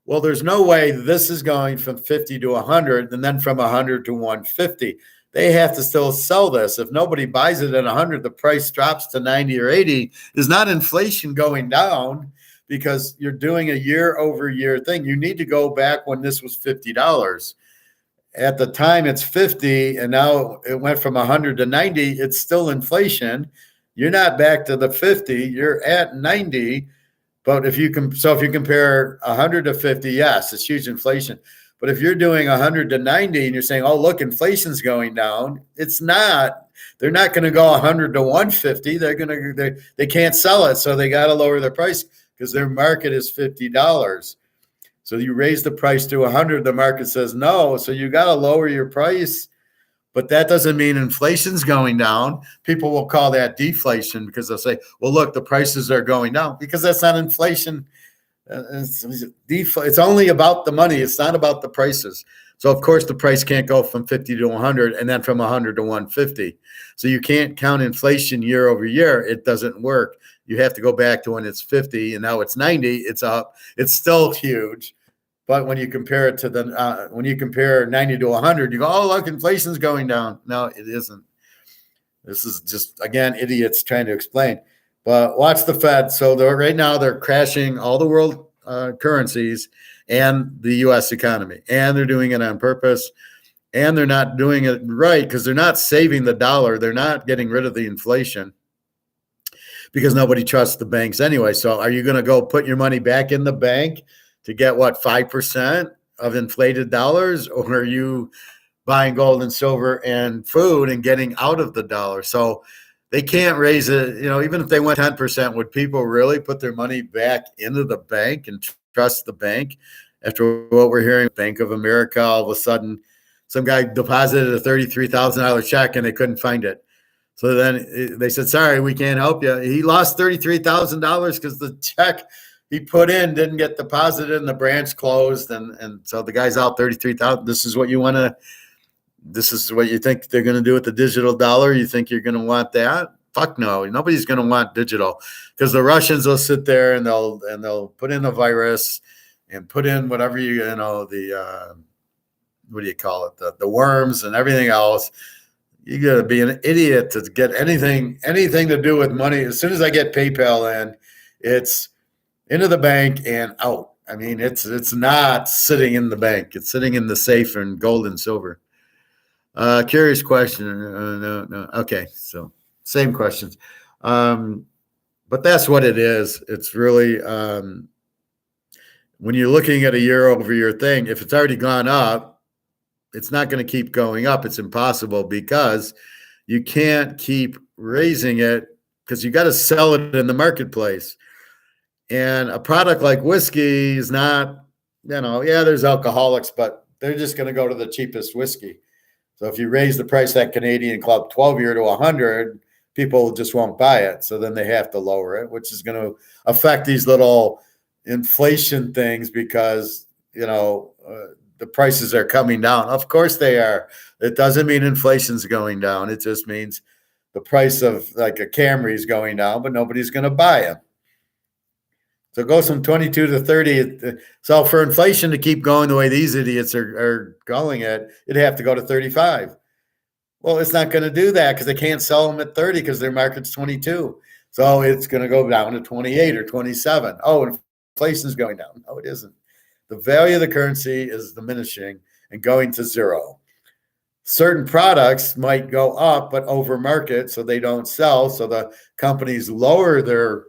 Speaker 1: Well, there's no way this is going from 50 to 100 and then from 100 to 150. They have to still sell this. If nobody buys it at 100, the price drops to 90 or 80. Is not inflation going down, because you're doing a year over year thing. You need to go back when this was $50. At the time it's 50 and now it went from 100 to 90. It's still inflation. You're not back to the 50, you're at 90. But if you compare 100 to 50, yes, it's huge inflation. But if you're doing 100 to 90 and you're saying, oh, look, inflation's going down, it's not. They're not going to go 100 to 150. They can't sell it, so they got to lower their price because their market is $50. So you raise the price to 100, the market says no, so you got to lower your price. But that doesn't mean inflation's going down. People will call that deflation because they'll say, well, look, the prices are going down, because that's not inflation. It's only about the money. It's not about the prices. So, of course, the price can't go from 50 to 100 and then from 100 to 150. So you can't count inflation year over year. It doesn't work. You have to go back to when it's 50 and now it's 90. It's up. It's still huge. But when you compare it to when you compare 90 to 100, you go, oh, look, inflation's going down. No, it isn't. This is just, again, idiots trying to explain. But watch the Fed. So right now they're crashing all the world currencies and the U.S. economy. And they're doing it on purpose. And they're not doing it right because they're not saving the dollar. They're not getting rid of the inflation because nobody trusts the banks anyway. So are you going to go put your money back in the bank to get, 5% of inflated dollars? Or are you buying gold and silver and food and getting out of the dollar? So they can't raise it. Even if they went 10%, would people really put their money back into the bank and trust the bank? After what we're hearing, Bank of America, all of a sudden, some guy deposited a $33,000 check and they couldn't find it. So then they said, sorry, we can't help you. He lost $33,000 because the check he put in didn't get deposited and the branch closed. And so the guy's out $33,000. This is what you think they're going to do with the digital dollar? You think you're going to want that? Fuck no. Nobody's going to want digital, because the Russians will sit there and they'll put in a virus and put in whatever the what do you call it? The worms and everything else. You got to be an idiot to get anything to do with money. As soon as I get PayPal in, it's into the bank and out. I mean, it's not sitting in the bank. It's sitting in the safe in gold and silver. Curious question. No. Okay, so same questions. But that's what it is. It's really when you're looking at a year over year thing, if it's already gone up, it's not going to keep going up. It's impossible, because you can't keep raising it, because you got to sell it in the marketplace. And a product like whiskey is not, there's alcoholics, but they're just going to go to the cheapest whiskey. So if you raise the price at Canadian Club 12-year to 100, people just won't buy it. So then they have to lower it, which is going to affect these little inflation things, because, the prices are coming down. Of course they are. It doesn't mean inflation's going down. It just means the price of like a Camry is going down, but nobody's going to buy it. So it goes from 22 to 30. So for inflation to keep going the way these idiots are going it, it'd have to go to 35. Well, it's not going to do that, because they can't sell them at 30 because their market's 22. So it's going to go down to 28 or 27. Oh, inflation's going down. No, it isn't. The value of the currency is diminishing and going to zero. Certain products might go up, but over market, so they don't sell. So the companies lower their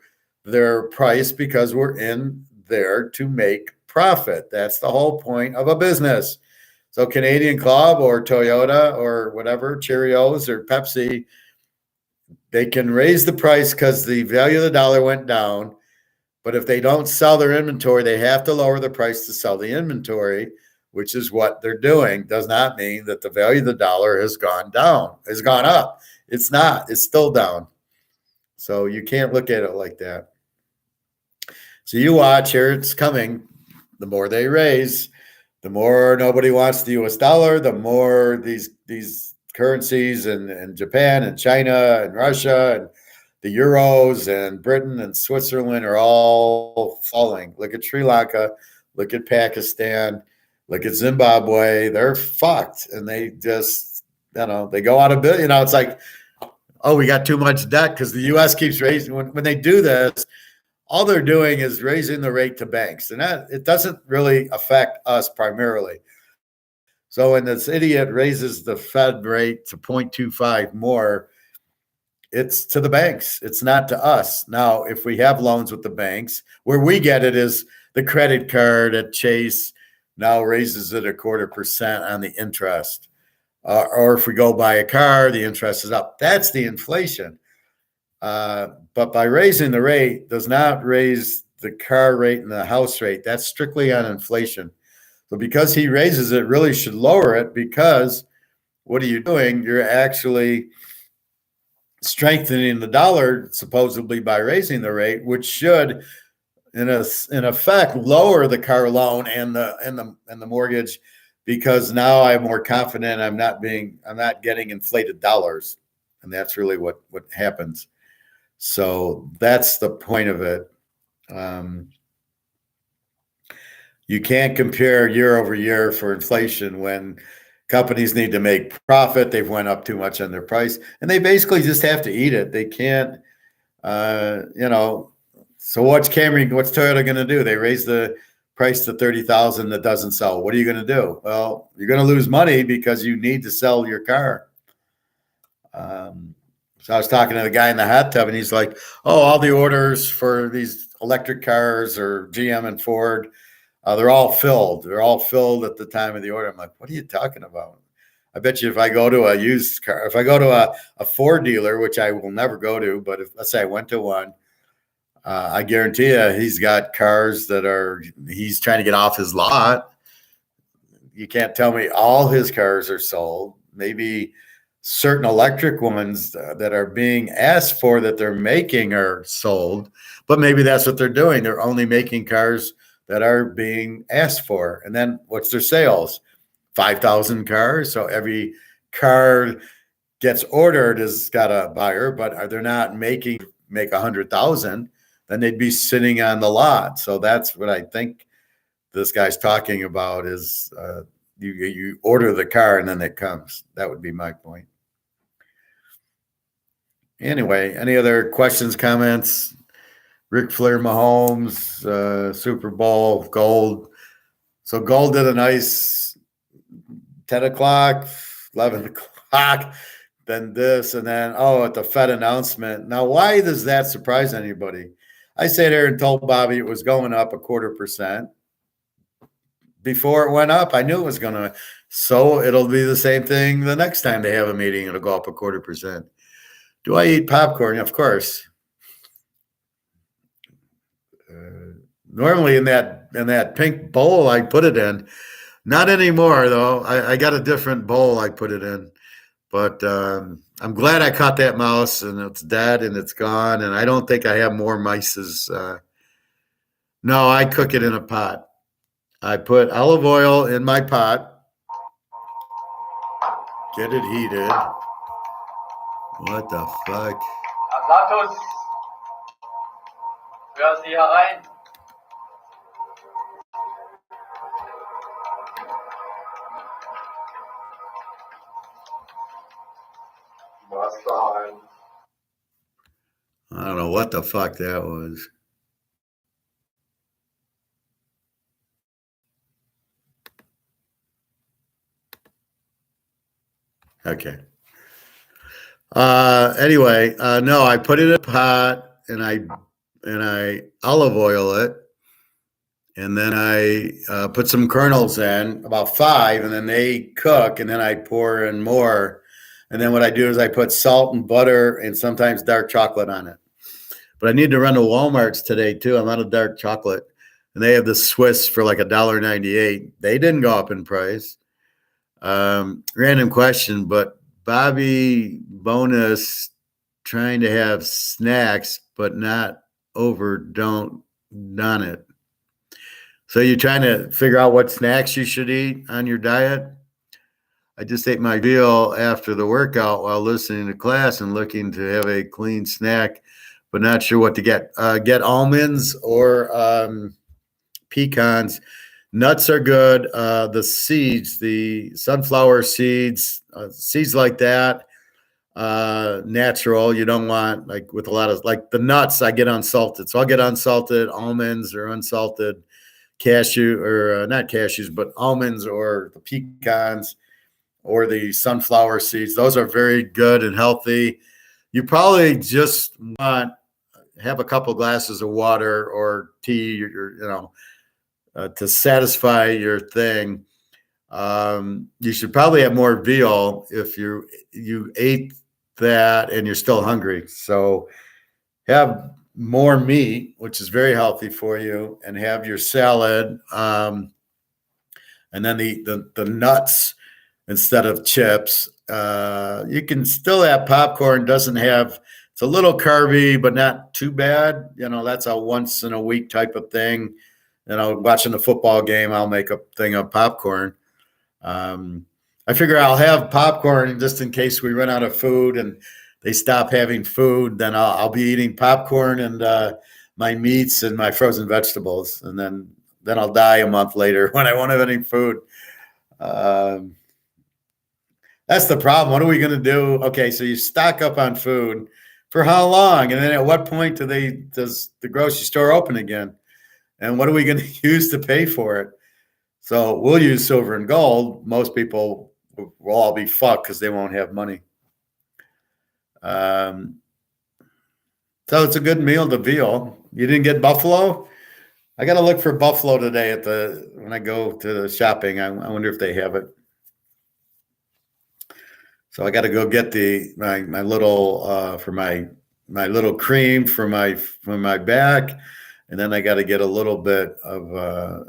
Speaker 1: their price because we're in there to make profit. That's the whole point of a business. So Canadian Club or Toyota or whatever, Cheerios or Pepsi, they can raise the price because the value of the dollar went down. But if they don't sell their inventory, they have to lower the price to sell the inventory, which is what they're doing. Does not mean that the value of the dollar has gone down, has gone up. It's not, it's still down. So you can't look at it like that. So you watch here, it's coming. The more they raise, the more nobody wants the US dollar, the more these currencies and Japan and China and Russia and the euros and Britain and Switzerland are all falling. Look at Sri Lanka, look at Pakistan, look at Zimbabwe. They're fucked. And they just, they go out of business. It's like, oh, we got too much debt because the US keeps raising. When they do this, all they're doing is raising the rate to banks. And that it doesn't really affect us primarily. So when this idiot raises the Fed rate to 0.25 more, it's to the banks. It's not to us. Now, if we have loans with the banks, where we get it is the credit card at Chase now raises it 0.25% on the interest. Or if we go buy a car, the interest is up. That's the inflation. But by raising the rate does not raise the car rate and the house rate. That's strictly on inflation. So because he raises it, really should lower it, because what are you doing? You're actually strengthening the dollar supposedly by raising the rate, which should in effect lower the car loan and the mortgage, because now I'm more confident I'm not getting inflated dollars. And that's really what happens. So that's the point of it. You can't compare year over year for inflation when companies need to make profit. They've went up too much on their price, and they basically just have to eat it. They can't, So what's Toyota going to do? They raise the price to 30,000 that doesn't sell. What are you going to do? Well, you're going to lose money because you need to sell your car. So I was talking to the guy in the hot tub, and he's like, "Oh, all the orders for these electric cars or GM and Ford, they're all filled. They're all filled at the time of the order." I'm like, "What are you talking about?" I bet you if I go to a used car, if I go to a Ford dealer, which I will never go to, but if let's say I went to one, I guarantee you he's got cars he's trying to get off his lot. You can't tell me all his cars are sold. Maybe certain electric ones that are being asked for that they're making are sold, but maybe that's what they're doing. They're only making cars that are being asked for. And then what's their sales? 5,000 cars. So every car gets ordered has got a buyer, but they're not make 100,000, then they'd be sitting on the lot. So that's what I think this guy's talking about is you order the car and then it comes. That would be my point. Anyway, any other questions, comments? Ric Flair, Mahomes, Super Bowl, gold. So gold did a nice 10 o'clock, 11 o'clock, then this, and then, at the Fed announcement. Now, why does that surprise anybody? I sat there and told Bobby it was going up 0.25%. Before it went up, I knew it was going to. So it'll be the same thing the next time they have a meeting. It'll go up 0.25%. Do I eat popcorn? Of course. Normally in that pink bowl I put it in. Not anymore, though. I got a different bowl I put it in. But I'm glad I caught that mouse, and it's dead and it's gone. And I don't think I have more mice's. No, I cook it in a pot. I put olive oil in my pot. Get it heated. What the fuck?
Speaker 2: Atlatus, hör Sie herein.
Speaker 1: I don't know what the fuck that was. Okay. Anyway, no, I put it in a pot and I and I olive oil it. And then I put some kernels in, about 5, and then they cook, and then I pour in more. And then what I do is I put salt and butter and sometimes dark chocolate on it. But I need to run to Walmart's today too. I'm out of dark chocolate. And they have the Swiss for like $1.98. They didn't go up in price. Random question, but Bobby Bonus trying to have snacks, but not overdone it. So you're trying to figure out what snacks you should eat on your diet? I just ate my veal after the workout while listening to class and looking to have a clean snack, but not sure what to get. Get almonds or pecans. Nuts are good. The seeds, the sunflower seeds, seeds like that, natural. You don't want like with a lot of like the nuts. I get unsalted, so I'll get unsalted almonds or unsalted cashew or not cashews, but almonds or the pecans or the sunflower seeds. Those are very good and healthy. You probably just want have a couple glasses of water or tea, or to satisfy your thing. You should probably have more veal if you ate that and you're still hungry. So have more meat, which is very healthy for you, and have your salad, and then the nuts instead of chips. You can still have popcorn. Doesn't have it's a little carby, but not too bad. That's a once in a week type of thing. Watching the football game, I'll make a thing of popcorn. I figure I'll have popcorn just in case we run out of food and they stop having food. Then I'll be eating popcorn and my meats and my frozen vegetables, and then I'll die a month later when I won't have any food. That's the problem. What are we going to do? Okay, so you stock up on food for how long, and then at what point does the grocery store open again? And what are we going to use to pay for it? So we'll use silver and gold. Most people will all be fucked because they won't have money. So it's a good meal, the veal. You didn't get buffalo? I got to look for buffalo today when I go to the shopping. I wonder if they have it. So I got to go get my little for my little cream for my back. And then I got to get a little bit of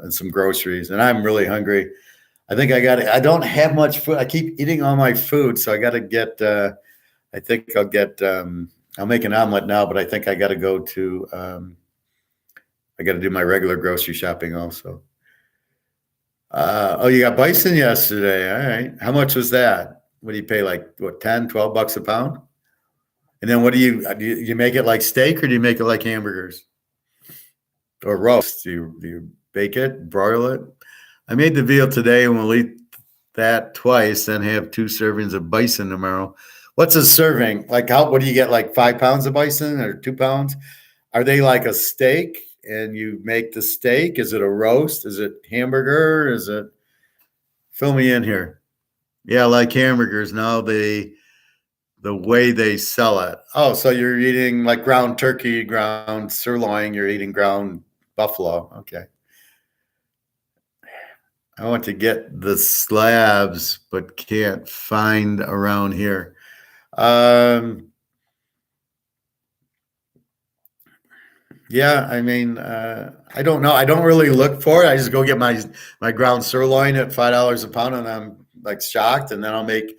Speaker 1: and some groceries. And I'm really hungry. I think I don't have much food. I keep eating all my food. So I got to get, I think I'll get, I'll make an omelet now, but I think I got to go to, I got to do my regular grocery shopping also. Oh, you got bison yesterday. All right. How much was that? What do you pay? Like what, 10, 12 bucks a pound? And then what do you make it like steak or do you make it like hamburgers? Or roast? Do you bake it, broil it? I made the veal today, and we'll eat that twice, then have 2 servings of bison tomorrow. What's a serving? Like what do you get, like 5 pounds of bison or 2 pounds? Are they like a steak, and you make the steak? Is it a roast? Is it hamburger? Is it? Fill me in here. Yeah, like hamburgers. Now the way they sell it. Oh, so you're eating like ground turkey, ground sirloin. You're eating ground buffalo. Okay. I want to get the slabs, but can't find around here. Yeah, I mean, I don't know. I don't really look for it. I just go get my ground sirloin at $5 a pound, and I'm like shocked. And then I'll make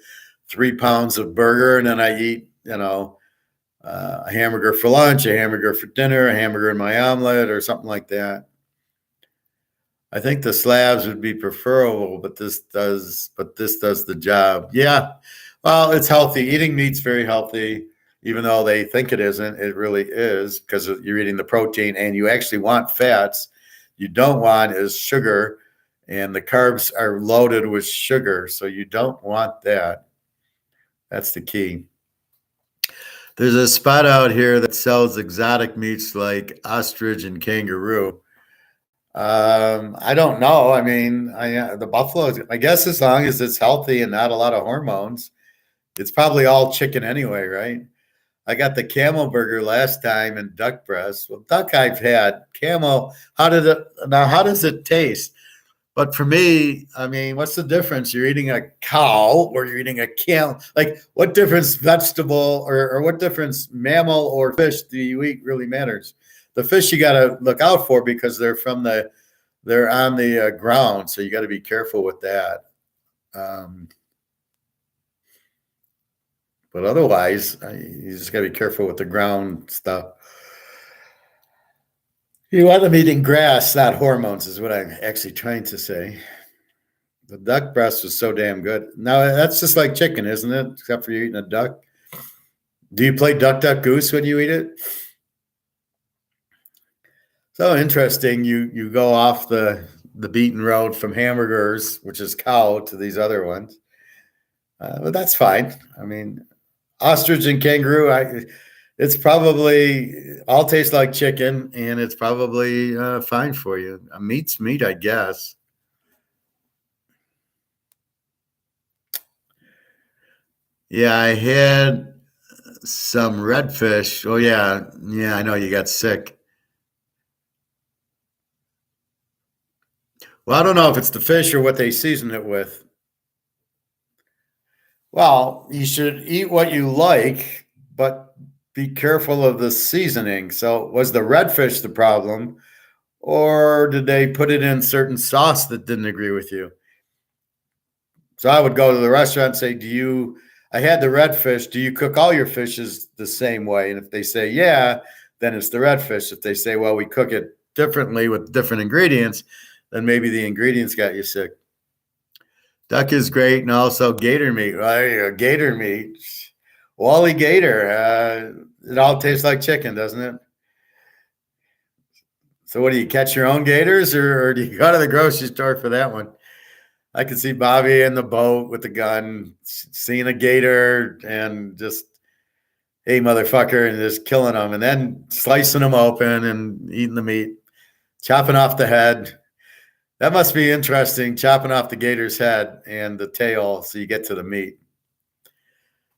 Speaker 1: 3 pounds of burger, and then I eat, a hamburger for lunch, a hamburger for dinner, a hamburger in my omelet, or something like that. I think the slabs would be preferable, but this does the job. Yeah. Well, it's healthy. Eating meat's very healthy, even though they think it isn't. It really is, because you're eating the protein, and you actually want fats. You don't want is sugar, and the carbs are loaded with sugar, so you don't want that. That's the key. There's a spot out here that sells exotic meats like ostrich and kangaroo. I don't know. I mean, the buffalo, I guess, as long as it's healthy and not a lot of hormones, it's probably all chicken anyway, right? I got the camel burger last time and duck breast. Well, duck I've had. Camel, how does it taste? But for me, I mean, what's the difference? You're eating a cow or you're eating a camel. Like, what difference vegetable or what difference mammal or fish do you eat really matters? The fish you got to look out for because they're on the ground, so you got to be careful with that. But otherwise, you just got to be careful with the ground stuff. You want them eating grass, not hormones, is what I'm actually trying to say. The duck breast was so damn good. Now that's just like chicken, isn't it? Except for you eating a duck. Do you play duck, duck, goose when you eat it? So interesting. You go off the beaten road from hamburgers, which is cow, to these other ones. But that's fine. I mean, ostrich and kangaroo, it's probably all tastes like chicken, and it's probably fine for you. Meat's meat, I guess. Yeah, I had some redfish. Oh yeah, I know you got sick. Well, I don't know if it's the fish or what they season it with. Well, you should eat what you like, but be careful of the seasoning. So, was the redfish the problem, or did they put it in certain sauce that didn't agree with you? So, I would go to the restaurant and say, I had the redfish. Do you cook all your fishes the same way? And if they say, yeah, then it's the redfish. If they say, well, we cook it differently with different ingredients, then maybe the ingredients got you sick. Duck is great, and also gator meat. Right? Gator meat, Wally Gator. It all tastes like chicken, doesn't it? So, what do you catch your own gators, or do you go to the grocery store for that one? I could see Bobby in the boat with the gun, seeing a gator, and just, hey, motherfucker, and just killing them, and then slicing them open and eating the meat, chopping off the head. That must be interesting, chopping off the gator's head and the tail so you get to the meat.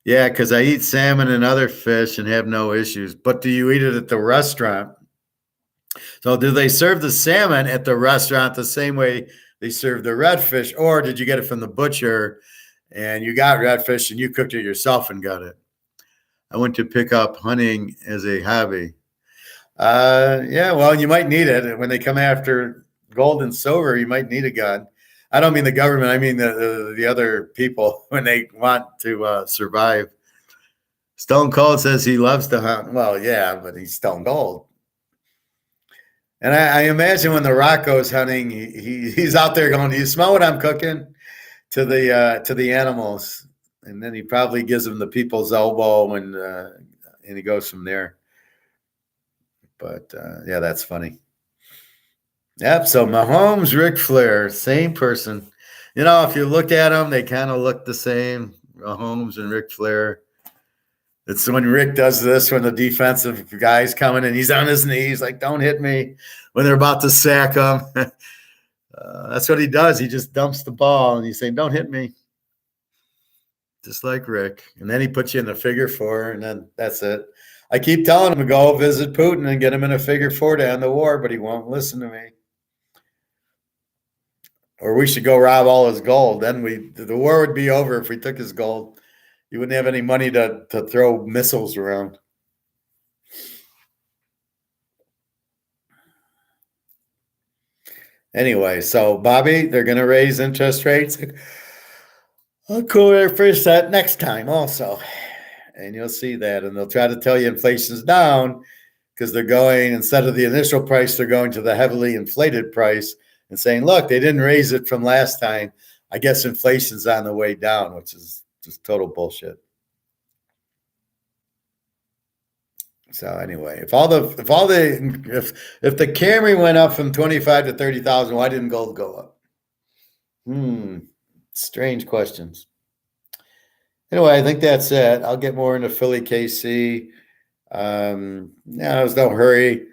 Speaker 1: Yeah, because I eat salmon and other fish and have no issues. But do you eat it at the restaurant? So do they serve the salmon at the restaurant the same way they serve the redfish? Or did you get it from the butcher and you got redfish and you cooked it yourself and got it? I went to pick up hunting as a hobby. Yeah, well, you might need it. When they come after gold and silver, you might need a gun. I don't mean the government. I mean the other people when they want to survive. Stone Cold says he loves to hunt. Well, yeah, but he's Stone Cold. And I imagine when The Rock goes hunting, he's out there going, "Do you smell what I'm cooking?" to the animals, and then he probably gives them the people's elbow, and he goes from there. But yeah, that's funny. Yep. So Mahomes, Ric Flair, same person. You know, if you look at them, they kind of look the same. Mahomes and Ric Flair. It's when Rick does this, when the defensive guy's coming and he's on his knees, like, don't hit me, when they're about to sack him. That's what he does. He just dumps the ball and he's saying, don't hit me. Just like Rick. And then he puts you in a figure four, and then that's it. I keep telling him to go visit Putin and get him in a figure four to end the war, but he won't listen to me. Or we should go rob all his gold. Then the war would be over if we took his gold. You wouldn't have any money to throw missiles around. Anyway, so Bobby, they're going to raise interest rates. I'll go first that next time also. And you'll see that. And they'll try to tell you inflation's down because they're going, instead of the initial price, they're going to the heavily inflated price and saying, look, they didn't raise it from last time. I guess inflation's on the way down, which is just total bullshit. So anyway, if the Camry went up from 25 to 30,000, why didn't gold go up? Strange questions. Anyway, I think that's it. I'll get more into Philly KC. There's no hurry.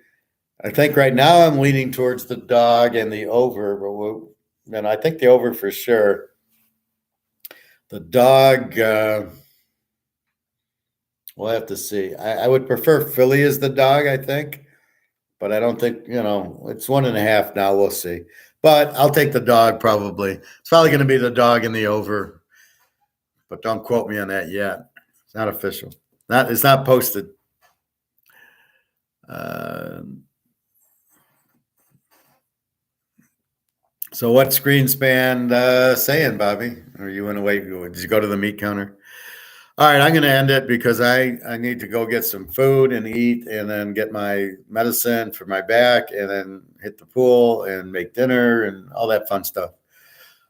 Speaker 1: I think right now I'm leaning towards the dog and the over, and I think the over for sure. The dog We'll have to see. I would prefer Philly as the dog, I think, but I don't think, it's 1.5 now. We'll see. But I'll take the dog probably. It's probably going to be the dog in the over, but don't quote me on that yet. It's not official. It's not posted. So what's Greenspan saying, Bobby? Are you in a way? Did you go to the meat counter? All right, I'm going to end it because I need to go get some food and eat and then get my medicine for my back and then hit the pool and make dinner and all that fun stuff.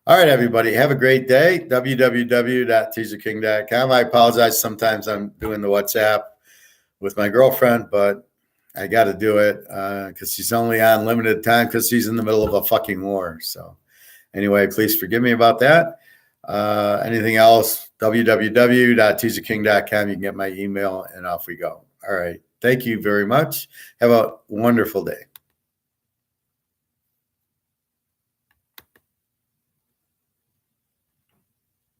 Speaker 1: All right, everybody, have a great day. www.teaserking.com. I apologize. Sometimes I'm doing the WhatsApp with my girlfriend, but I got to do it because she's only on limited time because she's in the middle of a fucking war. So anyway, please forgive me about that. Anything else, www.teaserking.com. You can get my email and off we go. All right. Thank you very much. Have a wonderful day.